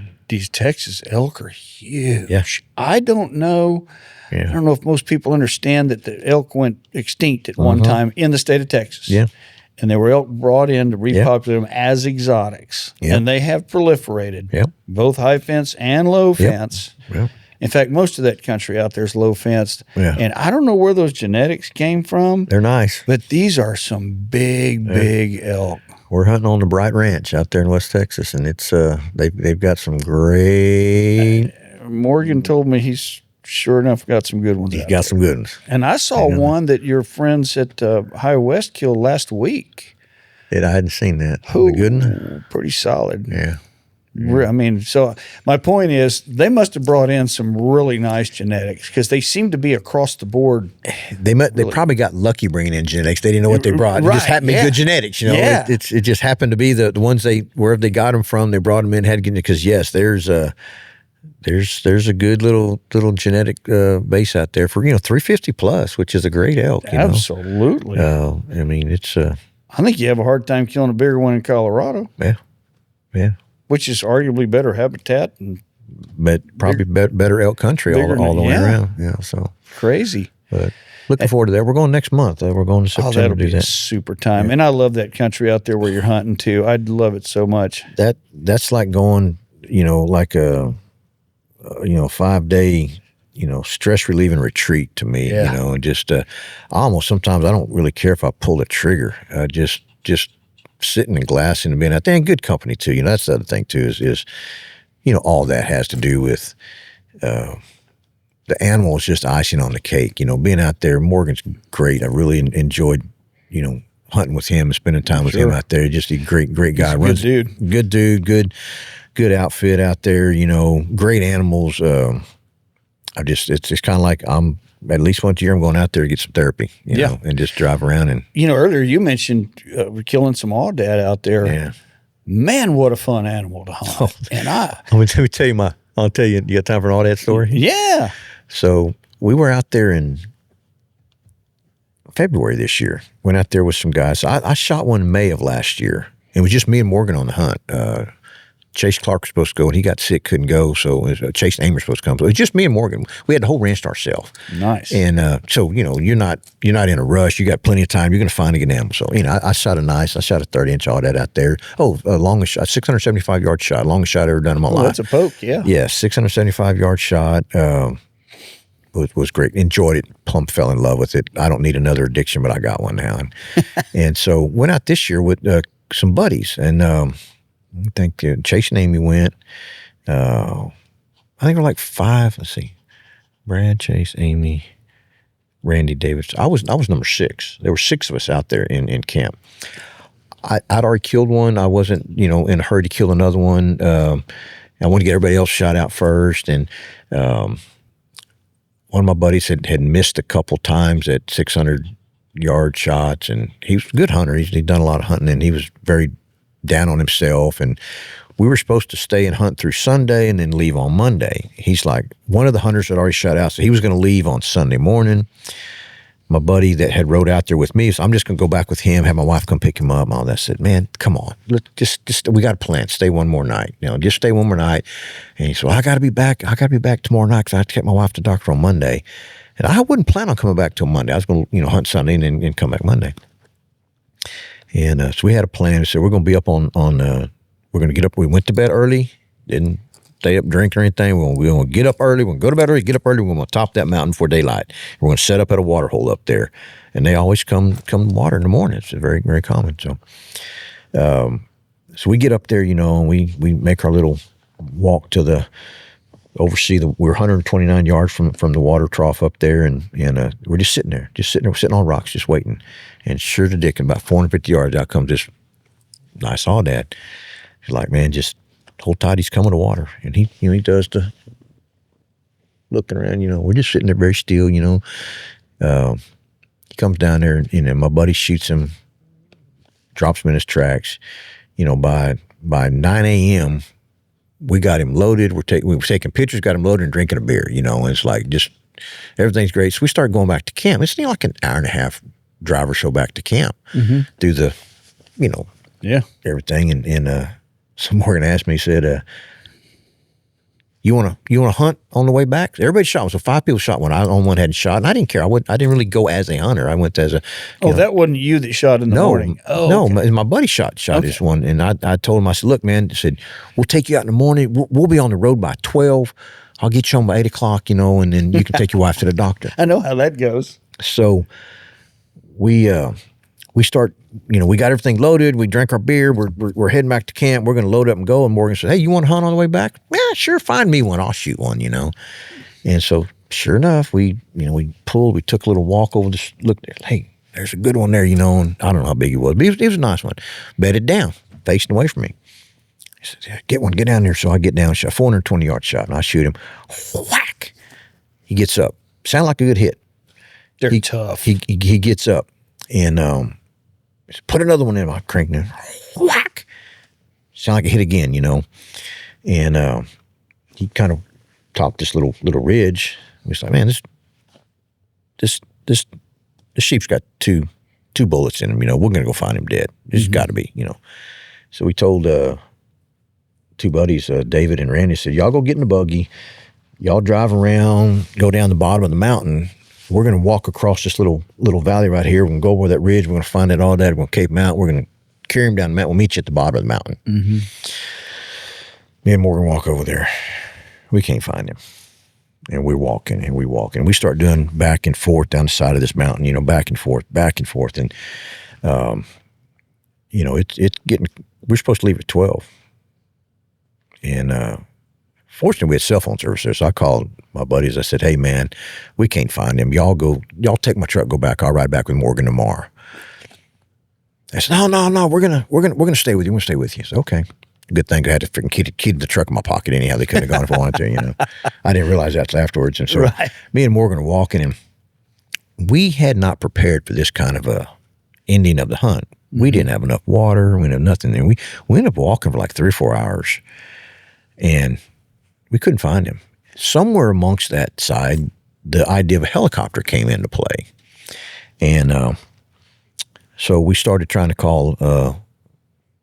Texas elk are huge. Yeah. I don't know. Yeah. I don't know if most people understand that the elk went extinct at one time in the state of Texas. Yeah. And they were elk brought in to repopulate them as exotics. Yeah. And they have proliferated, Yeah. both high fence and low fence. Yeah. In fact, most of that country out there is low fenced. Yeah. And I don't know where those genetics came from. They're nice. But these are some big elk. We're hunting on the Bright Ranch out there in West Texas, and it's they've got some great. Morgan told me he's sure enough got some good ones. He's got some good ones. And I saw one that your friends at High West killed last week. I hadn't seen that. Ooh, The good one? pretty solid. Yeah. I mean, so my point is they must have brought in some really nice genetics because they seem to be across the board. They probably got lucky bringing in genetics. They didn't know what they brought. It just happened to be good genetics. Yeah. It just happened to be the ones wherever they got them from. They brought them in, had to get because yes, there's a good little genetic base out there for 350 plus, which is a great elk. Absolutely. I mean, it's. I think you have a hard time killing a bigger one in Colorado. Yeah. Which is arguably better habitat and but probably better elk country all the way around. Yeah, so crazy. But looking forward to that. We're going next month. We're going to September. That'll to do be a that. super time. And I love that country out there where you're hunting too. I'd love it so much. That's like going, like a 5-day, stress relieving retreat to me. And just almost sometimes I don't really care if I pull the trigger. Just sitting and glassing and being out there in good company too. That's the other thing too is all that has to do with the animal is just icing on the cake. Being out there, Morgan's great. I really enjoyed, hunting with him and spending time with him out there. Just a great guy. He's a good dude. Good outfit out there, great animals. It's kind of like I'm at least once a year I'm going out there to get some therapy, and just drive around. And earlier you mentioned we're killing some aoudad out there. Yeah. Man, what a fun animal to hunt. And let me tell you I'll tell you. You got time for an aoudad story? Yeah. So we were out there in February this year. Went out there with some guys. I shot one in May of last year. It was just me and Morgan on the hunt. Chase Clark was supposed to go, and he got sick, couldn't go. So Chase and Amy were supposed to come. So it was just me and Morgan. We had the whole ranch to ourselves. Nice. And so you're not in a rush. You got plenty of time. You're going to find a good animal. So I shot a 30-inch aoudad out there. Longest shot, 675-yard shot, longest shot I ever done in my life. That's a poke, yeah. Yeah, 675-yard shot. Was great. Enjoyed it. Plumb fell in love with it. I don't need another addiction, but I got one now. And so went out this year with some buddies, and I think Chase and Amy went. I think we're like 5. Let's see, Brad, Chase, Amy, Randy, David. I was number 6. There were 6 of us out there in camp. I'd already killed one. I wasn't in a hurry to kill another one. I wanted to get everybody else shot out first, and one of my buddies had missed a couple times at 600-yard shots, and he was a good hunter. He'd done a lot of hunting, and he was very down on himself. And we were supposed to stay and hunt through Sunday and then leave on Monday. He's like, one of the hunters had already shot out, so he was going to leave on Sunday morning. my buddy that had rode out there with me, so I'm just going to go back with him, have my wife come pick him up and all that. I said, man, come on. Just we got a plan. Stay one more night. Just stay one more night. And he said, well, I got to be back. I got to be back tomorrow night because I have to take my wife to the doctor on Monday. And I wouldn't plan on coming back till Monday. I was going to, hunt Sunday and come back Monday. And so we had a plan. We said, we're going to be up on we're going to get up. We went to bed early, didn't stay up, drink or anything. We're going to get up early. We're going to go to bed early, get up early. We're going to top that mountain before daylight. We're going to set up at a water hole up there. And they always come water in the morning. It's very, very common. So we get up there, and we make our little walk to we're 129 yards from the water trough up there. And we're just sitting there. We're sitting on rocks, just waiting. And sure to dick, in about 450 yards, out comes this nice aoudad. He's like, man, just hold tight, he's coming to water. And he does the looking around, we're just sitting there very still, he comes down there and my buddy shoots him, drops him in his tracks. By 9 a.m., we got him loaded. We were taking pictures, got him loaded and drinking a beer, and it's like just everything's great. So we started going back to camp. It's like an hour and a half drive or so back to camp through the, everything. And so Morgan asked me, he said, you want to hunt on the way back? Everybody shot. So 5 people shot one. I on one hadn't shot, and I didn't care. I didn't really go as a hunter. I went as a. That wasn't you that shot in the morning. No, okay. my buddy shot this one, and I told him, I said, look, man, I said, we'll take you out in the morning. We'll be on the road by 12. I'll get you home by 8 o'clock, and then you can take your wife to the doctor. I know how that goes. So we start, we got everything loaded. We drank our beer. We're heading back to camp. We're going to load up and go. And Morgan said, hey, you want to hunt on the way back? Yeah, sure. Find me one. I'll shoot one, And so sure enough, we pulled, we took a little walk over this, looked there. Hey, there's a good one there, and I don't know how big he was, but it was a nice one. Bedded down, facing away from me. He said, yeah, get one, get down there. So I get down, shot 420-yard shot, and I shoot him. Whack! He gets up. Sounded like a good hit. They're tough. He gets up and put another one in my crank now. Whack! Sound like a hit again, And he kind of topped this little ridge. He's like, man, this sheep's got two bullets in him. We're gonna go find him dead. This has got to be, So we told two buddies, David and Randy, said, y'all go get in the buggy. Y'all drive around, go down the bottom of the mountain. We're going to walk across this little valley right here. We're going to go over that ridge. We're going to find that all that. We're going to cape him out. We're going to carry him down the mountain. We'll meet you at the bottom of the mountain. Mm-hmm. Me and Morgan walk over there. We can't find him. And we're walking and we walk. And we start doing back and forth down the side of this mountain, back and forth. And, it's getting, we're supposed to leave at 12. And, fortunately, we had cell phone service there, so I called my buddies. I said, hey, man, we can't find him. Y'all take my truck, go back. I'll ride back with Morgan tomorrow. I said, no, we're gonna stay with you. We're gonna stay with you. I said, okay. Good thing I had the freaking key to the truck in my pocket anyhow. They couldn't have gone if I wanted to, I didn't realize that afterwards. And so me and Morgan were walking, and we had not prepared for this kind of a ending of the hunt. Mm-hmm. We didn't have enough water. We didn't have nothing. And we ended up walking for like 3 or 4 hours, and we couldn't find him. Somewhere amongst that side, the idea of a helicopter came into play. And so we started trying to call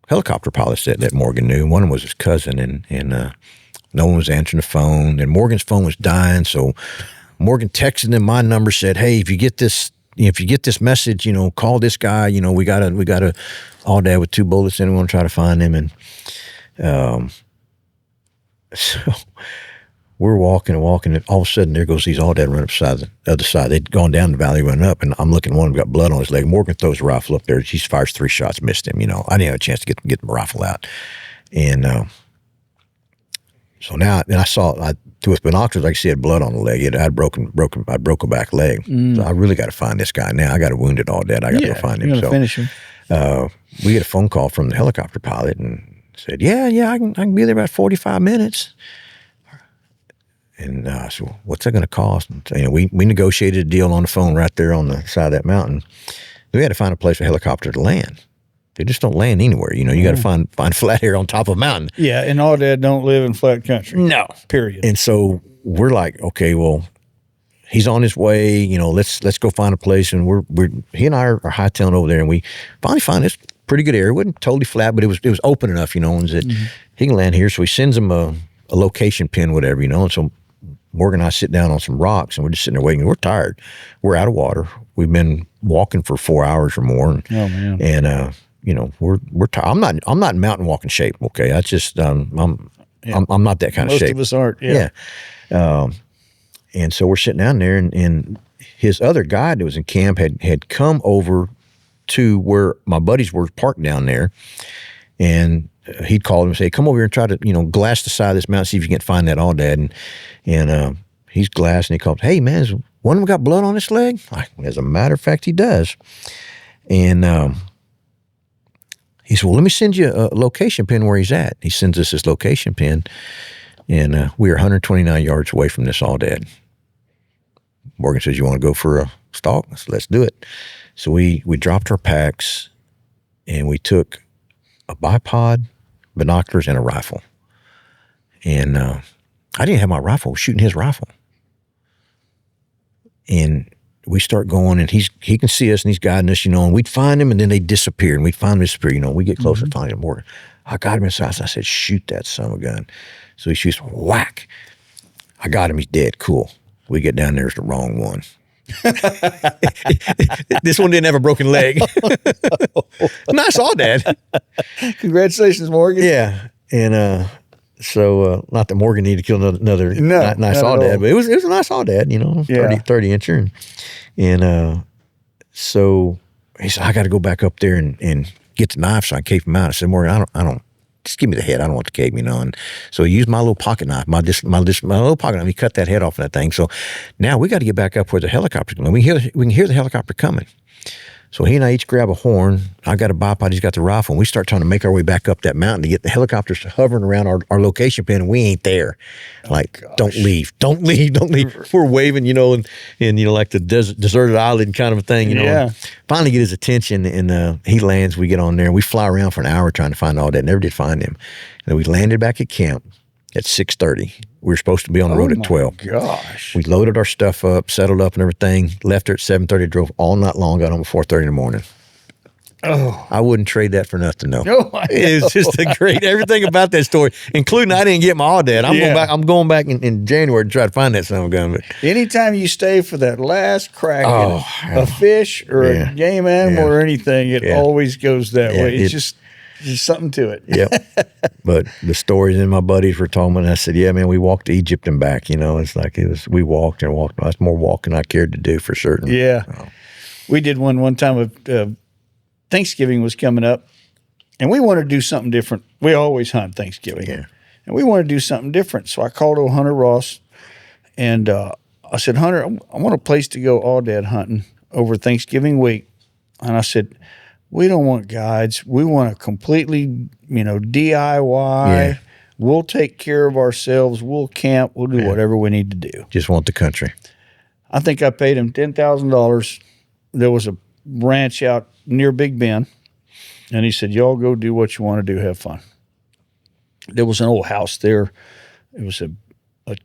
helicopter pilots that Morgan knew. One of them was his cousin, and no one was answering the phone. And Morgan's phone was dying, so Morgan texted him my number, said, hey, if you get this message, call this guy. We got a all day with 2 bullets in. We want to try to find him. And so we're walking, and all of a sudden there goes these all-dead run up the other side. They'd gone down the valley, running up, and I'm looking at one of them got blood on his leg. Morgan throws the rifle up there. He fires 3 shots, missed him. I didn't have a chance to get the rifle out. And so now, and I saw with binoculars, I could see he had blood on the leg. I broke a back leg. So I really got to find this guy now. I got a wounded all-dead. I got to go find him. So finish him. We get a phone call from the helicopter pilot and said, yeah, I can be there about 45 minutes. And so what's that going to cost? And we negotiated a deal on the phone right there on the side of that mountain. We had to find a place for a helicopter to land. They just don't land anywhere. You got to find flat air on top of a mountain. Yeah, and all that don't live in flat country. No. Period. And so we're like, okay, well, he's on his way. Let's go find a place. And he and I are hightailing over there, and we finally find this pretty good area. It wasn't totally flat, but it was open enough, and that he can land here. So he sends him a location pin, whatever, And so Morgan and I sit down on some rocks, and we're just sitting there waiting. We're tired. We're out of water. We've been walking for 4 hours or more. And we're tired. I'm not in mountain walking shape. Okay, that's just I'm not that kind of shape. Most of us aren't. Yeah. And so we're sitting down there, and his other guide that was in camp had come over to where my buddies were parked down there, and he'd call him and say, "Come over here and try to glass the side of this mountain, see if you can find that Aoudad." And he's glassing. He called, "Hey man, has one of them got blood on his leg?" As a matter of fact, he does. And he said, "Well, let me send you a location pin where he's at." He sends us this location pin, and we are 129 yards away from this Aoudad. Morgan says, "You want to go for a stalk?" I said, "Let's do it." So we dropped our packs, and we took a bipod, binoculars, and a rifle. And I didn't have my rifle. I was shooting his rifle. And we start going, and he can see us, and he's guiding us, and we'd find him, and then they disappear, and we'd find him disappear. We get closer to finding him. Morgan, I got him inside. So I said, "Shoot that son of a gun." So he shoots, whack. I got him. He's dead. Cool. We get down there. It's the wrong one. This one didn't have a broken leg. Nice Aoudad. Congratulations, Morgan. Yeah. And so not that Morgan needed to kill another nice Aoudad, but it was a nice Aoudad, 30 incher. And so he said, "I got to go back up there and get the knife so I can cape him out." I said, "Morgan, I don't. Just give me the head. I don't want the cape, And so he used my little pocket knife, my little pocket knife. He cut that head off of that thing. So now we got to get back up where the helicopter's going. We can hear the helicopter coming. So he and I each grab a horn. I got a bipod. He's got the rifle. And we start trying to make our way back up that mountain to get the helicopters hovering around our location pin, and we ain't there. Don't leave. Don't leave. Don't leave. We're waving, and like the deserted island kind of a thing, Yeah. Finally get his attention, and he lands. We get on there, and we fly around for an hour trying to find Aoudad. Never did find him. And we landed back at camp at 6:30. We were supposed to be on the road at 12. Gosh. We loaded our stuff up, settled up and everything, left her at 7:30, drove all night long, got home at 4:30 in the morning. Oh. I wouldn't trade that for nothing, though. No, I know. It's just everything about that story, including I didn't get my Aoudad. I'm going back in January to try to find that son of a gun. But anytime you stay for that last crack at a fish or a game animal or anything, it always goes that way. It's just there's something to it. Yep. But the stories and my buddies were talking, and I said, "Yeah, man, we walked to Egypt and back. It's like we walked and walked. That's more walking I cared to do for certain." Yeah. We did one time of Thanksgiving was coming up, and we wanted to do something different. We always hunt Thanksgiving. Yeah. And we wanted to do something different. So I called old Hunter Ross, and I said, "Hunter, I want a place to go Aoudad hunting over Thanksgiving week." And I said, "We don't want guides. We want a completely, DIY. Yeah. We'll take care of ourselves. We'll camp. We'll do whatever we need to do." Just want the country. I think I paid him $10,000. There was a ranch out near Big Bend, and he said, "Y'all go do what you want to do. Have fun." There was an old house there. It was a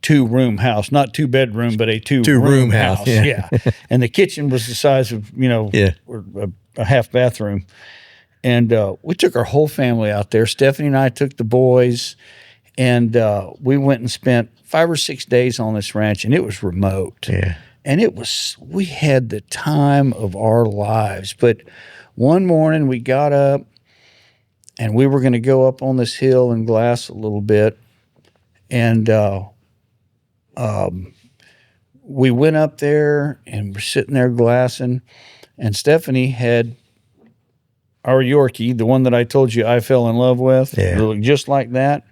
2-room house, not 2-bedroom, but a two-room house. Yeah. And the kitchen was the size of, a half bathroom. And we took our whole family out there. Stephanie and I took the boys, and we went and spent 5 or 6 days on this ranch, and it was remote. Yeah. And we had the time of our lives. But one morning we got up, and we were going to go up on this hill and glass a little bit. And we went up there, and we're sitting there glassing. And Stephanie had our Yorkie, the one that I told you I fell in love with, just like that.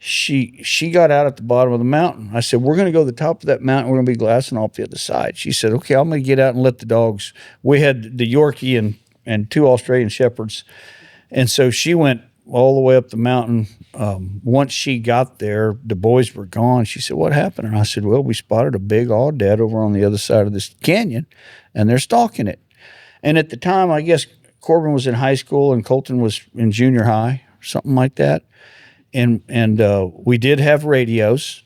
She got out at the bottom of the mountain. I said, "We're going to go to the top of that mountain. We're going to be glassing off the other side." She said, "Okay, I'm going to get out and let the dogs." We had the Yorkie and 2 Australian Shepherds. And so she went all the way up the mountain. Once she got there, the boys were gone. She said, "What happened?" And I said, "Well, we spotted a big Aoudad over on the other side of this canyon, and they're stalking it." And at the time, I guess Corbin was in high school and Colton was in junior high, something like that. And we did have radios,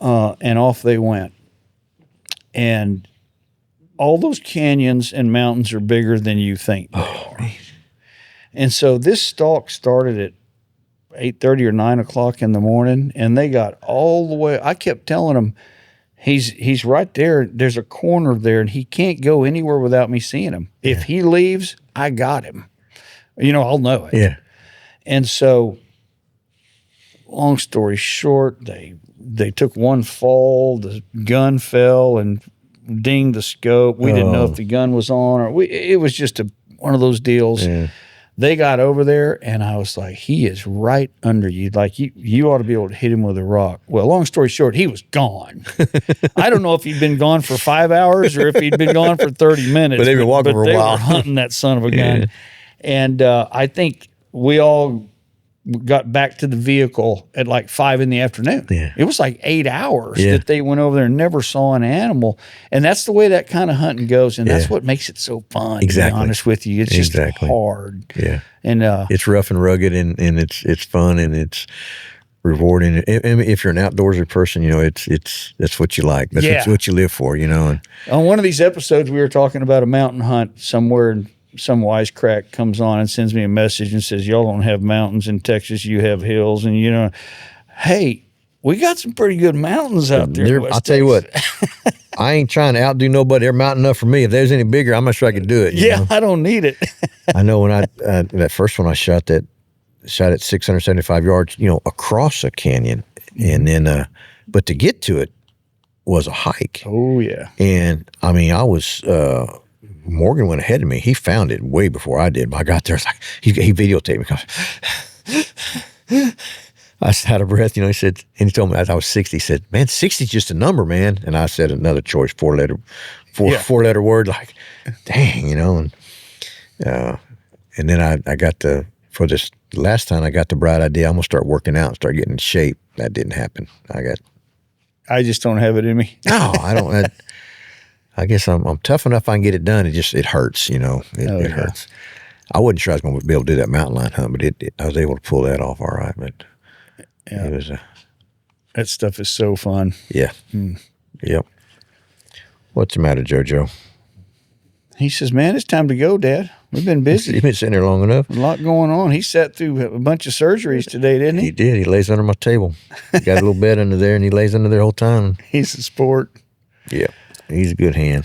and off they went. and all those canyons and mountains are bigger than you think they are. Man. And so this stalk started at 8:30 or 9 o'clock in the morning, and they got all the way. I kept telling them, he's right there. There's a corner there, and he can't go anywhere without me seeing him. Yeah. If he leaves, I got him. I'll know it. Yeah. And so, long story short, they took one fall. The gun fell and dinged the scope. We didn't know if the gun was on, or it was just one of those deals. Yeah. They got over there, and I was like, he is right under you. Like, you ought to be able to hit him with a rock. Well, long story short, he was gone. I don't know if he'd been gone for 5 hours or if he'd been gone for 30 minutes. But they've been walking for a while. They were hunting that son of a gun. Yeah. And I think we all got back to the vehicle at like 5 in the afternoon. Yeah. It was like 8 hours that they went over there and never saw an animal. And that's the way that kind of hunting goes. And that's what makes it so fun, to be honest with you. It's just hard. Yeah. And it's rough and rugged, and it's fun, and it's rewarding. If you're an outdoorsy person, that's what you like. That's what you live for, And on one of these episodes, we were talking about a mountain hunt somewhere, and some wisecrack comes on and sends me a message and says, y'all don't have mountains in Texas, you have hills. And, hey, we got some pretty good mountains out there. I'll tell you what, I ain't trying to outdo nobody. They're mountain enough for me. If there's any bigger, I'm not sure I could do it. Yeah, I don't need it. I know when that first one I shot at 675 yards, across a canyon. And then, but to get to it was a hike. Oh, yeah. And I mean, I was, Morgan went ahead of me. He found it way before I did. But I got there, it's like he videotaped me. I was out of breath. He said, and he told me as I was 60. He said, "Man, 60 is just a number, man." And I said another choice, four letter word, like, dang, And then I got for this last time I got the bright idea. I'm gonna start working out and start getting in shape. That didn't happen. I just don't have it in me. No, I don't. I guess I'm tough enough. I can get it done. It hurts, It hurts. I wasn't sure I was going to be able to do that mountain lion hunt, but I was able to pull that off all right. But it was that stuff is so fun. Yeah. Yep. What's the matter, JoJo? He says, "Man, it's time to go, Dad. We've been busy. You've been sitting there long enough. A lot going on." He sat through a bunch of surgeries today, didn't he? He did. He lays under my table. He got a little bed under there, and he lays under there the whole time. He's a sport. Yeah. He's a good hand.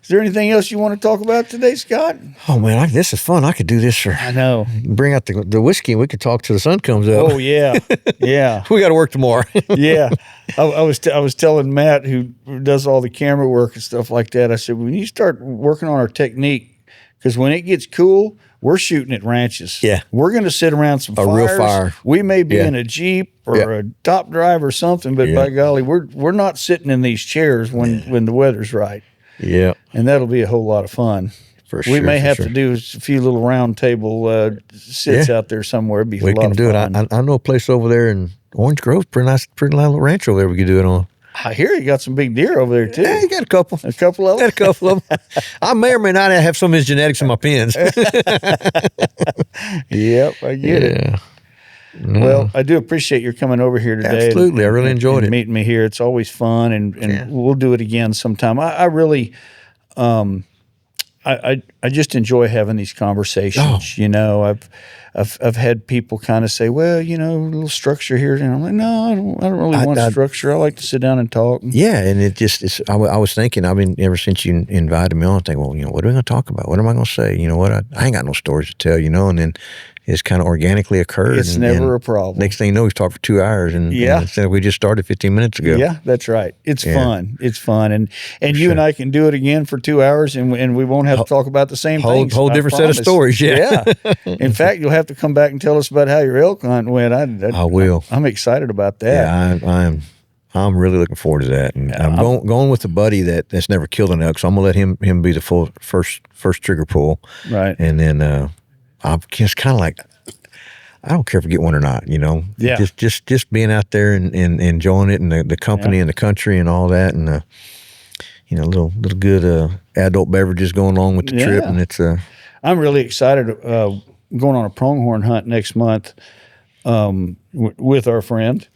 Is there anything else you want to talk about today, Scott? Oh, man, this is fun. I could do this for... I know. Bring out the whiskey, and we could talk till the sun comes up. Oh, yeah. Yeah. We got to work tomorrow. Yeah. I was telling Matt, who does all the camera work and stuff like that, I said, when you start working on our technique, because when it gets cool, we're shooting at ranches. Yeah. We're going to sit around some fires. A real fire. We may be in a Jeep or a top drive or something, but by golly, we're not sitting in these chairs when the weather's right. Yeah. And that'll be a whole lot of fun. For sure. We may have to do a few little round table sits out there somewhere. It'd be a lot of fun. We can do it. I know a place over there in Orange Grove, pretty nice little ranch over there we could do it on. I hear you got some big deer over there, too. Yeah, you got a couple. A couple of them? Got a couple of them. I may or may not have some of his genetics in my pens. Yep, I get it. No. Well, I do appreciate your coming over here today. Absolutely. I really enjoyed it. Meeting me here. It's always fun, and we'll do it again sometime. I really... I just enjoy having these conversations. Oh. I've had people kind of say, well, a little structure here, and I'm like, no, I don't really want structure. I like to sit down and talk. Yeah, and I was thinking, ever since you invited me on, I think, well, what are we going to talk about? What am I going to say? What? I ain't got no stories to tell, and then it's kind of organically occurred. It's never a problem. Next thing you know, we've talked for 2 hours, and we just started 15 minutes ago. Yeah, that's right. It's fun. It's fun, and you and I can do it again for 2 hours, and we won't have to talk about the same things. Whole different set of stories. Yeah. In fact, you'll have to come back and tell us about how your elk hunt went. I will. I'm excited about that. Yeah, I'm really looking forward to that, and I'm going with a buddy that's never killed an elk, so I'm gonna let him be the first trigger pull. Right, and then I'm just kind of like, I don't care if we get one or not, Yeah. Just being out there and enjoying it, and the company and the country and all that, and little good adult beverages going along with the trip, and it's I'm really excited. Going on a pronghorn hunt next month with our friend,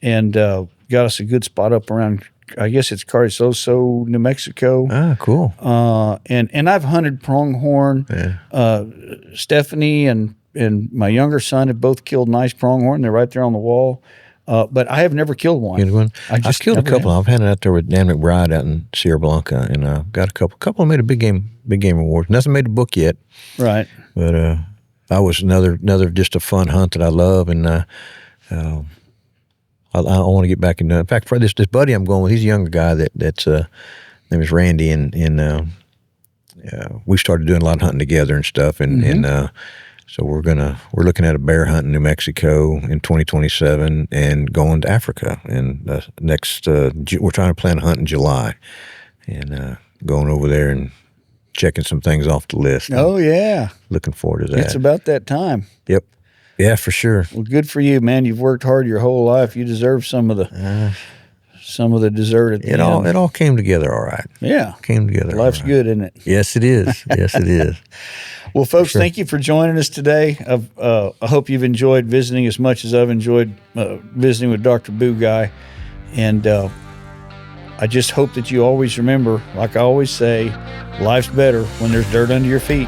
and got us a good spot up around I guess it's Carrizoso, New Mexico. Ah, cool. And I've hunted pronghorn. Yeah. Stephanie and my younger son have both killed nice pronghorn. They're right there on the wall. But I have never killed one. I've killed a couple. I've had it out there with Dan McBride out in Sierra Blanca, and got a couple. A couple made a big game award. Nothing made a book yet. Right. But that was another just a fun hunt that I love, and I want to get back into. In fact, for this buddy I'm going with, he's a younger guy that's name is Randy, and we started doing a lot of hunting together and stuff, and so we're looking at a bear hunt in New Mexico in 2027 and going to Africa. And we're trying to plan a hunt in July and going over there and checking some things off the list. Oh, yeah. Looking forward to that. It's about that time. Yep. Yeah, for sure. Well, good for you, man. You've worked hard your whole life. You deserve some of the dessert at the end. It all came together all right. Yeah. Came together. Life's all right. good, isn't it? Yes, it is. Yes, it is. Well, folks, thank you for joining us today. I hope you've enjoyed visiting as much as I've enjoyed visiting with Dr. Bugai. And I just hope that you always remember, like I always say, life's better when there's dirt under your feet.